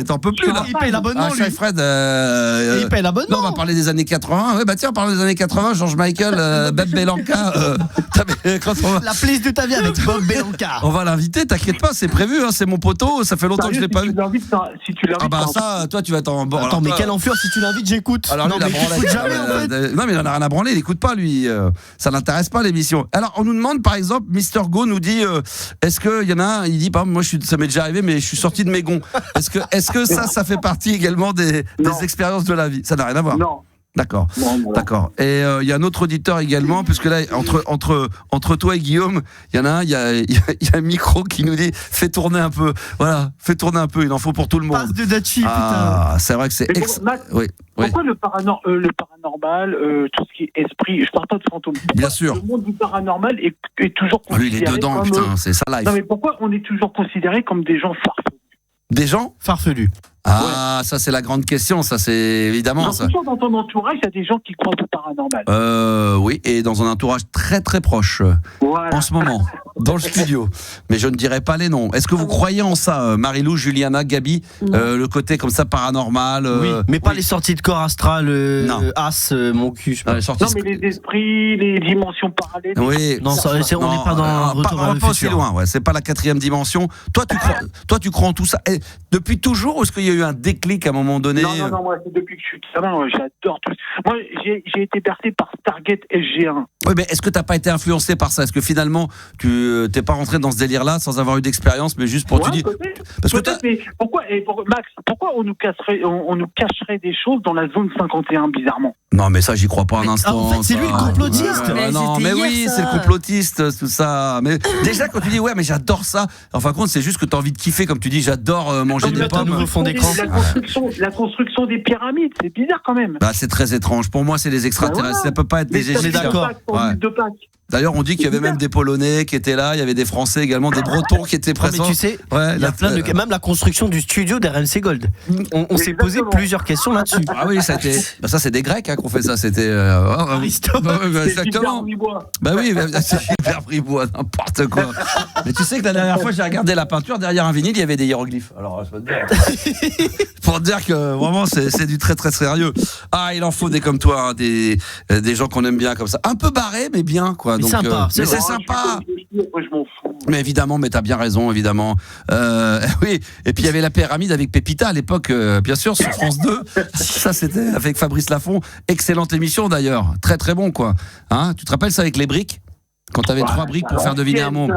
t'en peux plus là. Il paye l'abonnement lui. Fred, il paye l'abonnement. Non, on va parler des années 80. Ouais bah tiens, on parle des années 80, George Michael, Bob Belanca. La playlist de ta vie avec Bob Belanca. On va l'inviter, t'inquiète pas, c'est prévu, hein, c'est mon poteau, ça fait fait longtemps que je l'ai pas vu. Si tu l'invites, ah bah ça, toi tu vas t'en. Bon, attends, mais quelle enflure, si tu l'invites, j'écoute. Alors non, mais il jamais, en fait. Non, mais il en a rien à branler, il écoute pas lui. Ça l'intéresse pas l'émission. Alors on nous demande par exemple, Mister Go nous dit, est-ce qu'il y en a un, il dit par exemple, moi ça m'est déjà arrivé, mais je suis sorti de mes gonds. Est-ce que ça fait partie également des expériences de la vie? Ça n'a rien à voir. Non. D'accord, d'accord. Et il y a un autre auditeur également, puisque là, entre toi et Guillaume, il y en a un, il y a un micro qui nous dit fais tourner un peu. Voilà, fais tourner un peu, il en faut pour tout le monde. Passe de Dachi, putain. C'est vrai que c'est Pourquoi le paranormal, tout ce qui est esprit, je parle pas de fantômes. Bien sûr. Le monde du paranormal est toujours considéré. Lui, il est dedans, putain, c'est sa life. Non, mais pourquoi on est toujours considéré comme des gens farfelus? Des gens farfelus. Ah, ça c'est la grande question, ça c'est évidemment. Ça. Dans ton entourage, il y a des gens qui croient au paranormal. Oui, et dans un entourage très très proche, en ce moment, dans le studio. Mais je ne dirai pas les noms. Est-ce que vous croyez en ça, Marilou, Juliana, Gabi, le côté comme ça paranormal Oui, mais pas les sorties de corps astral, As, mon cul. Non, mais les esprits, les dimensions parallèles. Oui, non, on n'est pas dans un retour vers le futur. Aussi loin, c'est pas la 4e dimension. Toi, tu crois en tout ça. Et depuis toujours, ou est-ce qu'il y a eu un déclic à un moment donné? Non, moi c'est depuis que je suis gamin, j'adore tout. Moi j'ai été bercé par Stargate SG1. Oui, mais est-ce que t'as pas été influencé par ça? Est-ce que finalement tu t'es pas rentré dans ce délire-là sans avoir eu d'expérience, mais juste pour te dire? Parce que mais Max, pourquoi on nous cacherait des choses dans la zone 51 bizarrement? Non, mais ça j'y crois pas un instant. En fait, c'est lui le complotiste. Non, mais oui, c'est le complotiste, tout ça. Mais déjà quand tu dis ouais, mais j'adore ça. En fin de compte, c'est juste que t'as envie de kiffer, comme tu dis, j'adore manger des pommes. Nouveau fond d'écran. La construction des pyramides, c'est bizarre quand même. Bah, c'est très étrange. Pour moi, c'est les extraterrestres. Ça peut pas être des Égyptiens. D'accord. D'ailleurs, on dit qu'il y avait même des Polonais qui étaient là, il y avait des Français également, des Bretons qui étaient présents. Mais tu sais, il y a plein de même la construction du studio d'RMC Gold. On s'est posé plusieurs questions là-dessus. Ah oui, ça c'est des Grecs qui ont fait ça. C'était Aristote. Exactement. Bah oui, c'est hyper Bribois, n'importe quoi. Mais tu sais que la dernière fois, j'ai regardé la peinture derrière un vinyle, il y avait des hiéroglyphes. Alors, je peux te dire. Pour te dire que vraiment, c'est du très très sérieux. Ah, il en faut des comme toi, hein, des gens qu'on aime bien comme ça, un peu barrés, mais bien quoi. Donc, sympa, mais c'est sympa. Moi, je m'en fous. Mais évidemment, mais t'as bien raison, évidemment. Oui. Et puis il y avait la pyramide avec Pépita à l'époque, bien sûr, sur France 2. Ça, c'était avec Fabrice Laffont. Excellente émission d'ailleurs, très très bon quoi. Hein, tu te rappelles ça avec les briques? Quand t'avais 3 briques pour faire deviner un mot.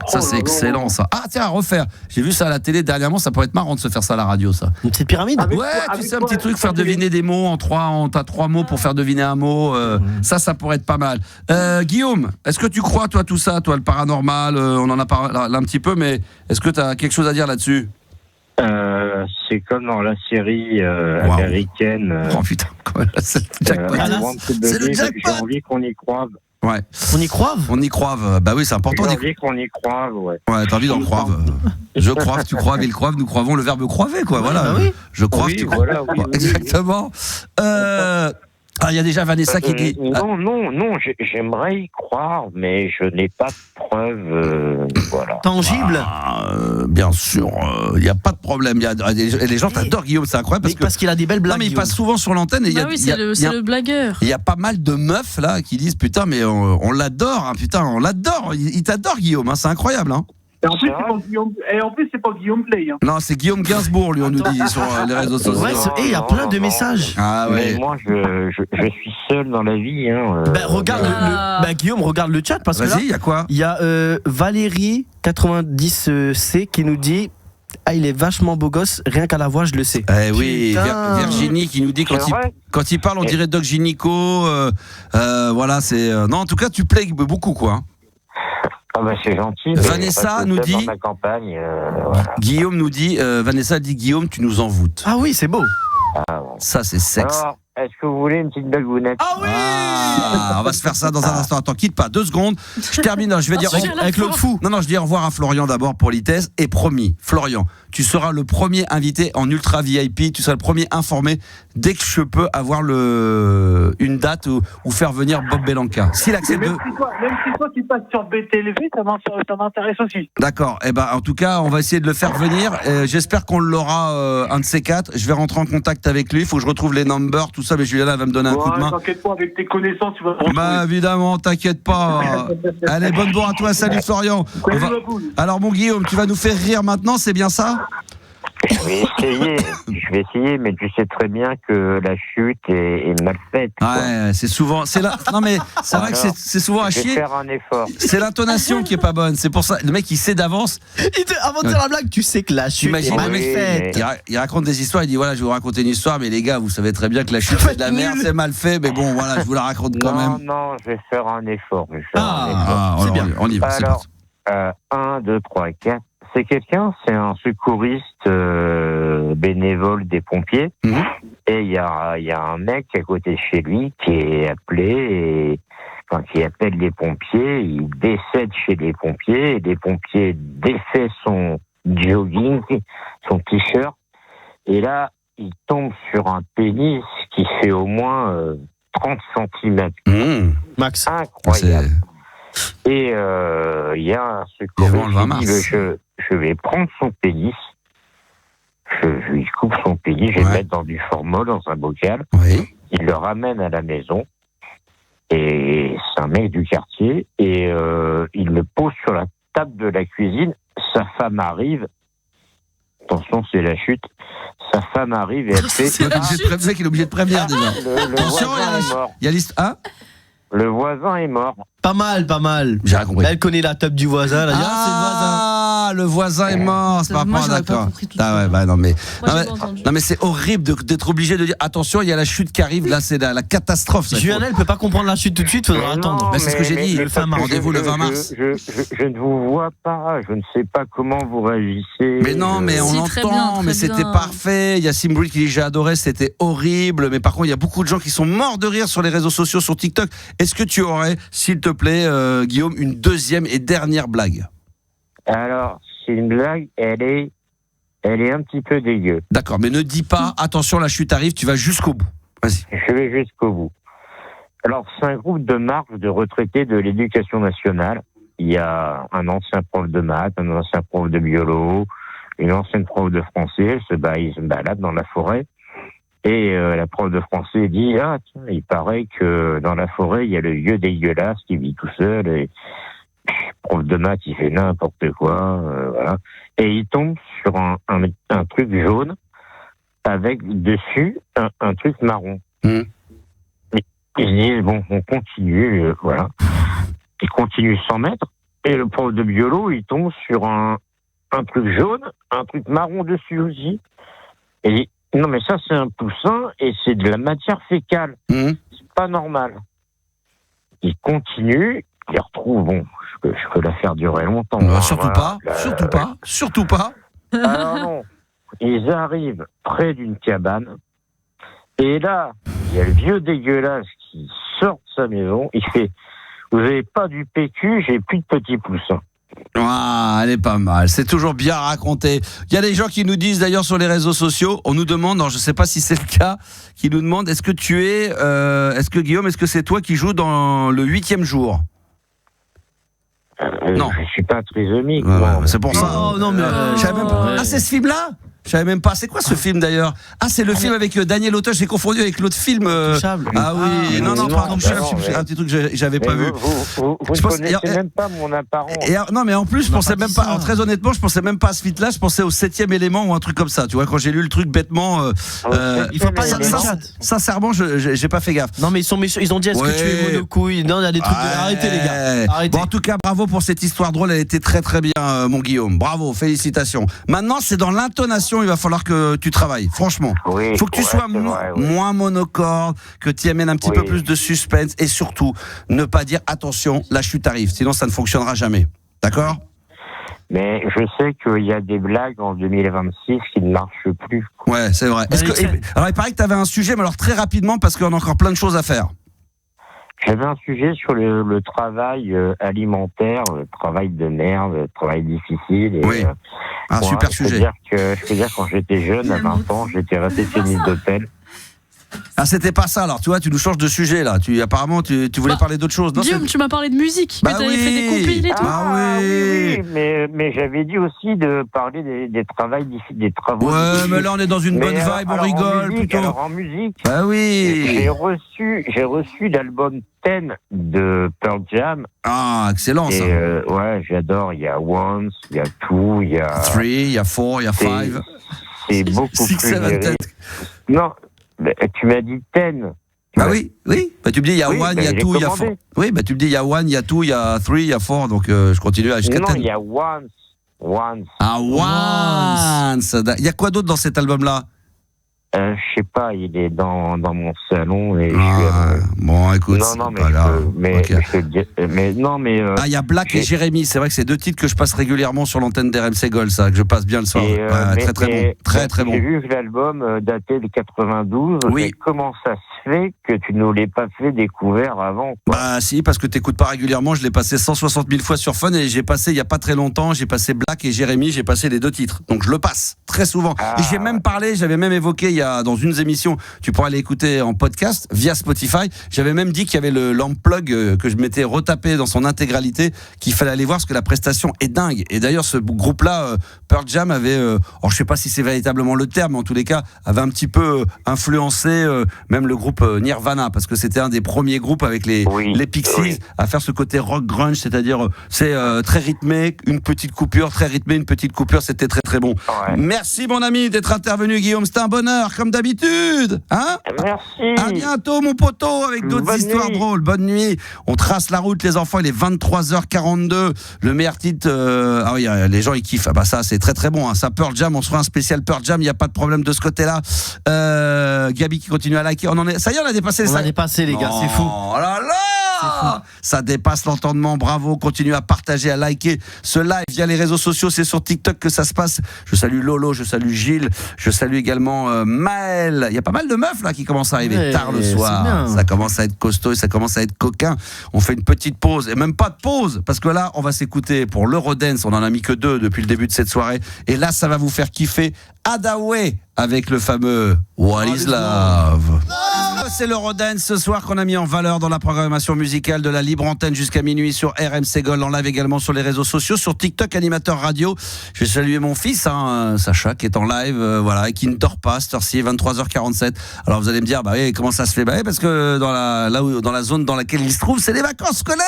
Ça, c'est excellent, ça. Ah, tiens, à refaire. J'ai vu ça à la télé dernièrement, ça pourrait être marrant de se faire ça à la radio, ça. Une petite pyramide? Ouais, tu sais, un petit truc, faire deviner des mots t'as 3 mots pour faire deviner un mot. Ça pourrait être pas mal. Guillaume, est-ce que tu crois, toi, tout ça, toi, le paranormal, on en a parlé un petit peu, mais est-ce que t'as quelque chose à dire là-dessus? C'est comme dans la série américaine. Oh putain, quoi, c'est le jackpot. C'est le jackpot. J'ai envie qu'on y croive. Ouais. On y croive? On y croive. Bah oui, c'est important. J'ai envie qu'on y croive, ouais. Ouais, t'as envie d'en croive. Je croive, tu croives, il croive, nous croivons, le verbe croiver, quoi. Voilà. Bah oui. Je croive, tu croives. Voilà, exactement. Il y a déjà Vanessa qui dit. Non, j'aimerais y croire, mais je n'ai pas de preuves. Voilà. Tangible. Bien sûr, il n'y a pas de problème. Les gens t'adorent, Guillaume, c'est incroyable. Parce qu'il a des belles blagues. Non, mais il passe souvent sur l'antenne. C'est le blagueur. Il y a pas mal de meufs là qui disent putain, mais on l'adore, hein, putain, on l'adore. Il t'adore, Guillaume, hein, c'est incroyable. Hein. Et en plus, c'est pas Guillaume Play. Hein. Non, c'est Guillaume Gainsbourg, lui, on nous dit sur les réseaux sociaux. Ouais, il y a plein de messages. Ah ouais. Mais moi, je suis seul dans la vie. Hein, regarde Guillaume, regarde le chat parce que là, il y a quoi? Il y a Valérie 90C qui nous dit. Ah, il est vachement beau gosse, rien qu'à la voix, je le sais. Oui, Virginie qui nous dit quand il parle, on dirait Doc Gynéco. Voilà, c'est. Non, en tout cas, tu plais beaucoup, quoi. Ah bah c'est gentil. Vanessa nous dit. Dans ma campagne, voilà. Guillaume nous dit. Vanessa dit Guillaume, tu nous envoûtes. Ah oui, c'est beau. Ça, c'est sexe. Alors, est-ce que vous voulez une petite blagounette? Ah oui. On va se faire ça dans un instant. Attends, quitte pas, 2 secondes. Je termine, je vais dire avec l'autre fou. Non, je dis au revoir à Florian d'abord pour l'ITES. Et promis, Florian, tu seras le premier invité en ultra VIP. Tu seras le premier informé dès que je peux avoir une date ou faire venir Bob Belanca. S'il accepte même si toi tu passes sur BTLV, ça m'intéresse aussi. D'accord. Eh ben, en tout cas, on va essayer de le faire venir. J'espère qu'on l'aura un de ces 4. Je vais rentrer en contact avec lui. Il faut que je retrouve les numbers, tout ça. Mais Juliana va me donner un coup de main. T'inquiète pas, avec tes connaissances, tu vas te retrouver. Bah évidemment, t'inquiète pas. Allez, bonne bourre à toi. Salut Florian. Alors mon Guillaume, tu vas nous faire rire maintenant, c'est bien ça? Je vais essayer, mais tu sais très bien que la chute est mal faite. Ouais, c'est souvent. Non, mais c'est vrai que c'est souvent à chier. Je vais faire un effort. C'est l'intonation qui est pas bonne. C'est pour ça. Le mec, il sait d'avance. Avant de dire la blague, tu sais que la chute est mal faite. Il raconte des histoires. Il dit voilà, je vais vous raconter une histoire, mais les gars, vous savez très bien que la chute c'est de la merde, c'est mal fait. Mais bon, voilà, je vous la raconte quand même. Non, je vais faire un effort. C'est bien. On y va. Alors, 1, 2, 3, 4. C'est quelqu'un, c'est un secouriste bénévole des pompiers. Mm-hmm. Et il y a un mec à côté de chez lui qui est appelé, et quand il appelle les pompiers, il décède chez les pompiers, et les pompiers défait son jogging, son t-shirt, et là, il tombe sur un pénis qui fait au moins 30 cm. Max. Incroyable. Et il y a un secouriste qui dit je vais prendre son pénis, je lui coupe son pénis, je vais le mettre dans du formol, dans un bocal, il le ramène à la maison, et c'est un mec du quartier, et il le pose sur la table de la cuisine, sa femme arrive, attention c'est la chute, sa femme arrive et elle fait... C'est le mec, il est obligé de prévenir déjà. Attention, il y a l'histoire. Hein, le voisin est mort. Pas mal. J'ai rien compris. Là, elle connaît la table du voisin. Là, c'est le voisin est mort. C'est pas rapport, d'accord. Non mais c'est horrible d'être obligé de dire attention, il y a la chute qui arrive. Là, c'est la catastrophe. Julianelle peut pas comprendre la chute tout de suite. Faudra attendre. C'est ce que j'ai dit. Le fin mars. Rendez-vous le 20 mars. Je ne vous vois pas. Je ne sais pas comment vous réagissez. Mais non, mais on entend. Mais c'était parfait. Il y a Simbri qui dit j'ai adoré. C'était horrible. Mais par contre, il y a beaucoup de gens qui sont morts de rire sur les réseaux sociaux, sur TikTok. Est-ce que tu aurais, s'il te plaît, Guillaume, une deuxième et dernière blague? Alors, c'est une blague, elle est un petit peu dégueu. D'accord, mais ne dis pas, attention, la chute arrive, tu vas jusqu'au bout. Vas-y. Je vais jusqu'au bout. Alors, c'est un groupe de marche de retraités de l'éducation nationale. Il y a un ancien prof de maths, un ancien prof de biolo, une ancienne prof de français. Ils se baladent dans la forêt. Et la prof de français dit « Ah, tiens, il paraît que dans la forêt, il y a le vieux dégueulasse qui vit tout seul. » Et prof de maths, il fait n'importe quoi. Voilà. Et il tombe sur un truc jaune avec dessus un truc marron. Et ils se disent « Bon, on continue. » Voilà. Il continue 100 mètres. Et le prof de biolo, il tombe sur un truc jaune, un truc marron dessus aussi. Et non, mais ça, c'est un poussin et c'est de la matière fécale. C'est pas normal. Il continue, il retrouve, bon, je peux la faire durer longtemps. Surtout pas. Alors non, ils arrivent près d'une cabane et là, il y a le vieux dégueulasse qui sort de sa maison. Il fait, vous avez pas du PQ, j'ai plus de petits poussins. Ah, elle est pas mal, c'est toujours bien raconté. Il y a des gens qui nous disent d'ailleurs sur les réseaux sociaux, on nous demande, alors je sais pas si c'est le cas, qui nous demandent est-ce que Guillaume, est-ce que c'est toi qui joues dans le 8e jour? Non, je suis pas trisomique. C'est pour ça. Non, mais je savais même pas. Ah, c'est ce film-là? Je savais même pas. C'est quoi ce film d'ailleurs? Ah, c'est le film avec Daniel Auteuil. J'ai confondu avec l'autre film. Ah oui, non, pardon. C'est un petit truc que j'avais pas vu. Vous ne connaissez même pas mon apparence. Non, mais en plus, je pensais même pas. Alors, très honnêtement, je pensais même pas à ce film-là. Je pensais au 7e élément ou un truc comme ça. Tu vois, quand j'ai lu le truc bêtement. Il faut pas sincèrement, j'ai pas fait gaffe. Non, mais ils sont méchants. Ils ont dit est-ce que tu es monocouille? Non, il y a des trucs. Arrêtez, les gars. Arrêtez. Bon, en tout cas, bravo pour cette histoire drôle. Elle était très très bien, mon Guillaume. Bravo, félicitations. Maintenant, c'est dans l'intonation. Il va falloir que tu travailles, franchement. Il faut que tu sois moins monocorde, que tu y amènes un petit peu plus de suspense et surtout, ne pas dire attention, la chute arrive. Sinon, ça ne fonctionnera jamais. D'accord? Mais je sais qu'il y a des blagues en 2026 qui ne marchent plus. Ouais, c'est vrai. Alors, il paraît que tu avais un sujet, mais alors très rapidement, parce qu'on a encore plein de choses à faire. J'avais un sujet sur le travail alimentaire, le travail de merde, le travail difficile. Et, un super sujet. Je peux dire quand j'étais jeune, à 20 ans, j'étais réceptionniste d'hôtel. Ah, c'était pas ça, alors tu vois, tu nous changes de sujet là. Apparemment, tu voulais parler d'autre chose. Guillaume, tu m'as parlé de musique, que tu avais fait des compiles et tout. Oui, mais j'avais dit aussi de parler des travaux difficiles. Mais là on est dans une bonne vibe, on rigole plutôt. Alors en musique, bah oui. J'ai reçu l'album 10 de Pearl Jam. Ah, excellent ça. Ouais, j'adore. Il y a Once, il y a Two, il y a 3, il y a 4, il y a 5. c'est beaucoup Six, plus seven, géré. ten. Non, mais tu m'as dit 10. Ah oui. Bah, tu me dis, il y a Oui, one, bah, il y a j'ai two, il y a commandé. four. Oui, bah, tu me dis, il y a one, il y a two, il y a three, il y a four. Donc, je continue jusqu'à Non, 10. il y a once. Ah, once. Il y a quoi d'autre dans cet album-là? Je sais pas, il est dans mon salon et je suis. Bon, écoute, Non, c'est non, pas grave. Ok. je te le dis. Mais non, mais. Ah, il y a Black et Jérémy. C'est vrai que c'est 2 titres que je passe régulièrement sur l'antenne d'RMC Gold, ça, que je passe bien le soir. Très, très bon. Très, très bon. J'ai vu que l'album datait de 92. Oui. Mais comment ça se fait que tu ne l'aies pas fait découvert avant, quoi? Bah, si, parce que t'écoutes pas régulièrement. Je l'ai passé 160 000 fois sur Fun et j'ai passé, il y a pas très longtemps, j'ai passé Black et Jérémy, j'ai passé les 2 titres. Donc, je le passe très souvent. Et j'ai même parlé, j'avais même évoqué dans une émission, tu pourras l'écouter en podcast via Spotify. J'avais même dit qu'il y avait l'unplug que je m'étais retapé dans son intégralité, qu'il fallait aller voir parce que la prestation est dingue. Et d'ailleurs, ce groupe-là, Pearl Jam, avait, je sais pas si c'est véritablement le terme, mais en tous les cas, avait un petit peu influencé même le groupe Nirvana, parce que c'était un des premiers groupes avec les Pixies à faire ce côté rock grunge, c'est-à-dire c'est très rythmé, une petite coupure, très rythmé, une petite coupure, c'était très très bon. Ouais. Merci mon ami d'être intervenu, Guillaume, c'était un bonheur comme d'habitude. Hein? Merci. À bientôt mon poteau avec d'autres histoires drôles. Bonne nuit. On trace la route les enfants, il est 23h42. Le meilleur titre ah oui, les gens ils kiffent. Ah bah ça c'est très très bon hein. Ça Pearl Jam, on se fera un spécial Pearl Jam, il y a pas de problème de ce côté-là. Gabi qui continue à liker. Ça y est, on a dépassé On a dépassé les gars, c'est fou. Oh là là. Ça dépasse l'entendement, bravo, continuez à partager, à liker ce live via les réseaux sociaux, c'est sur TikTok que ça se passe. Je salue Lolo, je salue Gilles, je salue également Maël. Il y a pas mal de meufs là qui commencent à arriver tard le soir. Ça commence à être costaud et ça commence à être coquin. On fait une petite pause, et même pas de pause, parce que là on va s'écouter pour l'Eurodance, on en a mis que 2 depuis le début de cette soirée, et là ça va vous faire kiffer Hadaway avec le fameux What is Love. C'est l'Eurodance ce soir qu'on a mis en valeur dans la programmation musicale de la libre antenne jusqu'à minuit sur RMC Gold, en live également sur les réseaux sociaux, sur TikTok, animateur radio. Je vais saluer mon fils, Sacha, qui est en live, voilà, et qui ne dort pas, cette heure-ci, 23h47. Alors vous allez me dire, bah oui, comment ça se fait? Bah oui, parce que dans la zone dans laquelle il se trouve, c'est les vacances scolaires.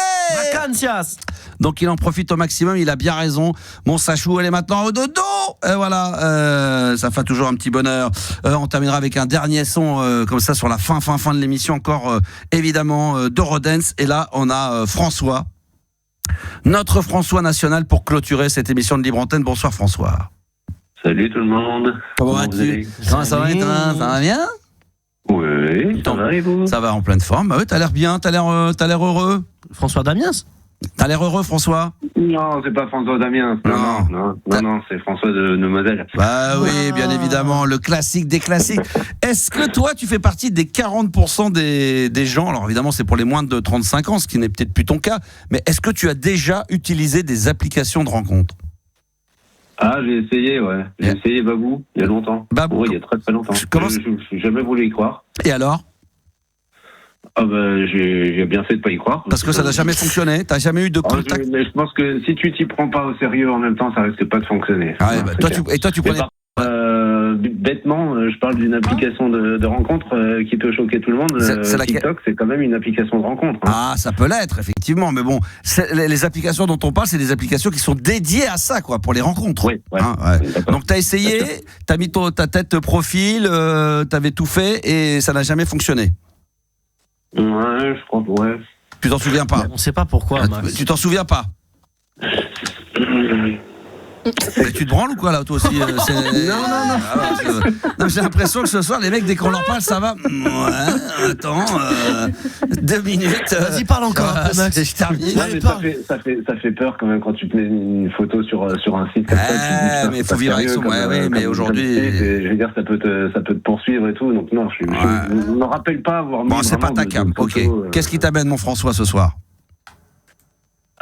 Vacancias. Donc il en profite au maximum, il a bien raison. Mon Sachou, elle est maintenant au dodo. Et voilà, ça fait toujours un petit bonheur. On terminera avec un dernier son comme ça sur la fin de l'émission, encore évidemment d'Eurodance. Et là, on a François, notre François national, pour clôturer cette émission de Libre Antenne. Bonsoir François. Salut tout le monde. Comment vas-tu? Comment ça va, ça va bien? Oui, ça va et vous? Ça va en pleine forme. Bah oui, t'as l'air bien, t'as l'air heureux. François Damiens? T'as l'air heureux, François? Non, c'est pas François Damiens. Non, c'est François de Modèle. Bah oui, bien évidemment, le classique des classiques. Est-ce que toi, tu fais partie des 40% des gens, alors évidemment, c'est pour les moins de 35 ans, ce qui n'est peut-être plus ton cas, mais est-ce que tu as déjà utilisé des applications de rencontres? Ah, j'ai essayé, ouais. J'ai essayé Babou, il y a longtemps. Babou, il y a très très longtemps. Je jamais voulu y croire. Et alors? Ah bah, j'ai bien fait de pas y croire. Parce que ça n'a jamais fonctionné? T'as jamais eu de contact? Mais je pense que si tu t'y prends pas au sérieux en même temps, ça risque pas de fonctionner. Ah ouais, bah, toi tu prenais... Bêtement, je parle d'une application de rencontre qui peut choquer tout le monde. TikTok, c'est quand même une application de rencontre. Hein. Ah, ça peut l'être, effectivement. Mais bon, les applications dont on parle, c'est des applications qui sont dédiées à ça, quoi, pour les rencontres. Oui, ouais. Hein, ouais. Donc, t'as essayé, t'as mis ta tête profil, t'avais tout fait et ça n'a jamais fonctionné. Ouais, je crois, ouais. Tu t'en souviens pas? On sait pas pourquoi, Max. Tu t'en souviens pas? Mais tu te branles ou quoi là, toi aussi? Non. Non, j'ai l'impression que ce soir, les mecs, dès qu'on leur parle, ça va. Ouais, attends, 2 minutes. Vas-y, parle encore. Je termine. Ça fait peur quand même quand tu te mets une photo sur un site comme ça. Mais il faut vivre avec son. Oui, mais aujourd'hui. Je veux dire, ça peut te poursuivre et tout. Donc non, je ne me rappelle pas avoir mis. Bon, c'est pas ta cam. Ok. Qu'est-ce qui t'amène, mon François, ce soir?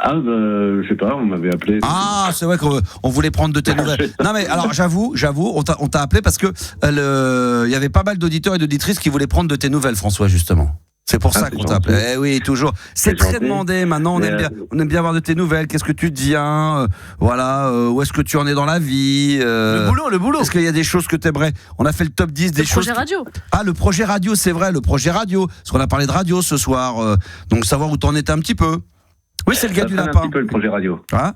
Ah, je sais pas, on m'avait appelé. Ah, c'est vrai qu'on voulait prendre de tes nouvelles. Non, mais alors, j'avoue, on t'a appelé parce que il y avait pas mal d'auditeurs et d'auditrices qui voulaient prendre de tes nouvelles, François, justement. C'est pour ça qu'on t'a appelé. Eh oui, toujours. C'est très demandé. Maintenant, on aime bien avoir de tes nouvelles. Qu'est-ce que tu deviens? Voilà. Où est-ce que tu en es dans la vie? Le boulot. Est-ce qu'il y a des choses que t'aimerais? On a fait le top 10 des choses. Le projet radio. Ah, le projet radio, c'est vrai, le projet radio. Parce qu'on a parlé de radio ce soir. Donc, savoir où t'en étais un petit peu. Oui, c'est le gars ça du traîne lapin. un petit peu le projet radio. Ah.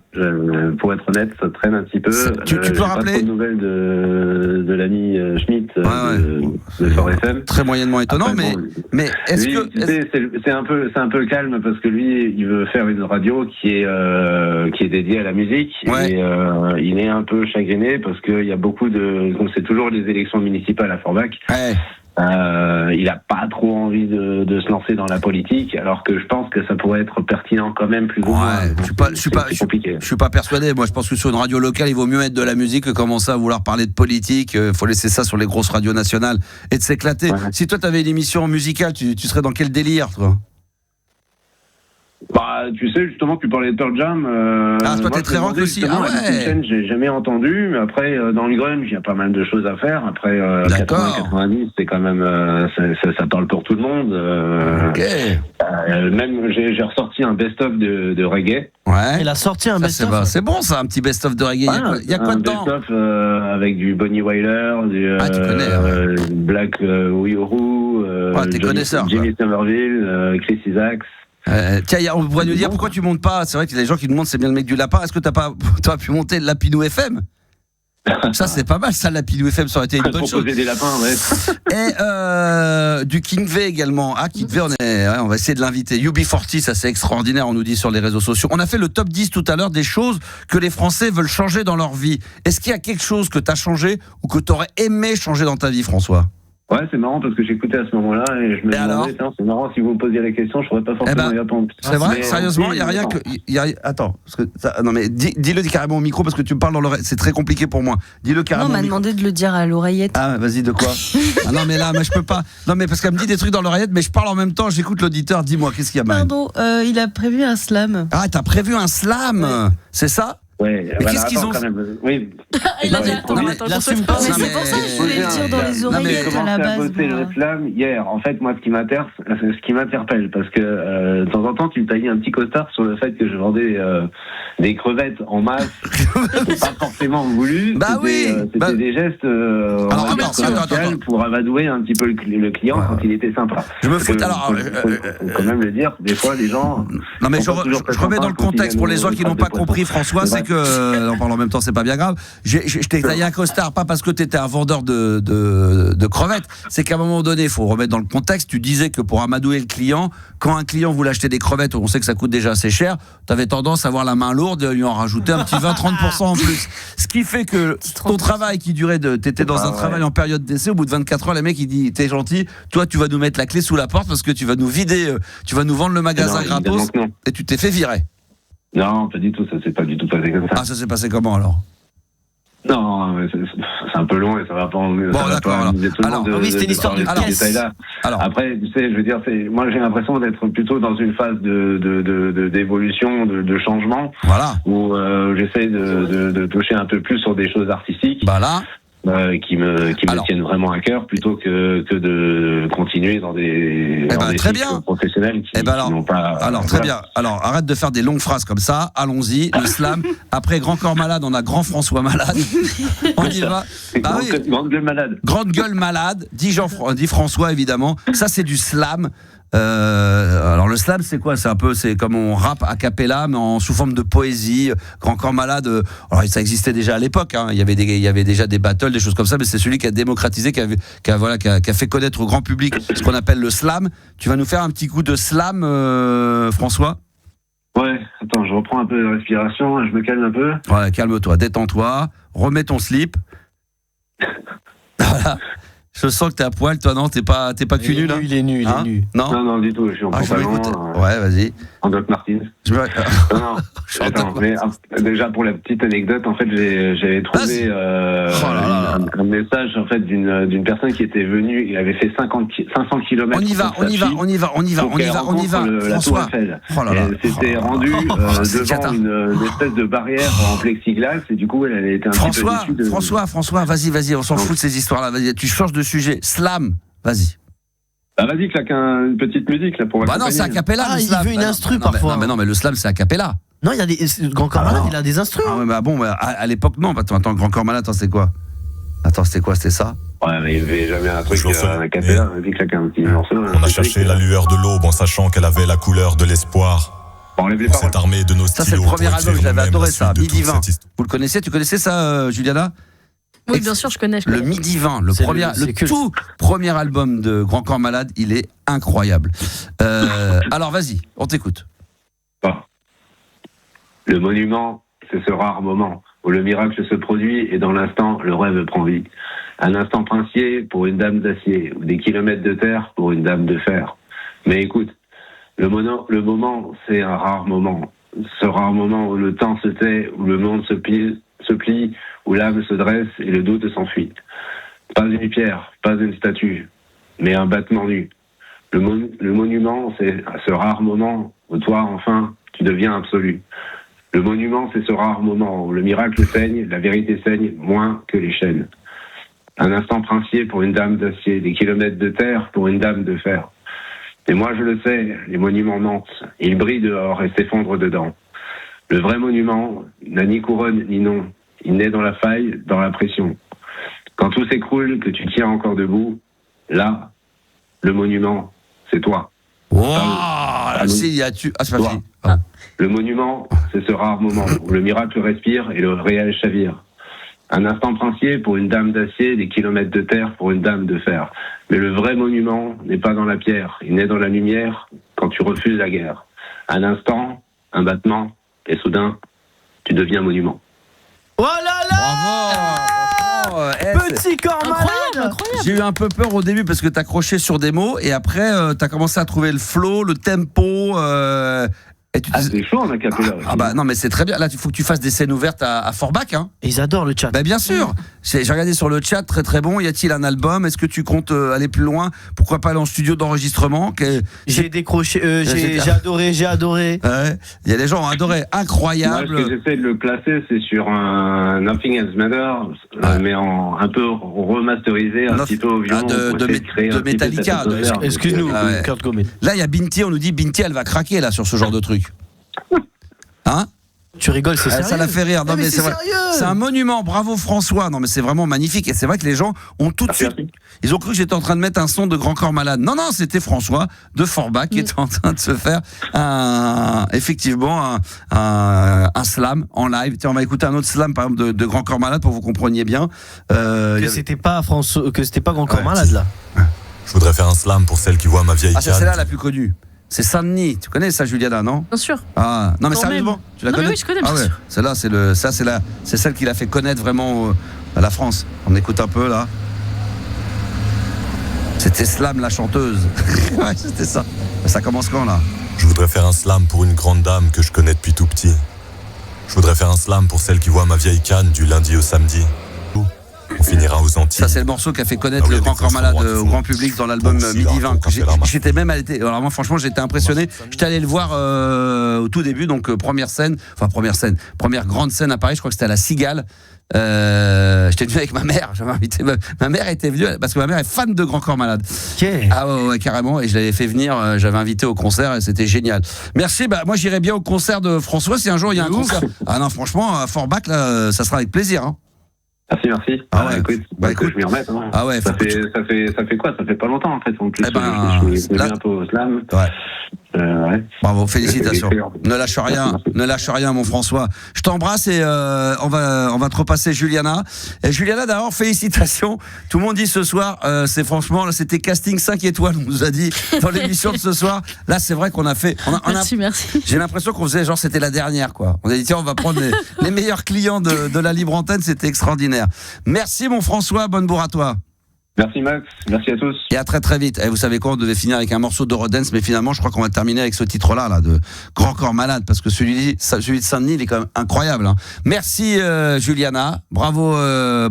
Pour être honnête, ça traîne un petit peu. Tu peux rappeler pas trop de nouvelles de l'ami Schmitt de Fort FM. Très moyennement étonnant, après, mais est-ce lui, que tu sais, c'est un peu calme parce que lui, il veut faire une radio qui est dédiée à la musique. Ouais. Et il est un peu chagriné parce qu'il y a beaucoup donc c'est toujours les élections municipales à Forbach. Ouais. Il a pas trop envie de se lancer dans la politique, alors que je pense que ça pourrait être pertinent quand même plus ou moins. Je suis pas persuadé. Moi, je pense que sur une radio locale, il vaut mieux mettre de la musique que commencer à vouloir parler de politique. Faut laisser ça sur les grosses radios nationales et de s'éclater. Ouais. Si toi, t'avais une émission musicale, tu serais dans quel délire, toi? Bah, tu sais, justement, tu parlais de Pearl Jam. Toi, t'es très rock aussi. Ah ouais. J'ai jamais entendu, mais après, dans le grunge, il y a pas mal de choses à faire. Après, 80-90, c'est quand même, ça parle pour tout le monde. Okay. Même, j'ai ressorti un best-of de reggae. Ouais. Il a sorti un best-of. C'est bon, ça, un petit best-of de reggae. Il y a quoi dedans? Un best-of avec du Bonnie Wyler, tu connais, Black Uhuru, t'es connaisseur, Jimmy Somerville, Chris Isaacs. Tiens, on pourrait nous dire pourquoi tu montes pas. C'est vrai qu'il y a des gens qui nous demandent c'est bien le mec du lapin. Est-ce que t'as pu monter Lapinou FM? Ça c'est pas mal, ça, Lapinou FM, ça aurait été une bonne chose. Des lapins, ouais. Et du King V également. Ah, King V, on va essayer de l'inviter. UB40, ça c'est extraordinaire, on nous dit sur les réseaux sociaux. On a fait le top 10 tout à l'heure des choses que les Français veulent changer dans leur vie. Est-ce qu'il y a quelque chose que t'as changé ou que t'aurais aimé changer dans ta vie, François? Ouais, c'est marrant parce que j'écoutais à ce moment-là et je me demandais, c'est marrant, si vous me posiez la question, je ne pourrais pas forcément y répondre. C'est vrai, sérieusement, il n'y a rien que. Attends, parce que non mais dis-le carrément au micro parce que tu me parles dans l'oreille, c'est très compliqué pour moi. Dis-le carrément. Non, on m'a demandé de le dire à l'oreillette. Ah, vas-y, de quoi? Ah non, mais là, je peux pas. Non, mais parce qu'elle me dit des trucs dans l'oreillette, mais je parle en même temps, j'écoute l'auditeur, dis-moi, qu'est-ce qu'il y a mal? Pardon, il a prévu un slam. Ah, t'as prévu un slam? Ouais. C'est ça? Ouais, mais qu'est-ce qu'ils ont Oui. Il a dit attends, c'est pour ça que je voulais le dire dans les oreillettes à la base. J'ai commencé à bosser le slam hier. En fait, moi, ce qui m'interpelle, parce que de temps en temps, tu me taillais un petit costard sur le fait que je vendais des crevettes en masse. C'est pas forcément voulu. Bah oui. C'était des gestes pour amadouer un petit peu le client quand il était sympa. Je me fous. Alors, faut quand même le dire. Des fois, les gens. Non, mais je remets dans le contexte pour les gens qui n'ont pas compris, François, c'est que, en parlant en même temps, c'est pas bien grave. Je t'ai taillé un costard, pas parce que t'étais un vendeur de crevettes, c'est qu'à un moment donné, il faut remettre dans le contexte, tu disais que pour amadouer le client, quand un client voulait acheter des crevettes, on sait que ça coûte déjà assez cher, t'avais tendance à avoir la main lourde et lui en rajouter un petit 20-30% en plus. Ce qui fait que ton travail qui durait, t'étais dans un travail en période d'essai, au bout de 24 heures, le mec il dit, t'es gentil, toi tu vas nous mettre la clé sous la porte parce que tu vas nous vider, tu vas nous vendre le magasin gratos, et tu t'es fait virer. Non, pas du tout, ça s'est pas du tout passé comme ça. Ah, ça s'est passé comment alors? Non, c'est un peu long et ça va pas en bon, d'accord. Oui, c'était une histoire de caisse. Après, tu sais, je veux dire, moi j'ai l'impression d'être plutôt dans une phase d'évolution, de changement. Voilà. Où j'essaie de toucher un peu plus sur des choses artistiques. Voilà. Qui me tiennent vraiment à cœur plutôt que de continuer dans des cycles professionnels qui n'ont pas. Alors très bien. Alors arrête de faire des longues phrases comme ça. Allons-y. Le slam. Après Grand Corps Malade, on a Grand François Malade. On y va. Grande gueule malade. Grande gueule malade. Dit François évidemment. Ça c'est du slam. Alors le slam c'est quoi? C'est comme on rappe a cappella mais sous forme de poésie. Grand Corps Malade, alors ça existait déjà à l'époque, hein. Il y avait déjà des battles, des choses comme ça, mais c'est celui qui a démocratisé, qui a fait connaître au grand public ce qu'on appelle le slam. Tu vas nous faire un petit coup de slam, François? Ouais, attends, je reprends un peu de respiration, je me calme un peu. Ouais, calme-toi, détends-toi, remets ton slip. Voilà. Je sens que t'es à poil, toi, non? T'es pas cul nu, là? Il est nu. Non, du tout, je suis en pantalon. Ouais, vas-y. En Doc Martens. Non. Attends, mais déjà, pour la petite anecdote, en fait, j'avais trouvé un message, en fait, d'une personne qui était venue, il avait fait 500 km. On y va. François. Elle s'était rendue devant une espèce de barrière en plexiglas, et du coup, elle était un petit peu déçue. François, vas-y, on s'en fout de ces histoires-là. Vas-y, tu changes de sujet. Slam, vas-y. Bah vas-y, claque une petite musique là pour accompagner. Bah non, c'est a cappella. Il veut une instru parfois. Non, mais le slam c'est a cappella. Non, il y a des Grand Corps Malade, il a des instrus. Ah ouais, bah bon, à l'époque non. Attends, Grand Corps Malade, c'était quoi? C'était ça? Ouais, mais il n'y avait jamais un truc a cappella. Vas-y, claque un petit morceau. On a cherché la lueur de l'aube en sachant qu'elle avait la couleur de l'espoir. Enlève les paroles. Cette armée de nos Ça, c'est le premier album, j'avais adoré ça, Midi 20. Vous le connaissez? Tu connaissais ça, Juliana? Oui, bien sûr, je connais. Le Midi 20, le tout premier album de Grand Corps Malade, il est incroyable. Alors, vas-y, on t'écoute. Le monument, c'est ce rare moment où le miracle se produit et dans l'instant, le rêve prend vie. Un instant princier pour une dame d'acier ou des kilomètres de terre pour une dame de fer. Mais écoute, le moment, c'est un rare moment. Ce rare moment où le temps se tait, où le monde se plie, où l'âme se dresse et le doute s'enfuit. Pas une pierre, pas une statue, mais un battement nu. Le monument, c'est ce rare moment où toi, enfin, tu deviens absolu. Le monument, c'est ce rare moment où le miracle saigne, la vérité saigne moins que les chaînes. Un instant princier pour une dame d'acier, des kilomètres de terre pour une dame de fer. Et moi, je le sais, les monuments mentent. Ils brillent dehors et s'effondrent dedans. Le vrai monument n'a ni couronne ni nom. Il naît dans la faille, dans la pression. Quand tout s'écroule, que tu tiens encore debout, là, le monument, c'est toi. Le monument, c'est ce rare moment où le miracle respire et le réel chavire. Un instant princier pour une dame d'acier, des kilomètres de terre pour une dame de fer. Mais le vrai monument n'est pas dans la pierre, il naît dans la lumière quand tu refuses la guerre. Un instant, un battement, et soudain, tu deviens monument. Oh là là! Bravo! Petit corps malade! J'ai eu un peu peur au début parce que t'as accroché sur des mots et après t'as commencé à trouver le flow, le tempo. C'est chaud en acapella. Bah non mais c'est très bien. Là il faut que tu fasses des scènes ouvertes à Forbach. Hein. Ils adorent le chat. Bah bien sûr. J'ai regardé sur le chat, très très bon. Y a-t-il un album? Est-ce que tu comptes aller plus loin? Pourquoi pas aller en studio d'enregistrement? J'ai décroché, j'ai adoré. Ouais. Il y a des gens qui ont adoré, incroyable. Moi, ce que j'essaie de le placer, c'est sur un Nothing Else Matter, mais un peu remasterisé, un petit peu au violon. De Metallica. Excuse-nous, Kurt Cobain. Là il y a Binti, on nous dit Binti elle va craquer là sur ce genre de truc. Hein? Tu rigoles, c'est sérieux. Ça l'a fait rire. Non, mais c'est vrai. C'est un monument. Bravo François. Non mais c'est vraiment magnifique. Et c'est vrai que les gens ont tout de suite. Ils ont cru que j'étais en train de mettre un son de Grand Corps Malade. Non, c'était François de Forbach qui était en train de se faire effectivement un slam en live. Tiens, on va écouter un autre slam par exemple de Grand Corps Malade pour que vous compreniez bien. C'était pas Grand Corps Malade là. Je voudrais faire un slam pour celle qui voit ma vieille canne. C'est celle-là la plus connue. C'est Saint-Denis. Tu connais ça, Juliana, non? Bien sûr. Ah, non, mais sérieusement, tu la connais? Oui, je connais, bien sûr. Celle-là, c'est celle qui l'a fait connaître vraiment à la France. On écoute un peu, là. C'était Slam, la chanteuse. Ouais, c'était ça. Ça commence quand, là? Je voudrais faire un slam pour une grande dame que je connais depuis tout petit. Je voudrais faire un slam pour celle qui voit ma vieille canne du lundi au samedi. On finira aux Antilles. Ça, c'est le morceau qui a fait connaître le Grand Corps Malade au grand public dans l'album Midi 20. J'étais même allé. Alors, moi, franchement, j'étais impressionné. J'étais allé le voir au tout début, donc première grande scène à Paris. Je crois que c'était à la Cigale. J'étais venu avec ma mère. J'avais invité ma mère était venue parce que ma mère est fan de Grand Corps Malade. Okay. Ah ouais, carrément. Et je l'avais fait venir. J'avais invité au concert et c'était génial. Merci. Moi, j'irai bien au concert de François si un jour il y a un concert. Ah non, franchement, à Forbach, là, ça sera avec plaisir. Hein. Merci. Ah ouais. Écoute, je m'y remette. Hein. Ah ouais. Ça fait quoi? Ça fait pas longtemps en fait. En plus, je suis un peu au slam. Ouais. Ouais. Bravo, félicitations. Ne lâche rien, mon François. Je t'embrasse et on va te repasser Juliana. Et Juliana, d'abord, félicitations. Tout le monde dit ce soir, c'est franchement, là, c'était casting 5 étoiles, on nous a dit dans l'émission de ce soir. Là, c'est vrai qu'on a fait. Merci. J'ai l'impression qu'on faisait genre c'était la dernière, quoi. On a dit tiens, on va prendre les meilleurs clients de la libre antenne. C'était extraordinaire. Merci, mon François. Bonne bourre à toi. Merci Max, merci à tous. Et à très très vite. Et vous savez quoi, on devait finir avec un morceau d'Eurodance, mais finalement je crois qu'on va terminer avec ce titre-là, de Grand Corps Malade, parce que celui de Saint-Denis, il est quand même incroyable. Hein. Merci Juliana, bravo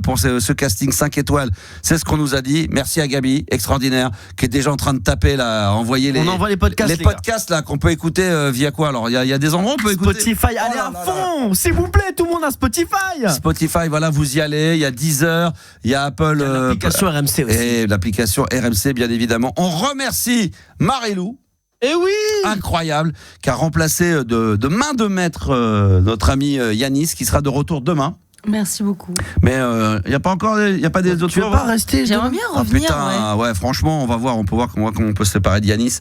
pour ce casting 5 étoiles, c'est ce qu'on nous a dit. Merci à Gabi, extraordinaire, qui est déjà en train de taper là, envoyer on envoie les podcasts, là qu'on peut écouter via quoi? Alors il y a des endroits où on peut écouter. Spotify, allez à fond, s'il vous plaît, tout le monde a Spotify. Voilà, vous y allez. Il y a Deezer, il y a Apple, l'application RMC. Et l'application RMC, bien évidemment. On remercie Marilou. Et oui, incroyable, qui a remplacé de main de maître notre ami Yanis, qui sera de retour demain. Merci beaucoup. Mais il y a pas des autres. Tu veux pas rester? J'aimerais bien revenir. Putain, ouais, franchement, on va voir comment on peut se séparer de Yanis.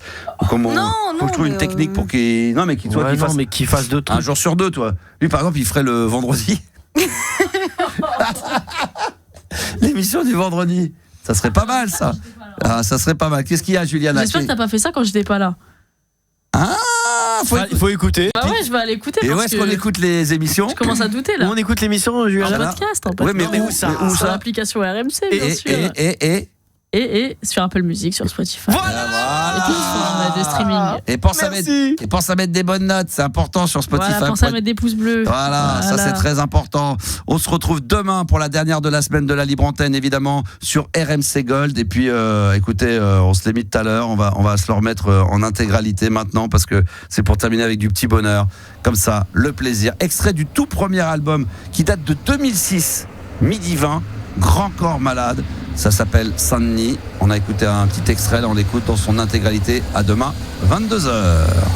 Faut que je trouve une technique pour qu'il qu'il fasse 2 trucs. Un jour sur 2, toi. Lui, par exemple, il ferait le vendredi. L'émission du vendredi. Ça serait pas mal, ça. Ça serait pas mal. Qu'est-ce qu'il y a, Juliana? J'espère que t'as pas fait ça quand j'étais pas là. Il faut écouter. Bah ouais, je vais aller écouter. Et où est-ce qu'on écoute les émissions? Je commence à douter là. Où on écoute l'émission, Juliana? En podcast, Oui, mais où ça? Sur l'application RMC, bien sûr. Et sur Apple Music, sur Spotify. Voilà. Et puis sur des streaming. Et pense à mettre des bonnes notes, c'est important sur Spotify. Voilà, pense à mettre des pouces bleus. Voilà, ça c'est très important. On se retrouve demain pour la dernière de la semaine de la libre antenne, évidemment, sur RMC Gold. Et puis, écoutez, on se l'est mis tout à l'heure, on va se le remettre en intégralité maintenant parce que c'est pour terminer avec du petit bonheur. Comme ça, le plaisir. Extrait du tout premier album qui date de 2006, Midi 20, Grand Corps Malade. Ça s'appelle Saint-Denis. On a écouté un petit extrait, là on l'écoute dans son intégralité. À demain, 22h.